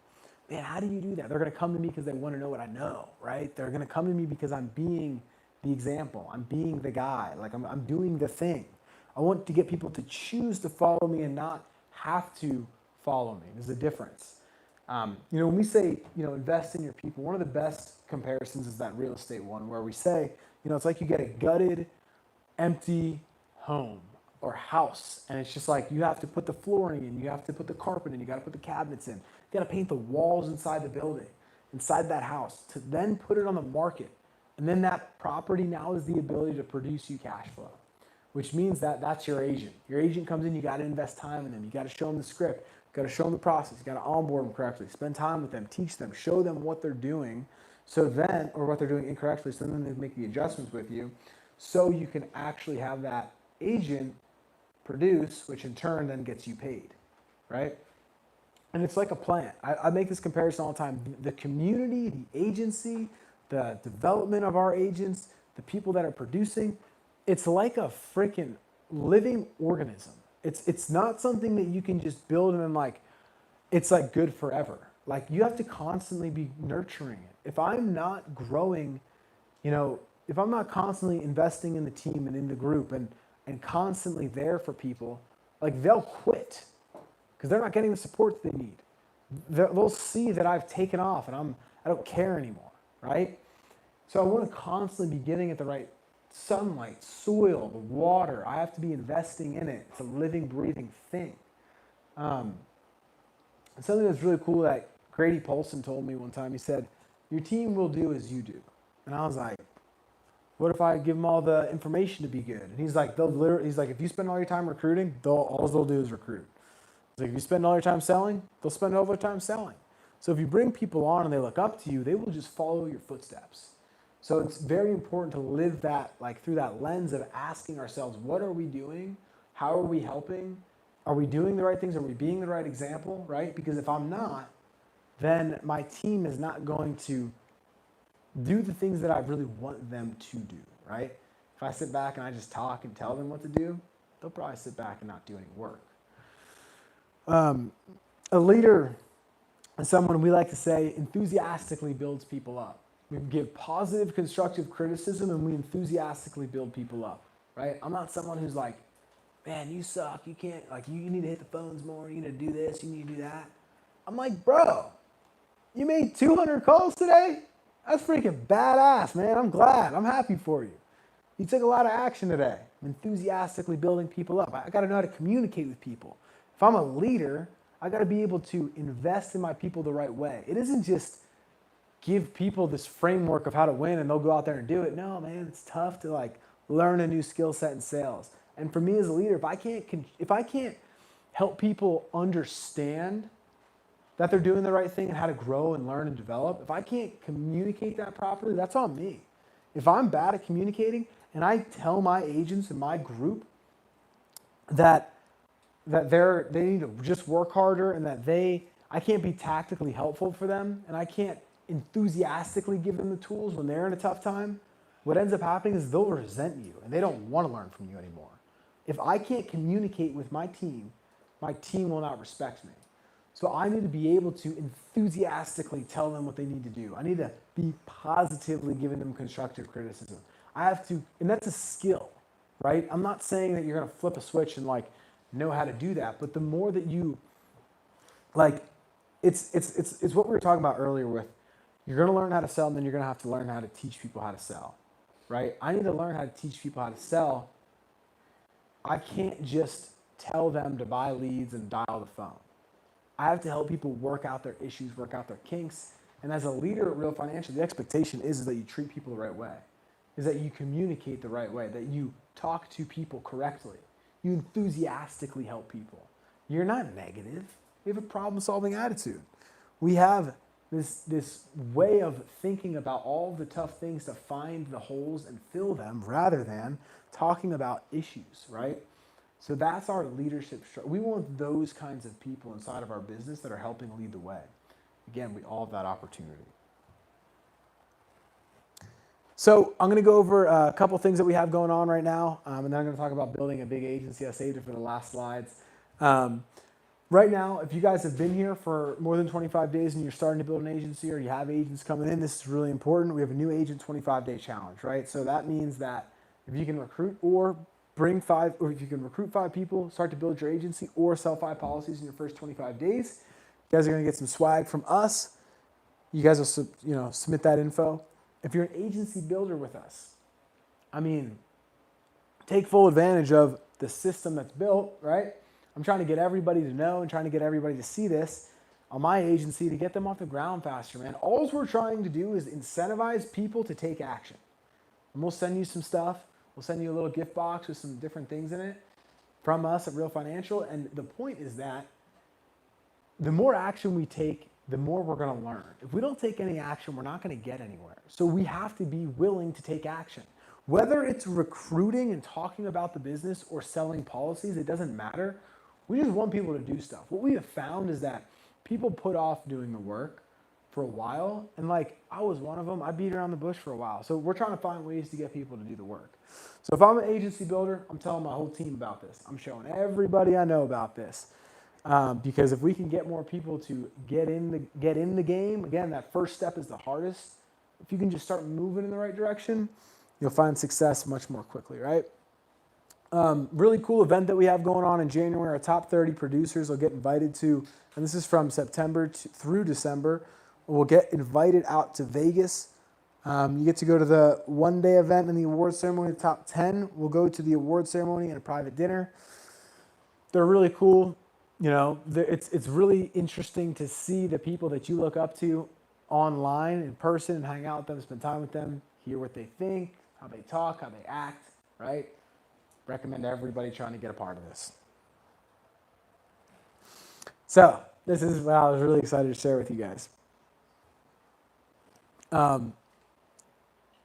Man, how do you do that? They're going to come to me because they want to know what I know, right? They're going to come to me because I'm being the example. I'm being the guy. Like I'm doing the thing. I want to get people to choose to follow me and not have to follow me. There's a difference. When we say, invest in your people, one of the best comparisons is that real estate one where we say, it's like you get a gutted, empty home or house. And it's just like, you have to put the flooring in, you have to put the carpet in, you got to put the cabinets in, you got to paint the walls inside the building, inside that house to then put it on the market. And then that property now is the ability to produce you cash flow, which means that that's your agent. Your agent comes in, you got to invest time in them. You got to show them the script, you got to show them the process, you got to onboard them correctly, spend time with them, teach them, show them what they're doing or what they're doing incorrectly, so then they make the adjustments with you so you can actually have that agent produce, which in turn then gets you paid, right? And it's like a plant. I make this comparison all the time. The community, the agency, the development of our agents, the people that are producing, it's like a freaking living organism. It's not something that you can just build and then like, it's like good forever. Like you have to constantly be nurturing it. If I'm not growing, if I'm not constantly investing in the team and in the group and constantly there for people, like they'll quit because they're not getting the support they need. They'll see that I've taken off and I don't care anymore, right? So I want to constantly be giving it the right sunlight, soil, the water. I have to be investing in it. It's a living, breathing thing. And something that's really cool that Grady Polson told me one time, he said, your team will do as you do. And I was like, what if I give them all the information to be good? And he's like, if you spend all your time recruiting, all they'll do is recruit. He's like, if you spend all your time selling, they'll spend all their time selling. So if you bring people on and they look up to you, they will just follow your footsteps. So it's very important to live that, like through that lens of asking ourselves, what are we doing? How are we helping? Are we doing the right things? Are we being the right example, right? Because if I'm not, then my team is not going to do the things that I really want them to do, right? If I sit back and I just talk and tell them what to do, they'll probably sit back and not do any work. A leader is someone we like to say enthusiastically builds people up. We give positive, constructive criticism and we enthusiastically build people up, right? I'm not someone who's like, man, you suck, you can't, like, you need to hit the phones more, you need to do this, you need to do that. I'm like, bro, you made 200 calls today? That's freaking badass, man. I'm glad. I'm happy for you. You took a lot of action today. I'm enthusiastically building people up. I got to know how to communicate with people. If I'm a leader, I got to be able to invest in my people the right way. It isn't just give people this framework of how to win and they'll go out there and do it. No, man, it's tough to like learn a new skill set in sales. And for me as a leader, if I can't help people understand that they're doing the right thing and how to grow and learn and develop, if I can't communicate that properly, that's on me. If I'm bad at communicating and I tell my agents and my group that they need to just work harder and that I can't be tactically helpful for them and I can't enthusiastically give them the tools when they're in a tough time, what ends up happening is they'll resent you and they don't want to learn from you anymore. If I can't communicate with my team will not respect me. So I need to be able to enthusiastically tell them what they need to do. I need to be positively giving them constructive criticism. I have to, and that's a skill, right? I'm not saying that you're going to flip a switch and like know how to do that, but the more that you, like, it's what we were talking about earlier with, you're going to learn how to sell and then you're going to have to learn how to teach people how to sell, right? I need to learn how to teach people how to sell. I can't just tell them to buy leads and dial the phone. I have to help people work out their issues, work out their kinks. And as a leader at Real Financial, the expectation is that you treat people the right way, is that you communicate the right way, that you talk to people correctly. You enthusiastically help people. You're not negative. We have a problem-solving attitude. We have this way of thinking about all the tough things to find the holes and fill them rather than talking about issues, right? So that's our leadership. We want those kinds of people inside of our business that are helping lead the way. Again, we all have that opportunity. So I'm going to go over a couple things that we have going on right now, and then I'm going to talk about building a big agency. I saved it for the last slides. Right now, if you guys have been here for more than 25 days and you're starting to build an agency or you have agents coming in, this is really important. We have a new agent 25-day challenge, right? So that means that if you can recruit or if you can recruit 5 people, start to build your agency, or sell 5 policies in your first 25 days, you guys are going to get some swag from us. You guys will, submit that info. If you're an agency builder with us, take full advantage of the system that's built, right? I'm trying to get everybody to know and trying to get everybody to see this on my agency to get them off the ground faster, man. All we're trying to do is incentivize people to take action. And we'll send you some stuff. We'll send you a little gift box with some different things in it from us at Real Financial. And the point is that the more action we take, the more we're going to learn. If we don't take any action, we're not going to get anywhere. So we have to be willing to take action. Whether it's recruiting and talking about the business or selling policies, it doesn't matter. We just want people to do stuff. What we have found is that people put off doing the work for a while. And I was one of them. I beat around the bush for a while. So we're trying to find ways to get people to do the work. So if I'm an agency builder, I'm telling my whole team about this. I'm showing everybody I know about this. Because if we can get more people to get in the game, again, that first step is the hardest. If you can just start moving in the right direction, you'll find success much more quickly, right? Really cool event that we have going on in January. Our top 30 producers will get invited to, and this is from September through December, we'll get invited out to Vegas. You get to go to the one-day event and the award ceremony. The top 10 will go to the award ceremony and a private dinner. They're really cool. It's really interesting to see the people that you look up to online, in person, and hang out with them, spend time with them, hear what they think, how they talk, how they act, right? Recommend everybody trying to get a part of this. So this is what I was really excited to share with you guys.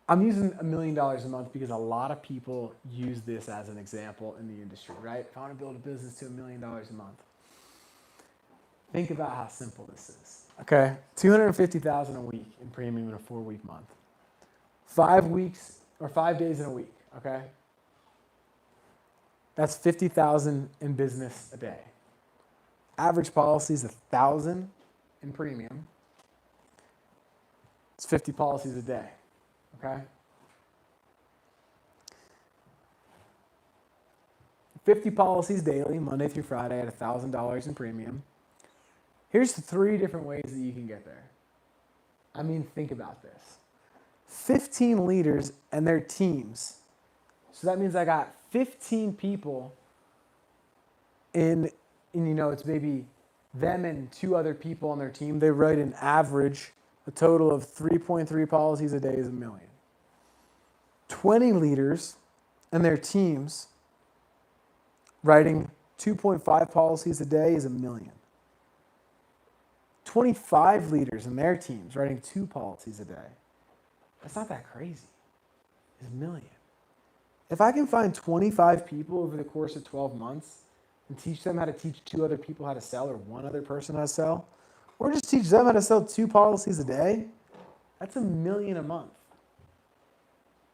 I'm using $1 million a month because a lot of people use this as an example in the industry, right? If I want to build a business to $1 million a month, think about how simple this is. Okay, $250,000 a week in premium in a 4-week month. 5 weeks or 5 days in a week. Okay, that's $50,000 in business a day. Average policy is $1,000 in premium. It's 50 policies a day. Okay? 50 policies daily, Monday through Friday at $1,000 in premium. Here's 3 different ways that you can get there. Think about this. 15 leaders and their teams. So that means I got 15 people and it's maybe them and 2 other people on their team. They write an average, a total of 3.3 policies a day is $1 million. 20 leaders and their teams writing 2.5 policies a day is 1 million. 25 leaders in their teams writing 2 policies a day. That's not that crazy. It's 1 million. If I can find 25 people over the course of 12 months and teach them how to teach 2 other people how to sell, or 1 other person how to sell, or just teach them how to sell 2 policies a day, that's 1 million a month.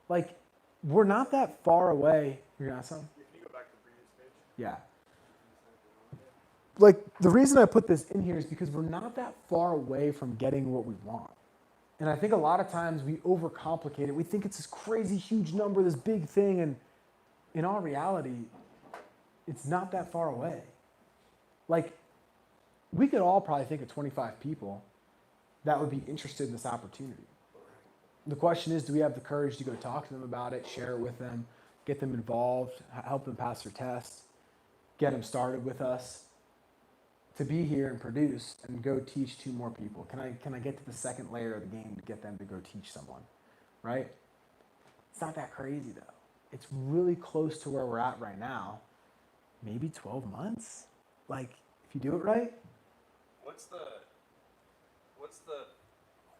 Like, we're not that far away. You're gonna ask something? Can you go back to the previous page? Yeah. Like, the reason I put this in here is because we're not that far away from getting what we want. And I think a lot of times we overcomplicate it. We think it's this crazy huge number, this big thing, and in all reality, it's not that far away. Like, we could all probably think of 25 people that would be interested in this opportunity. The question is, do we have the courage to go talk to them about it, share it with them, get them involved, help them pass their tests, get them started with us, to be here and produce and go teach 2 more people? Can I get to the second layer of the game to get them to go teach someone, right? It's not that crazy though. It's really close to where we're at right now. Maybe 12 months? Like, if you do it right? What's the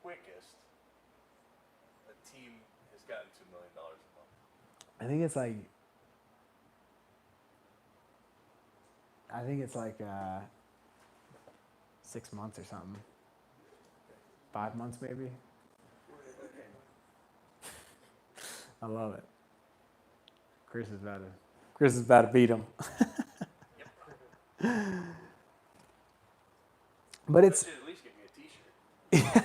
quickest a team has gotten $2 million a month? I think it's like 6 months or something. 5 months maybe. I love it. Chris is about to beat him. But it's At least give me a T-shirt. At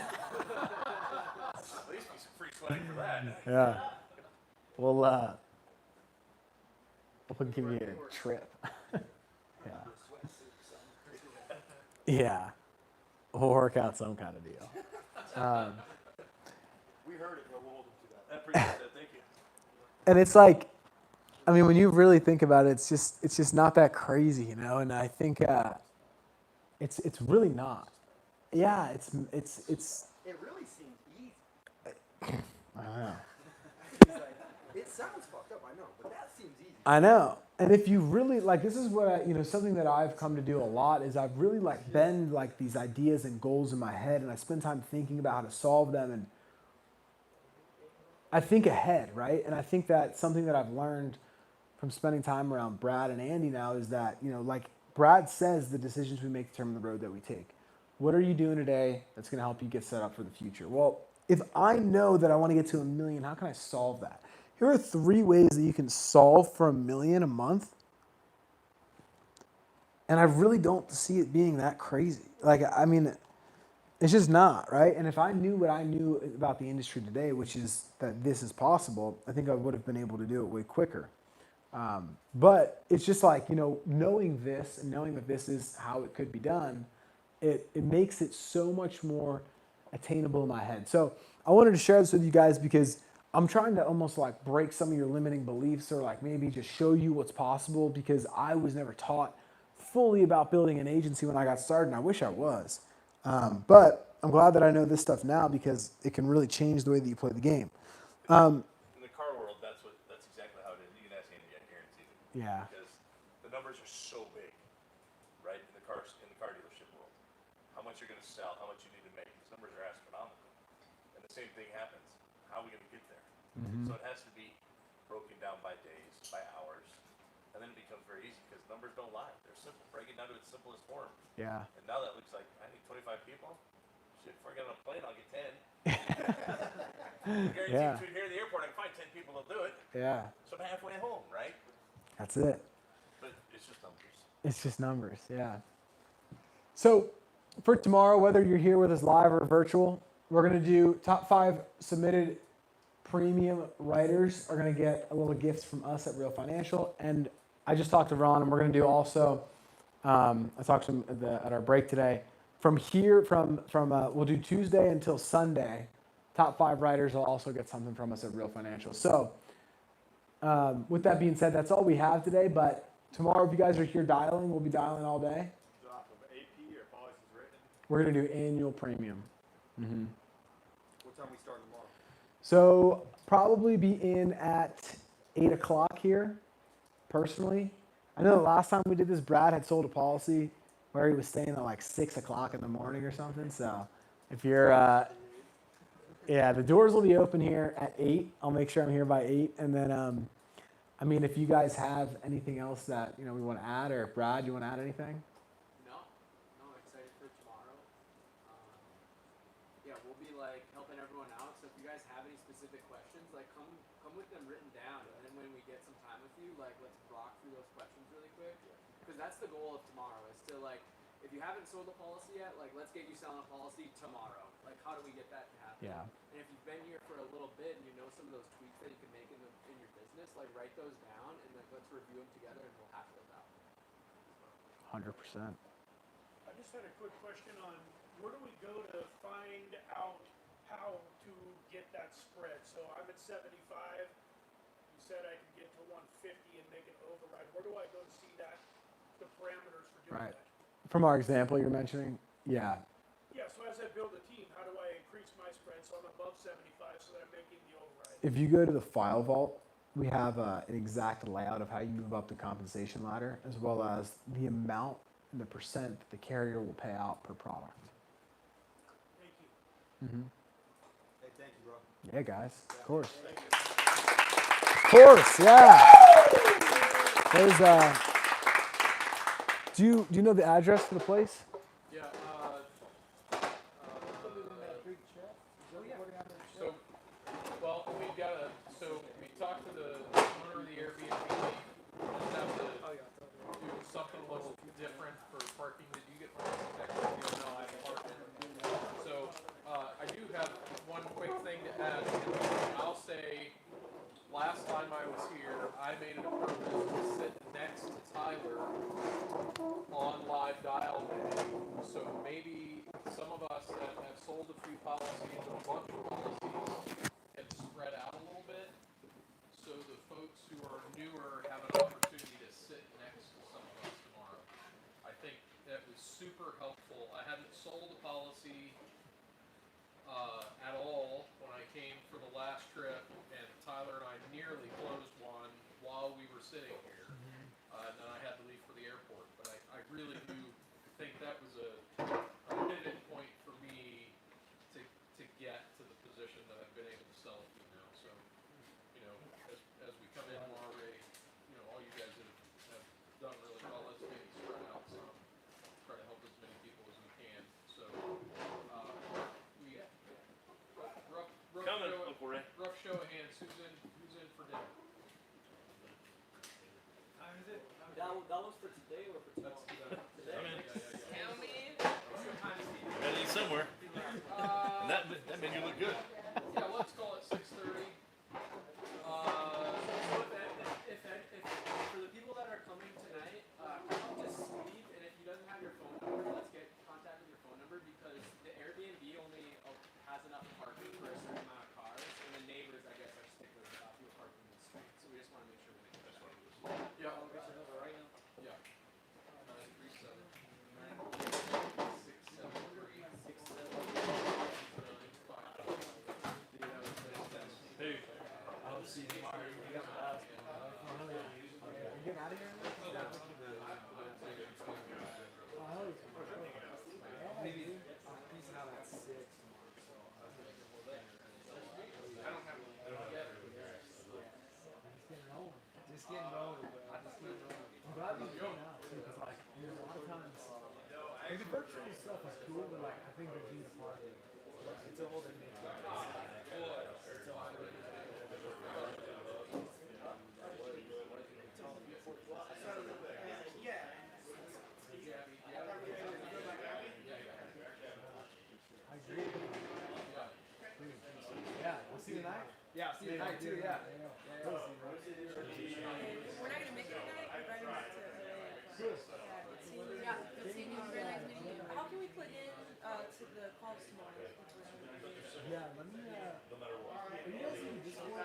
least be some free swag for that. yeah. We'll give you a trip. Yeah. Yeah. We'll work out some kind of deal. We heard it, but we'll hold them to that. I appreciate that. Thank you. And it's like, I mean, when you really think about it, it's just not that crazy, you know. And I think it's really not. Yeah, it's. It really seems easy. I don't know. It sounds fucked up, I know, but that seems easy. I know. And if you really like, this is what something that I've come to do a lot is I've really like bend like these ideas and goals in my head, and I spend time thinking about how to solve them, and I think ahead, right? And I think that something that I've learned from spending time around Brad and Andy now is that, like Brad says, the decisions we make determine the road that we take. What are you doing today that's going to help you get set up for the future? Well, if I know that I want to get to 1 million, how can I solve that? Here are 3 ways that you can solve for 1 million a month. And I really don't see it being that crazy. Like, I mean, it's just not, right? And if I knew what I knew about the industry today, which is that this is possible, I think I would have been able to do it way quicker. But it's just like, knowing this and knowing that this is how it could be done, it makes it so much more attainable in my head. So I wanted to share this with you guys because I'm trying to almost like break some of your limiting beliefs, or like maybe just show you what's possible, because I was never taught fully about building an agency when I got started, and I wish I was. But I'm glad that I know this stuff now, because it can really change the way that you play the game. In the car world, that's exactly how it is. You can ask Andy, I guarantee it. Yeah. Because the numbers are so big, right? In the car dealership world, how much you're going to sell, how much you need to make. These numbers are astronomical, and the same thing happens. How are we going to get there? Mm-hmm. So it has to be broken down by days, by hours, and then it becomes very easy because numbers don't lie. They're simple. Break it down to its simplest form. Yeah. And now that looks like I need 25 people. Shit, if I get on a plane, I'll get 10. I guarantee Yeah. between here and the airport, I can find 10 people that'll do it. Yeah. So I'm halfway home, right? That's it. But it's just numbers. It's just numbers, yeah. So for tomorrow, whether you're here with us live or virtual, we're going to do top 5 submitted premium writers are going to get a little gift from us at Real Financial. And I just talked to Ron, and we're going to do also, I talked to him at our break today. From here, we'll do Tuesday until Sunday. Top 5 writers will also get something from us at Real Financial. So with that being said, that's all we have today. But tomorrow, if you guys are here dialing, we'll be dialing all day. Drop of AP or policies written. We're going to do annual premium. Mm-hmm. What time we start tomorrow? So probably be in at 8 o'clock here, personally. I know the last time we did this, Brad had sold a policy where he was staying at like 6 o'clock in the morning or something. So if you're, yeah, the doors will be open here at 8. I'll make sure I'm here by 8. And then, I mean, if you guys have anything else that, we want to add, or Brad, you want to add anything? No, I'm excited for tomorrow. Yeah, we'll be like helping everyone out. So if you guys have any specific questions, like come with them written down, and then when we get some time with you, like let's rock through those questions really quick. Because that's the goal of tomorrow is to like, if you haven't sold a policy yet, like let's get you selling a policy tomorrow. Like how do we get that to happen? Yeah. And if you've been here for a little bit and you know some of those tweaks that you can make in your business, like write those down and like let's review them together and we'll hash those out. 100%. I just had a quick question on where do we go to find out how to get that spread? So I'm at 75. You said I can get to 150 and make an override. Where do I go to see that, the parameters for doing Right. that? From our example you're mentioning, yeah. Yeah, so as I build a team, how do I increase my spread so I'm above 75 so that I'm making the override? If you go to the file vault, we have an exact layout of how you move up the compensation ladder, as well as the amount and the percent that the carrier will pay out per product. Thank you. Mm-hmm. Hey, thank you, bro. Yeah, guys, of course. Of course, yeah. There's do you know the address for the place? Yeah, so, well, we've got we talked to the owner of the Airbnb, just have to do something a little different for parking. Did you get parking? No, I parking. So, I do have one quick thing to add. I'll say, last time I was here, I made it a purpose to sit next to Tyler on live dial day. So maybe some of us that have sold a few policies or a bunch of policies can spread out a little bit. So the folks who are newer have an opportunity to sit next to some of us tomorrow. I think that was super helpful. I hadn't sold a policy at all when I came for the last trip, and Tyler and I nearly closed one while we were sitting here. And then I had to leave for the airport. But I really do think that was a pivot point for me to get to the position that I've been able to sell it to now. So, as we come in more already, all you guys have done really well. Let's maybe spread out some, try to help as many people as we can. So, rough show of hands. Who's in for dinner? That was for today or for tomorrow? Today. Gotta eat somewhere. And that made you look good. Yeah, let's call it 6:30. If for the people that are coming tonight, just leave, and if he doesn't have your phone number, let's get contact with your phone number because the Airbnb only has enough parking for a certain amount of cars, and the neighbors, I guess, are sticklers about people parking in the street. So we just want to make sure we make this one. Yeah. I'll get your number right now. Yeah. 937. Hey, I'll see you tomorrow. The virtual stuff is cool, but like I think there's need a part of it. It's a whole thing. I agree. Yeah, I'll see you tonight. Yeah, I'll see you tonight too. Yeah. We're not gonna make it tonight, we're driving back to LA. Yeah, good seeing you. Very nice meeting you. How can we plug in to the calls tomorrow? Yeah, let me. Are you guys in Discord?